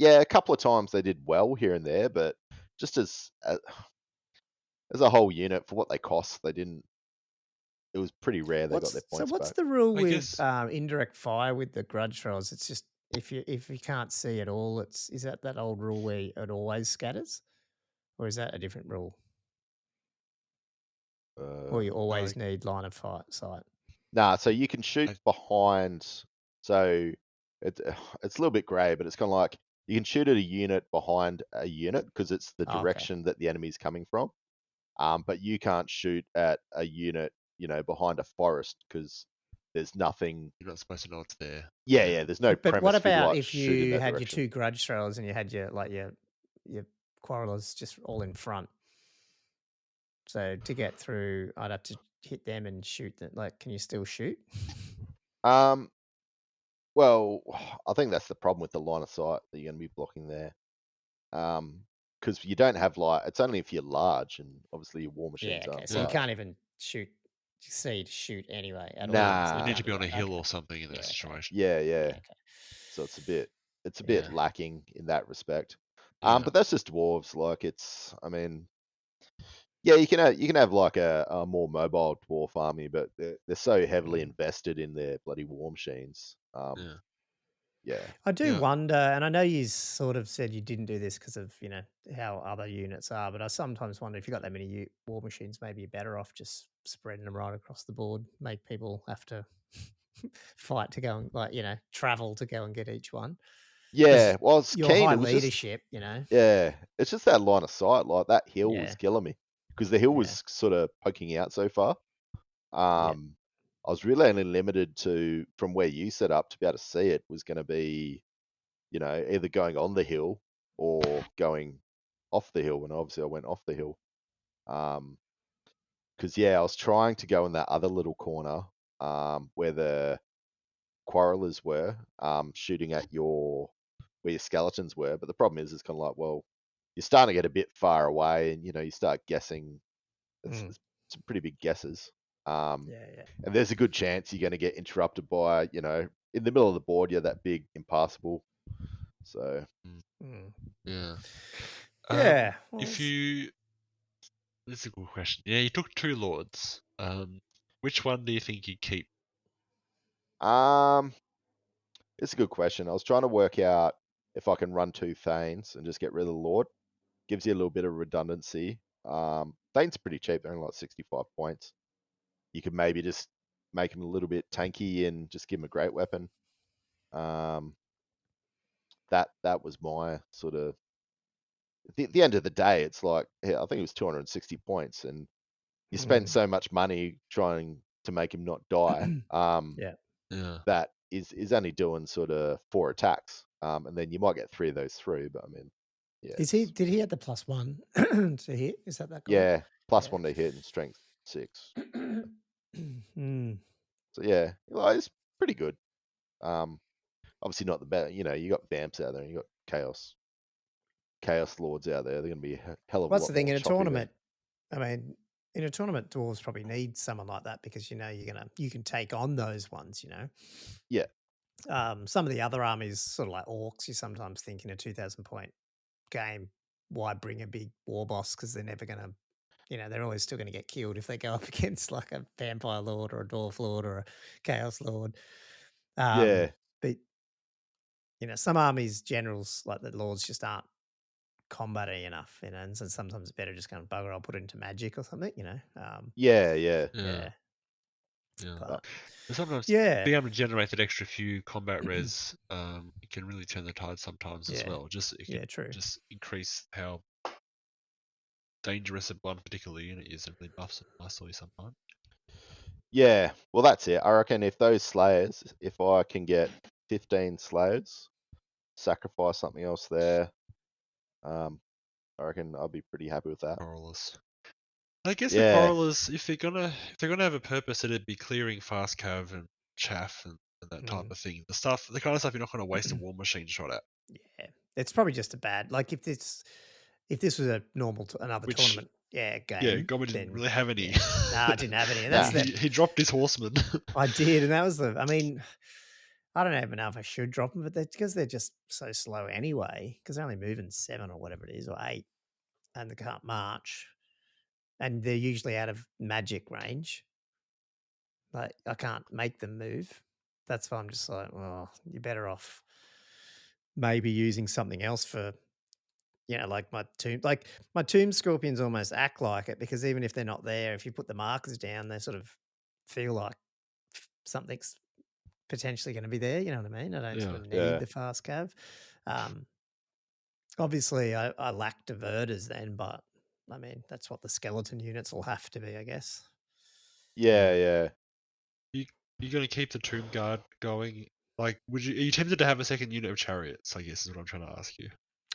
a couple of times they did well here and there, but just as a whole unit for what they cost, they didn't. It was pretty rare they got their points what's back. the rule with indirect fire with the grudge trolls? It's just if you can't see at all, is that old rule where it always scatters, or is that a different rule? Or you always need line of sight? Nah, so you can shoot behind. So it's a little bit grey, but it's kind of like you can shoot at a unit behind a unit because it's the direction that the enemy's coming from. But you can't shoot at a unit, behind a forest because there's nothing. You're not supposed to know it's there. Yeah. There's no premise. But what about to if shoot in you that had direction. your 2 grudge trails and you had your quarrelers just all in front? So to get through, I'd have to hit them and shoot them. Like, can you still shoot? Well, I think that's the problem with the line of sight that you're going to be blocking there. Because you don't have light. It's only if you're large, and obviously your war machines aren't. So you can't even shoot anyway at all. Nah, you need to be on a hill or something in that situation. Yeah. So it's a bit lacking in that respect. But that's just dwarves. Like you can have like a more mobile dwarf army, but they're so heavily invested in their bloody war machines. I do wonder, and I know you sort of said you didn't do this because of how other units are, but I sometimes wonder if you got that many war machines, maybe you're better off just spreading them right across the board, make people have to fight to go and travel to go and get each one. Yeah, well, it's your high leadership, Yeah, it's just that line of sight. Like that hill was killing me because the hill was sort of poking out so far. I was really only limited to from where you set up to be able to see it was going to be, either going on the hill or going off the hill. And obviously I went off the hill. Because I was trying to go in that other little corner where the quarrelers were, shooting at where your skeletons were. But the problem is, it's kind of like, well, you're starting to get a bit far away, and you start guessing. It's some pretty big guesses. And there's a good chance you're going to get interrupted by, in the middle of the board, you're that big impassable. So If you, this is a good question. Yeah, you took 2 lords. Which one do you think you'd keep? It's a good question. I was trying to work out if I can run 2 Thanes and just get rid of the Lord. Gives you a little bit of redundancy. Thane's pretty cheap. They're only like 65 points. You could maybe just make him a little bit tanky and just give him a great weapon. That was my sort of. At the end of the day, it's like, I think it was 260 points, and you spent so much money trying to make him not die. That is only doing sort of 4 attacks, and then you might get 3 of those through. But I mean, did he have the +1 to hit? Is that guy? Yeah, +1 to hit and strength 6. So it's pretty good. Obviously not the better. You got Vamps out there, and you got Chaos Lords out there. They're going to be a hell of a lot. What's the thing more in a choppy tournament? I mean, in a tournament, dwarves probably need someone like that because you can take on those ones. Yeah. Some of the other armies, sort of like orcs, you sometimes think in a 2,000 point game, why bring a big war boss? Because they're never going to, they're always still going to get killed if they go up against like a vampire lord or a dwarf lord or a chaos lord. But some armies, generals like the lords, just aren't combating enough, and so sometimes it's better just going bugger. I'll put it into magic or something, Yeah. But sometimes being able to generate that extra few combat res, it can really turn the tide sometimes as well. True. Just increase how dangerous one particular unit is and really buffs it nicely sometimes. Yeah, well that's it. I reckon if I can get 15 Slayers, sacrifice something else there, I reckon I'll be pretty happy with that. Corralers. I guess the Corralers, if they're gonna have a purpose, it'd be clearing fast cav and chaff and that type of thing. The kind of stuff you're not going to waste a war machine shot at. Yeah, it's probably just a bad. Like if this was a normal tournament, game. Yeah, Goblin didn't really have any. No, I didn't have any. And that's he dropped his horseman. I did, and that was I mean, I don't even know if I should drop them, but because they're just so slow anyway. Because they're only moving 7 or whatever it is, or 8, and they can't march, and they're usually out of magic range. Like I can't make them move. That's why I'm just like, well, you're better off maybe using something else for. Like my tomb scorpions almost act like it, because even if they're not there, if you put the markers down, they sort of feel like something's potentially going to be there. You know what I mean? I don't sort of need the fast cav. Obviously, I lack diverters then, but I mean that's what the skeleton units will have to be, I guess. Yeah. You're going to keep the tomb guard going. Like, are you tempted to have a second unit of chariots? I guess is what I'm trying to ask you.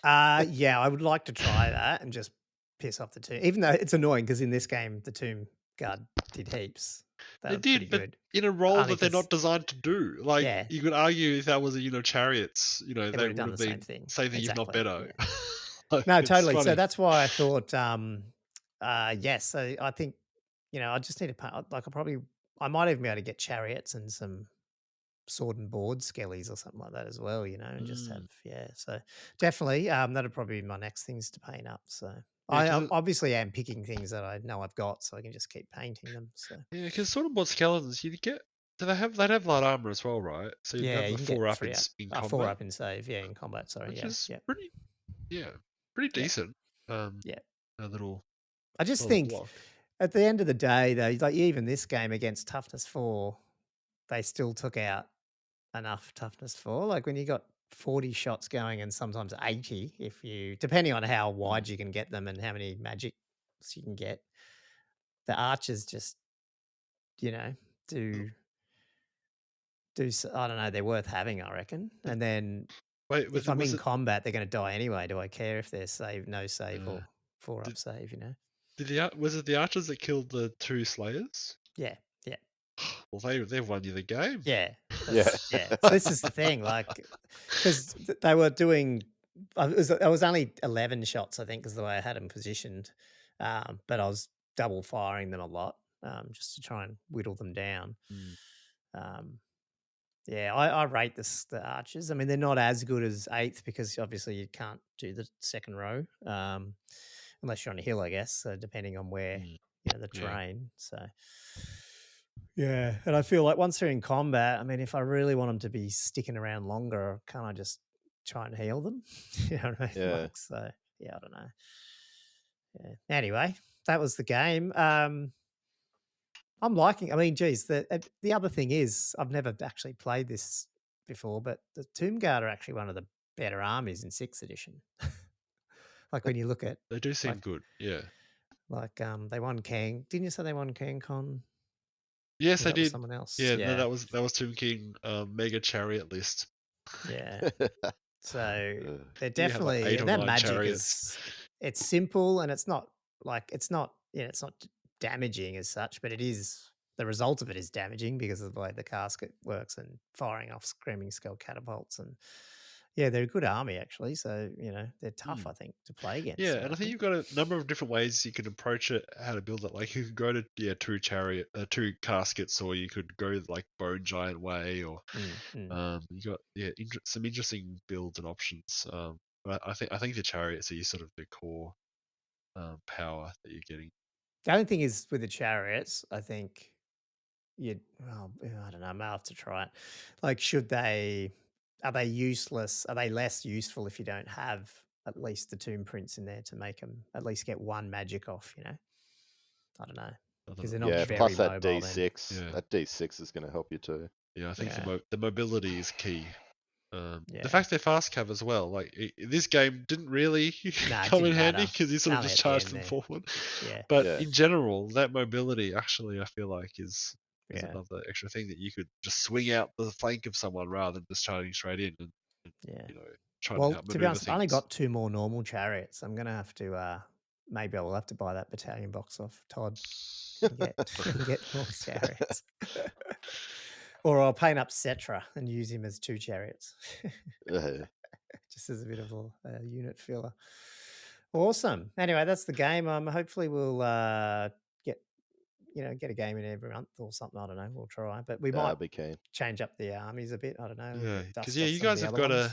Yeah, I would like to try that and just piss off the tomb. Even though it's annoying because in this game the tomb guard did heaps. They did, but in a role that they're not designed to do. Like you could argue if that was a unit of chariots, they would have been same thing, if not better. Yeah. Like, no, totally. funny. So that's why I thought, yes. So I think, I just need to I might even be able to get chariots and some sword and board skellies or something like that as well, and just have, so definitely that'd probably be my next things to paint up. So I obviously am picking things that I know I've got, so I can just keep painting them. So because sword and board skeletons, they'd have light armor as well, right? So you have the 4 up in combat. 4 up in save, in combat, sorry. Which is pretty decent. A little I just think block. At the end of the day though, like even this game against toughness 4, they still took out enough toughness 4. Like when you got 40 shots going and sometimes 80, depending on how wide you can get them and how many magics you can get, the archers just, do I don't know, they're worth having, I reckon. And then if I'm in combat, they're going to die anyway. Do I care if they're no save or 4 up save, Was it the archers that killed the 2 slayers? Yeah. Well, they've won you the game. Yeah. So this is the thing, like, because they were doing. I was only 11 shots, I think, is the way I had them positioned, but I was double firing them a lot, just to try and whittle them down. I rate the archers. I mean, they're not as good as 8th because obviously you can't do the second row unless you're on a hill, I guess. So depending on where the terrain. So. Yeah, and I feel like once they're in combat, I mean, if I really want them to be sticking around longer, can't I just try and heal them? You know what I mean? Yeah. I don't know. Yeah. Anyway, that was the game. I'm liking. I mean, geez, the other thing is I've never actually played this before, but the Tomb Guard are actually one of the better armies in 6th edition. Like when you look at, they do seem good. Yeah. Like they won Kang. Didn't you say they won KangCon? Yes, I did. Someone else. Yeah, no, that was Tomb King mega chariot list. Yeah. So they're definitely their magic chariots. It's simple and it's not damaging as such, but it is the result of it is damaging because of the way the casket works and firing off screaming skull catapults. And they're a good army actually. So they're tough, I think, to play against. Yeah, and I think you've got a number of different ways you can approach it, how to build it. Like you could go to 2 caskets, or you could go like Bone Giant way, or you got some interesting builds and options. But I think the chariots are sort of the core power that you're getting. The only thing is with the chariots, I think I don't know. I may have to try it. Like, are they useless? Are they less useful if you don't have at least the tomb prints in there to make them at least get one magic off. I don't know, because they're not very plus that mobile. D6. Then. That D6 is going to help you too. Yeah, I think the mobility is key. Yeah. The fact they're fast cav as well. Like this game didn't really come in handy because you sort of just charged them forward. Yeah. But in general, that mobility actually, I feel like is another extra thing that you could just swing out the flank of someone rather than just charging straight in and trying to outmaneuver to be honest, things. I only got 2 more normal chariots. I'm gonna have to maybe I will have to buy that battalion box off Todd and get more chariots. Or I'll paint up Cetra and use him as 2 chariots. Just as a bit of a unit filler. Awesome. Anyway, that's the game. Hopefully we'll get a game in every month or something. I don't know. We'll try, but we might change up the armies a bit. I don't know. Yeah, because you guys have got a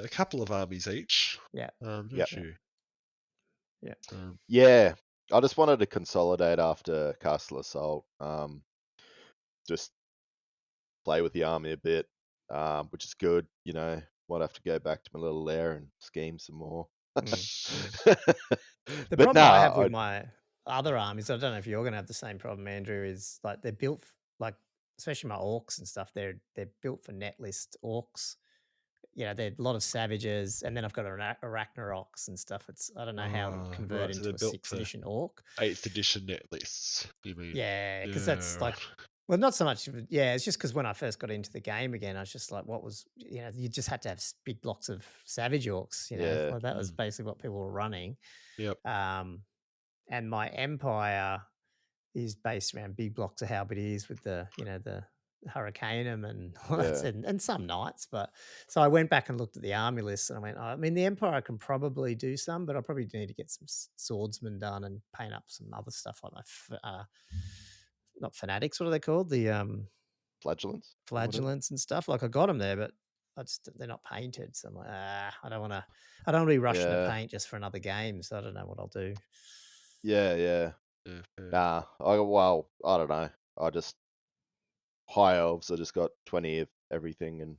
couple of armies each. Yeah. Don't you? Yeah. Yeah. I just wanted to consolidate after Castle Assault. Just play with the army a bit, which is good. Might have to go back to my little lair and scheme some more. The problem I have with my other armies, I don't know if you're going to have the same problem, Andrew, is like they're built like, especially my orcs and stuff. They're built for net list orcs. They're a lot of savages, and then I've got Arachnaroks and stuff. I don't know how to convert into a 6th edition orc. 8th edition net lists, you mean? Yeah, because that's like, well, not so much. Yeah, it's just because when I first got into the game again, I was just like, what was, you just had to have big blocks of savage orcs. Like that was basically what people were running. Yep. And my empire is based around big blocks of halberdiers with the Hurricaneum and all that, and some knights. But so I went back and looked at the army list, and I went, I mean, the Empire can probably do some, but I probably need to get some swordsmen done and paint up some other stuff like my not fanatics. What are they called? The flagellants and stuff. Like I got them there, but they're not painted. So I'm like, I don't want to be rushing to paint just for another game. So I don't know what I'll do. Yeah. Nah, I don't know. High elves. I just got 20 of everything and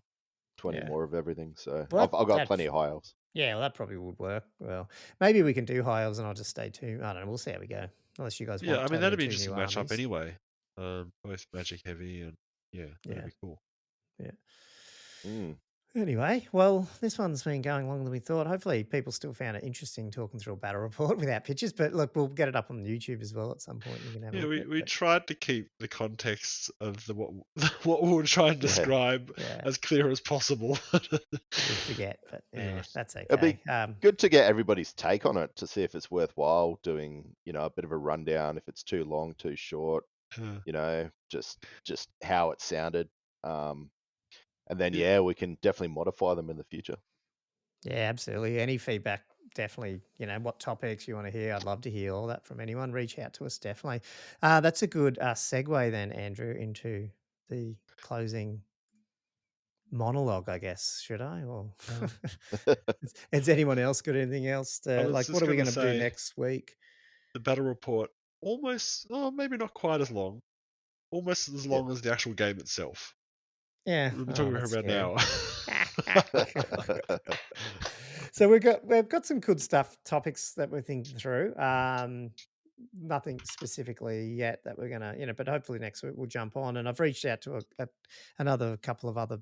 20 more of everything. So I've got plenty of high elves. Yeah, well, that probably would work. Well, maybe we can do high elves and I'll just stay 2. I don't know. We'll see how we go. Unless you guys want. Yeah, I mean that'd be interesting matchup anyway. Both magic heavy and that'd be cool. Yeah. Anyway, well, this one's been going longer than we thought. Hopefully people still found it interesting talking through a battle report without pictures, but look, we'll get it up on YouTube as well at some point. You can have we tried to keep the context of what we were trying to describe as clear as possible. We forget, but that's okay. It'd be good to get everybody's take on it to see if it's worthwhile doing, a bit of a rundown, if it's too long, too short, just how it sounded. And then, we can definitely modify them in the future. Yeah, absolutely. Any feedback, definitely, what topics you want to hear. I'd love to hear all that from anyone. Reach out to us, definitely. That's a good segue then, Andrew, into the closing monologue, I guess. Should I? Or has anyone else got anything else? What are we going to do next week? The battle report, maybe not quite as long. Almost as long as the actual game itself. Yeah, we've been talking about now. So we've got some good topics that we're thinking through. Nothing specifically yet that we're gonna, but hopefully next week we'll jump on. And I've reached out to another couple of other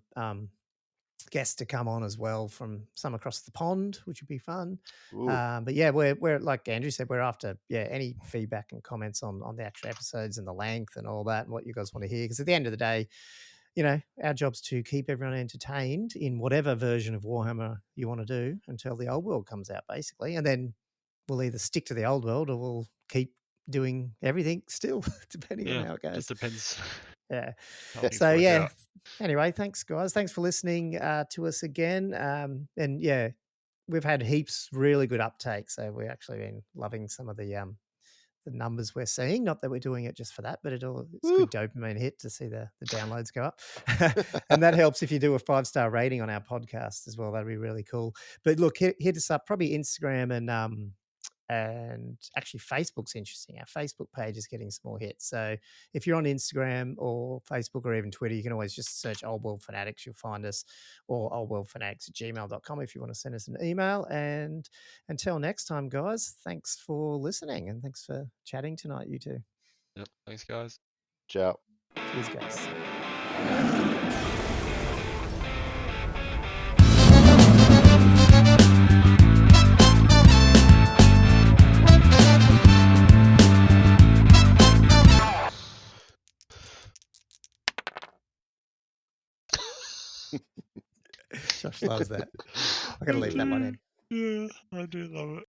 guests to come on as well from some across the pond, which would be fun. But yeah, we're like Andrew said, we're after any feedback and comments on the actual episodes and the length and all that and what you guys want to hear. Because at the end of the day, our job's to keep everyone entertained in whatever version of Warhammer you want to do until the old world comes out, basically. And then we'll either stick to the old world or we'll keep doing everything still, depending on how it goes. Just depends. Yeah. So, anyway, thanks, guys. Thanks for listening to us again. And, we've had heaps really good uptake. So we've actually been loving some of the numbers we're seeing. Not that we're doing it just for that, but it's a good dopamine hit to see the downloads go up. And that helps if you do a 5-star rating on our podcast as well. That'd be really cool. But look, hit us up, probably Instagram and And actually, Facebook's interesting. Our Facebook page is getting some more hits. So if you're on Instagram or Facebook or even Twitter, you can always just search Old World Fanatics. You'll find us, or oldworldfanatics@gmail.com if you want to send us an email. And until next time, guys, thanks for listening and thanks for chatting tonight, you two. Yep. Thanks, guys. Ciao. Cheers, guys. Josh loves that. I gotta leave that one in. Yeah, I do love it.